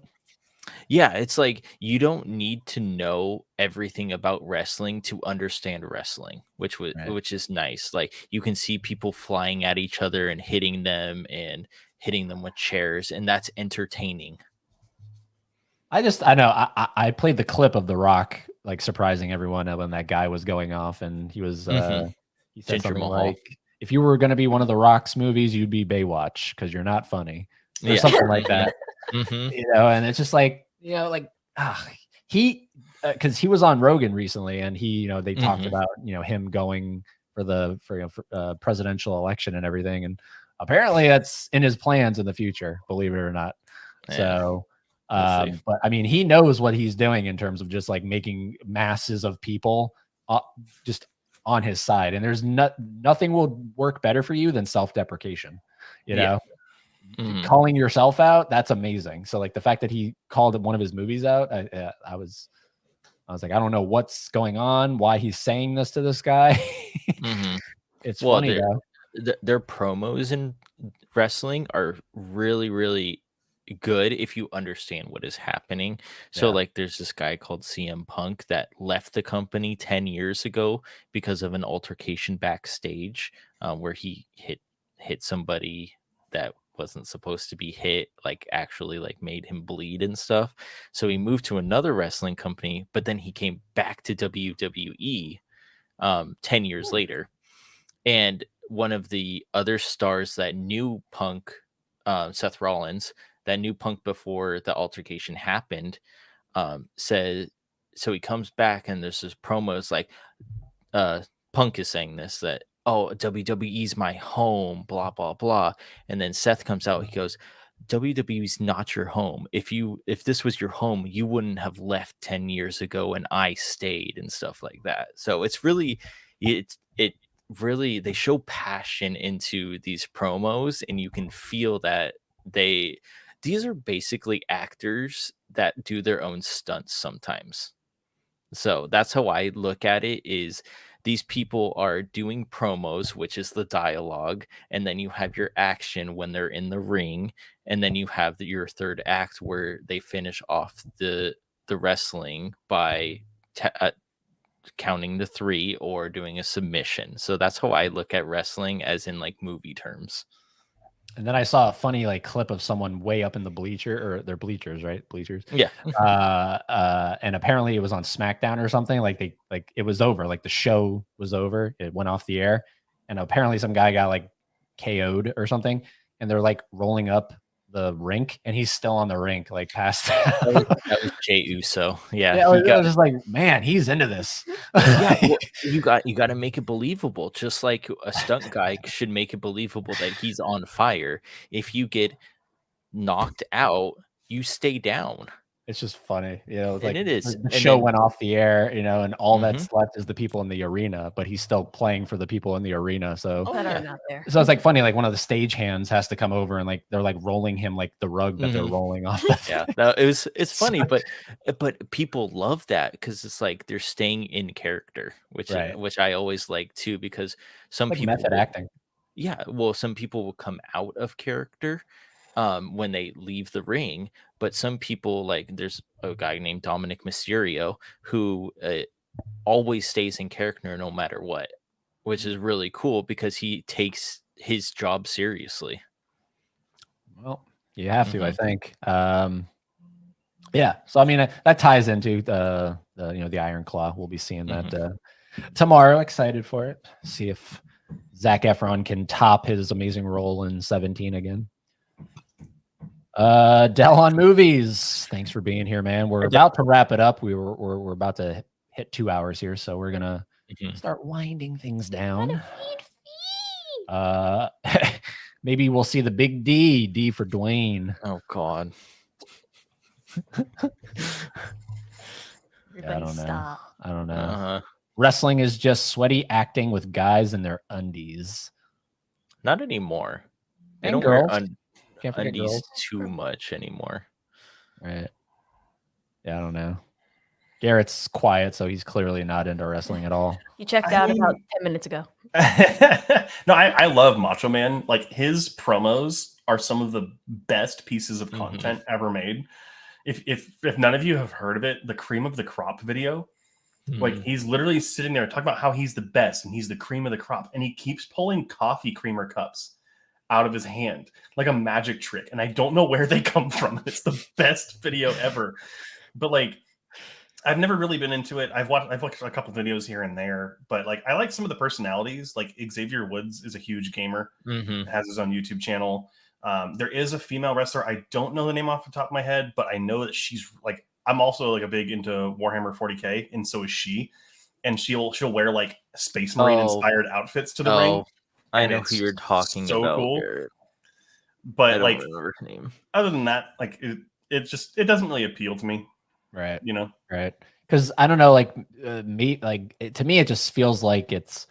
Yeah, it's like you don't need to know everything about wrestling to understand wrestling, Right. which is nice. Like you can see people flying at each other and hitting them with chairs, and that's entertaining. I know I played the clip of The Rock like surprising everyone when that guy was going off, and he was he said Jinder something Mahal. like, "If you were going to be one of The Rock's movies, you'd be Baywatch because you're not funny," or Yeah. something like that. Mhm. You know, and it's just like, you know, like he because he was on Rogan recently, and he, you know, they talked Mhm. about, you know, him going for presidential election and everything, and apparently that's in his plans in the future, believe it or not. Yeah. So We'll see. but I mean, he knows what he's doing in terms of just like making masses of people just on his side, and there's nothing will work better for you than self-deprecation, you Yeah. know. Mhm. Calling yourself out, that's amazing. So like the fact that he called one of his movies out, I was like, I don't know what's going on, why he's saying this to this guy. Mhm. It's Well, funny though. their promos in wrestling are really, really good if you understand what is happening. So, Yeah. like, there's this guy called CM Punk that left the company 10 years ago because of an altercation backstage, where he hit somebody that wasn't supposed to be hit, like actually like made him bleed and stuff. So he moved to another wrestling company, but then he came back to WWE 10 years later. And one of the other stars that knew Punk, Seth Rollins, that knew Punk before the altercation happened, said, so he comes back and there's this promos like, Punk is saying this, that, oh, WWE's my home, blah, blah, blah. And then Seth comes out, he goes, WWE's not your home. If this was your home, you wouldn't have left 10 years ago and I stayed and stuff like that. So it's really it really, they show passion into these promos, and you can feel that these are basically actors that do their own stunts sometimes. So that's how I look at it, is these people are doing promos, which is the dialogue, and then you have your action when they're in the ring, and then you have your third act where they finish off the wrestling by counting the 3 or doing a submission. So that's how I look at wrestling, as in like movie terms. And then I saw a funny like clip of someone way up in the bleacher, or their bleachers, right? Bleachers. Yeah. And apparently it was on SmackDown or something. Like it was over. Like the show was over. It went off the air, and apparently some guy got like KO'd or something. And they're like rolling up the rink, and he's still on the rink, like past. That was Jey Uso. Yeah, I was just like, man, he's into this. Yeah, well, you got to make it believable. Just like a stunt guy should make it believable that he's on fire. If you get knocked out, you stay down. It's just funny, you know. And Like it is. the And show then- went off the air, you know, and all Mhm. that's left is the people in the arena, but he's still playing for the people in the arena. So, Oh, that yeah. are not there. so it's like funny, like one of the stage hands has to come over and like they're like rolling him like the rug that they're Mhm. rolling off. The Yeah, it's funny, but people love that because it's like they're staying in character, which Right. which I always like too, because some like people method will- acting. Yeah, well, some people will come out of character when they leave the ring, But some people, like there's a guy named Dominic Mysterio who always stays in character no matter what, which is really cool because he takes his job seriously. Well, you have to, I think. Yeah. So I mean, that ties into the the Iron Claw. We'll be seeing that tomorrow. Excited for it. See if Zac Efron can top his amazing role in 17 again. Dell on Movies. Thanks for being here, man. We're about to wrap it up. We're about to hit 2 hours here, so we're gonna start winding things down. Maybe we'll see the big D for Dwayne. Oh God. I don't know. I don't know. Uh-huh. Wrestling is just sweaty acting with guys in their undies. Not anymore. They And don't girls. wear Can't forget undies girls. too much anymore. Right. Yeah, I don't know. Garrett's quiet, so he's clearly not into wrestling at all. He checked out about 10 minutes ago. No, I love Macho Man. Like his promos are some of the best pieces of content ever made. If none of you have heard of it, the Cream of the Crop video, like he's literally sitting there talking about how he's the best and he's the cream of the crop, and he keeps pulling coffee creamer cups out of his hand like a magic trick, and I don't know where they come from. It's the best video ever. But like, I've never really been into it. I've watched a couple videos here and there, but like I like some of the personalities. Like Xavier Woods is a huge gamer, has his own YouTube channel. There is a female wrestler. I don't know the name off the top of my head, but I know that she's like, I'm also like a big into Warhammer 40K, and so is she. And she'll wear like Space Marine inspired outfits to the ring. I know who you're talking so about. Cool. Garrett. But I don't like, remember her name. Other than that, like it doesn't really appeal to me. Right. You know. Right. Because I don't know, like to me, it just feels like it's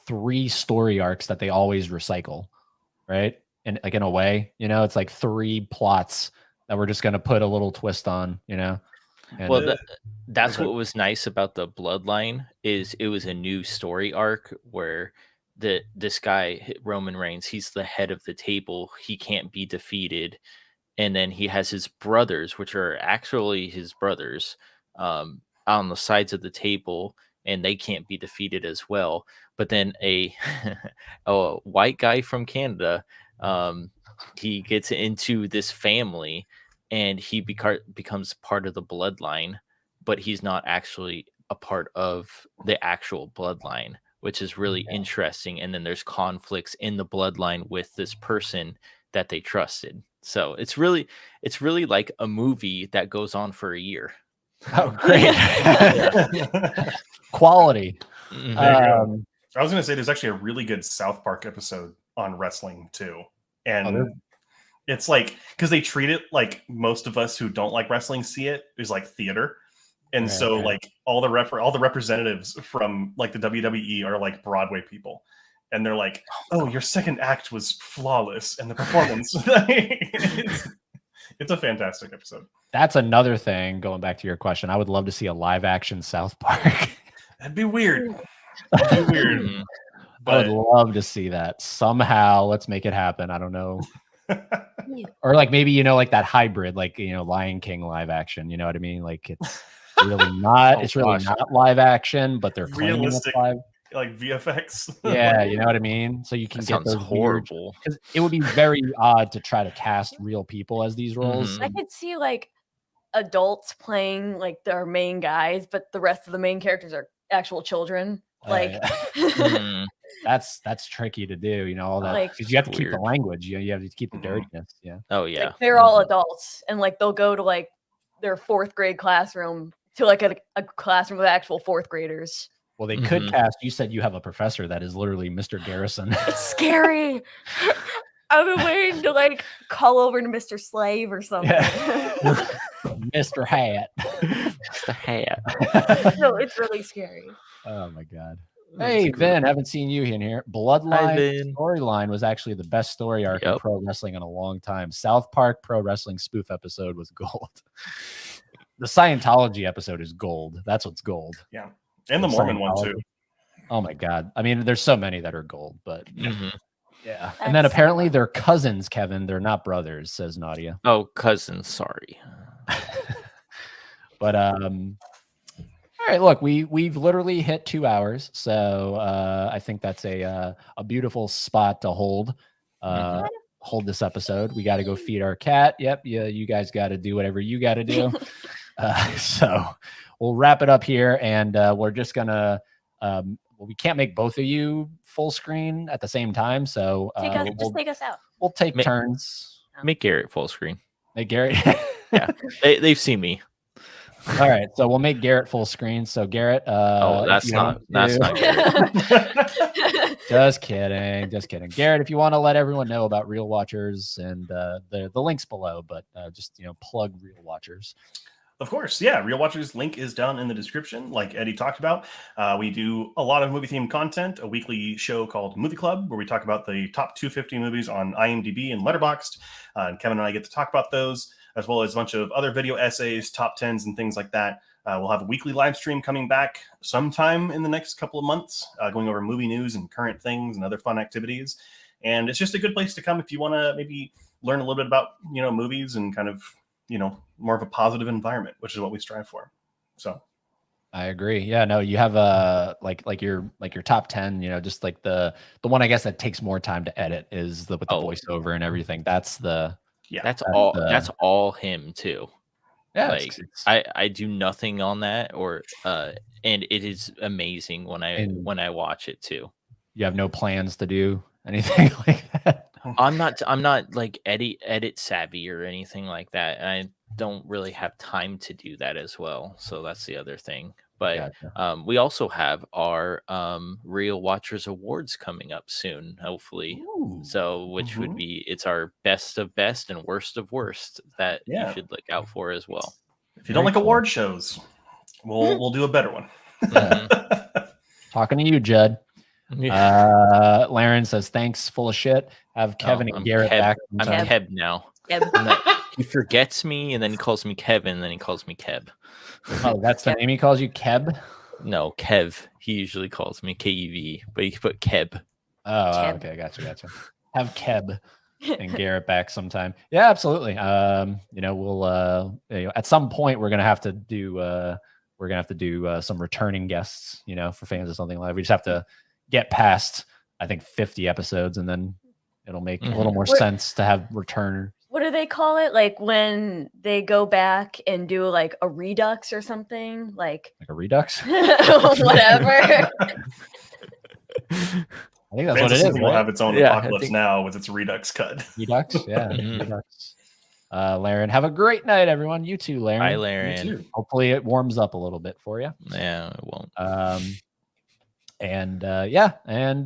3 story arcs that they always recycle, right? And like in a way, it's like 3 plots that we're just going to put a little twist on, And, well, that's what was nice about the Bloodline is it was a new story arc where this guy Roman Reigns, he's the head of the table, he can't be defeated, and then he has his brothers, which are actually his brothers, on the sides of the table, and they can't be defeated as well. But then a white guy from Canada, he gets into this family, and he becomes part of the bloodline, but he's not actually a part of the actual bloodline, which is really interesting. And then there's conflicts in the bloodline with this person that they trusted. So it's really like a movie that goes on for a year. Oh, great. Quality. I was going to say there's actually a really good South Park episode on wrestling too. And it's like, because they treat it like most of us who don't like wrestling see it is like theater. And so like all the representatives from like the WWE are like Broadway people. And they're like, oh, your second act was flawless. And the performance, it's a fantastic episode. That's another thing, going back to your question. I would love to see a live action South Park. That'd be weird. That'd be weird. I would love to see that somehow. Let's make it happen. I don't know. Or like maybe, like that hybrid, like, Lion King live action. You know what I mean? Like it's really not, not live action, but they're claiming it's live. Like VFX. Yeah, you know what I mean? So you can get those horrible. Because it would be very odd to try to cast real people as these roles. I could see like adults playing like their main guys, but the rest of the main characters are actual children. Like that's tricky to do, all that, because you have to keep the language, you have to keep the dirtiness. Oh yeah, like, they're all adults, and like they'll go to like their 4th grade classroom to like a classroom with actual 4th graders. Well, they could cast. You said you have a professor that is literally Mr. Garrison. It's scary. I've been waiting to like call over to Mr. Slave or something. Yeah. Mr. Hat. Mr. Hat. No, it's really scary. Oh my god. Hey, Vin, haven't seen you in here. Bloodline storyline was actually the best story arc in pro wrestling in a long time. South Park pro wrestling spoof episode was gold. The Scientology episode is gold. That's what's gold. Yeah. And the Mormon one too. Oh my god. I mean, there's so many that are gold, but Yeah. And then That's- apparently they're cousins, Kevin. They're not brothers, says Nadia. Oh, cousin, sorry. But all right, look, we've literally hit 2 hours, so I think that's a beautiful spot to hold hold this episode. We got to go feed our cat. Yep, yeah, you guys got to do whatever you got to do. So we'll wrap it up here, and we're just gonna. Well, we can't make both of you full screen at the same time, so take us out. we'll take turns. Make Garrett full screen. Hey, Garrett. Yeah, they've seen me. All right, so we'll make Garrett full screen. So Garrett, Oh, if that's you not want that's to- not. Just kidding, just kidding. Garrett, if you want to let everyone know about Real Watchers and the links below, but just plug Real Watchers. Of course, yeah. Real Watchers link is down in the description, like Eddie talked about. We do a lot of movie-themed content, a weekly show called Movie Club, where we talk about the top 250 movies on IMDb and Letterboxd. And Kevin and I get to talk about those, as well as a bunch of other video essays, top 10s, and things like that. We'll have a weekly live stream coming back sometime in the next couple of months, going over movie news and current things and other fun activities. And it's just a good place to come if you want to maybe learn a little bit about, movies and kind of, more of a positive environment, which is what we strive for. So I agree. Yeah, no, you have like your top 10, just like the one I guess that takes more time to edit is with the voiceover and everything. That's That's all him too. Yeah, Like I do nothing on that and it is amazing when I watch it too. You have no plans to do anything like that. I'm not like edit savvy or anything like that. And I don't really have time to do that as well. So that's the other thing. But Gotcha. we also have our Real Watchers Awards coming up soon, hopefully. Ooh. So which would be it's our best of best and worst of worst that you should look out for as well. If you don't like award shows, we'll do a better one. Talking to you, Judd. Laren says thanks, full of shit. Have Kevin and Garrett back. I'm Keb now. He forgets me and then he calls me Kevin and then he calls me Keb. Oh, that's the name he calls you, Keb? No, Kev. He usually calls me Kev, but he can put Keb. Oh, Keb. Okay, gotcha. Have Keb and Garrett back sometime. Yeah, absolutely. We'll at some point we're gonna have to do some returning guests, for fans or something like that. We just have to get past, I think, 50 episodes, and then it'll make a little more sense to have return. What do they call it? Like when they go back and do like a redux or something, like a redux? Whatever. I think that's what it is. Will have its own Yeah, apocalypse now with its redux cut. Redux, yeah. Redux. Laren, have a great night, everyone. You too, Laren. Bye, Laren. Hopefully it warms up a little bit for you. Yeah, it won't. And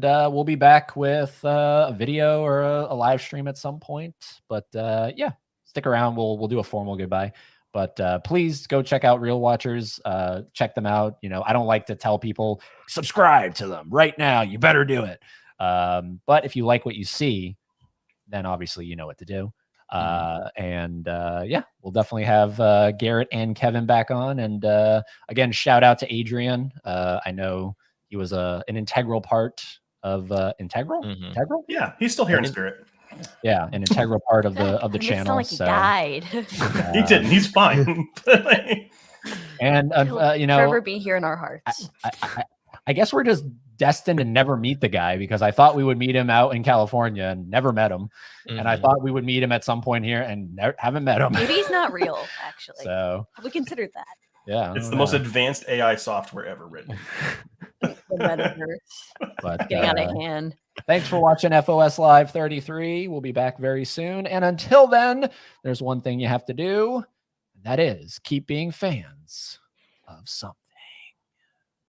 we'll be back with a video or a live stream at some point. But stick around. We'll do a formal goodbye. But please go check out Real Watchers. Check them out. I don't like to tell people subscribe to them right now. You better do it. But if you like what you see, then obviously you know what to do. We'll definitely have Garrett and Kevin back on. And again, shout out to Adrian. I know he was an integral part of Integral. Integral? Yeah, he's still here in spirit. Yeah, an integral part of the channel. Like he died. He didn't. He's fine. And forever be here in our hearts. I guess we're just destined to never meet the guy, because I thought we would meet him out in California and never met him. And I thought we would meet him at some point here and haven't met him. Maybe he's not real, actually. So we considered that. Yeah, it's the most advanced AI software ever written. The metaverse. But getting out of hand. Thanks for watching FOS Live 33. We'll be back very soon. And until then, there's one thing you have to do, and that is keep being fans of something.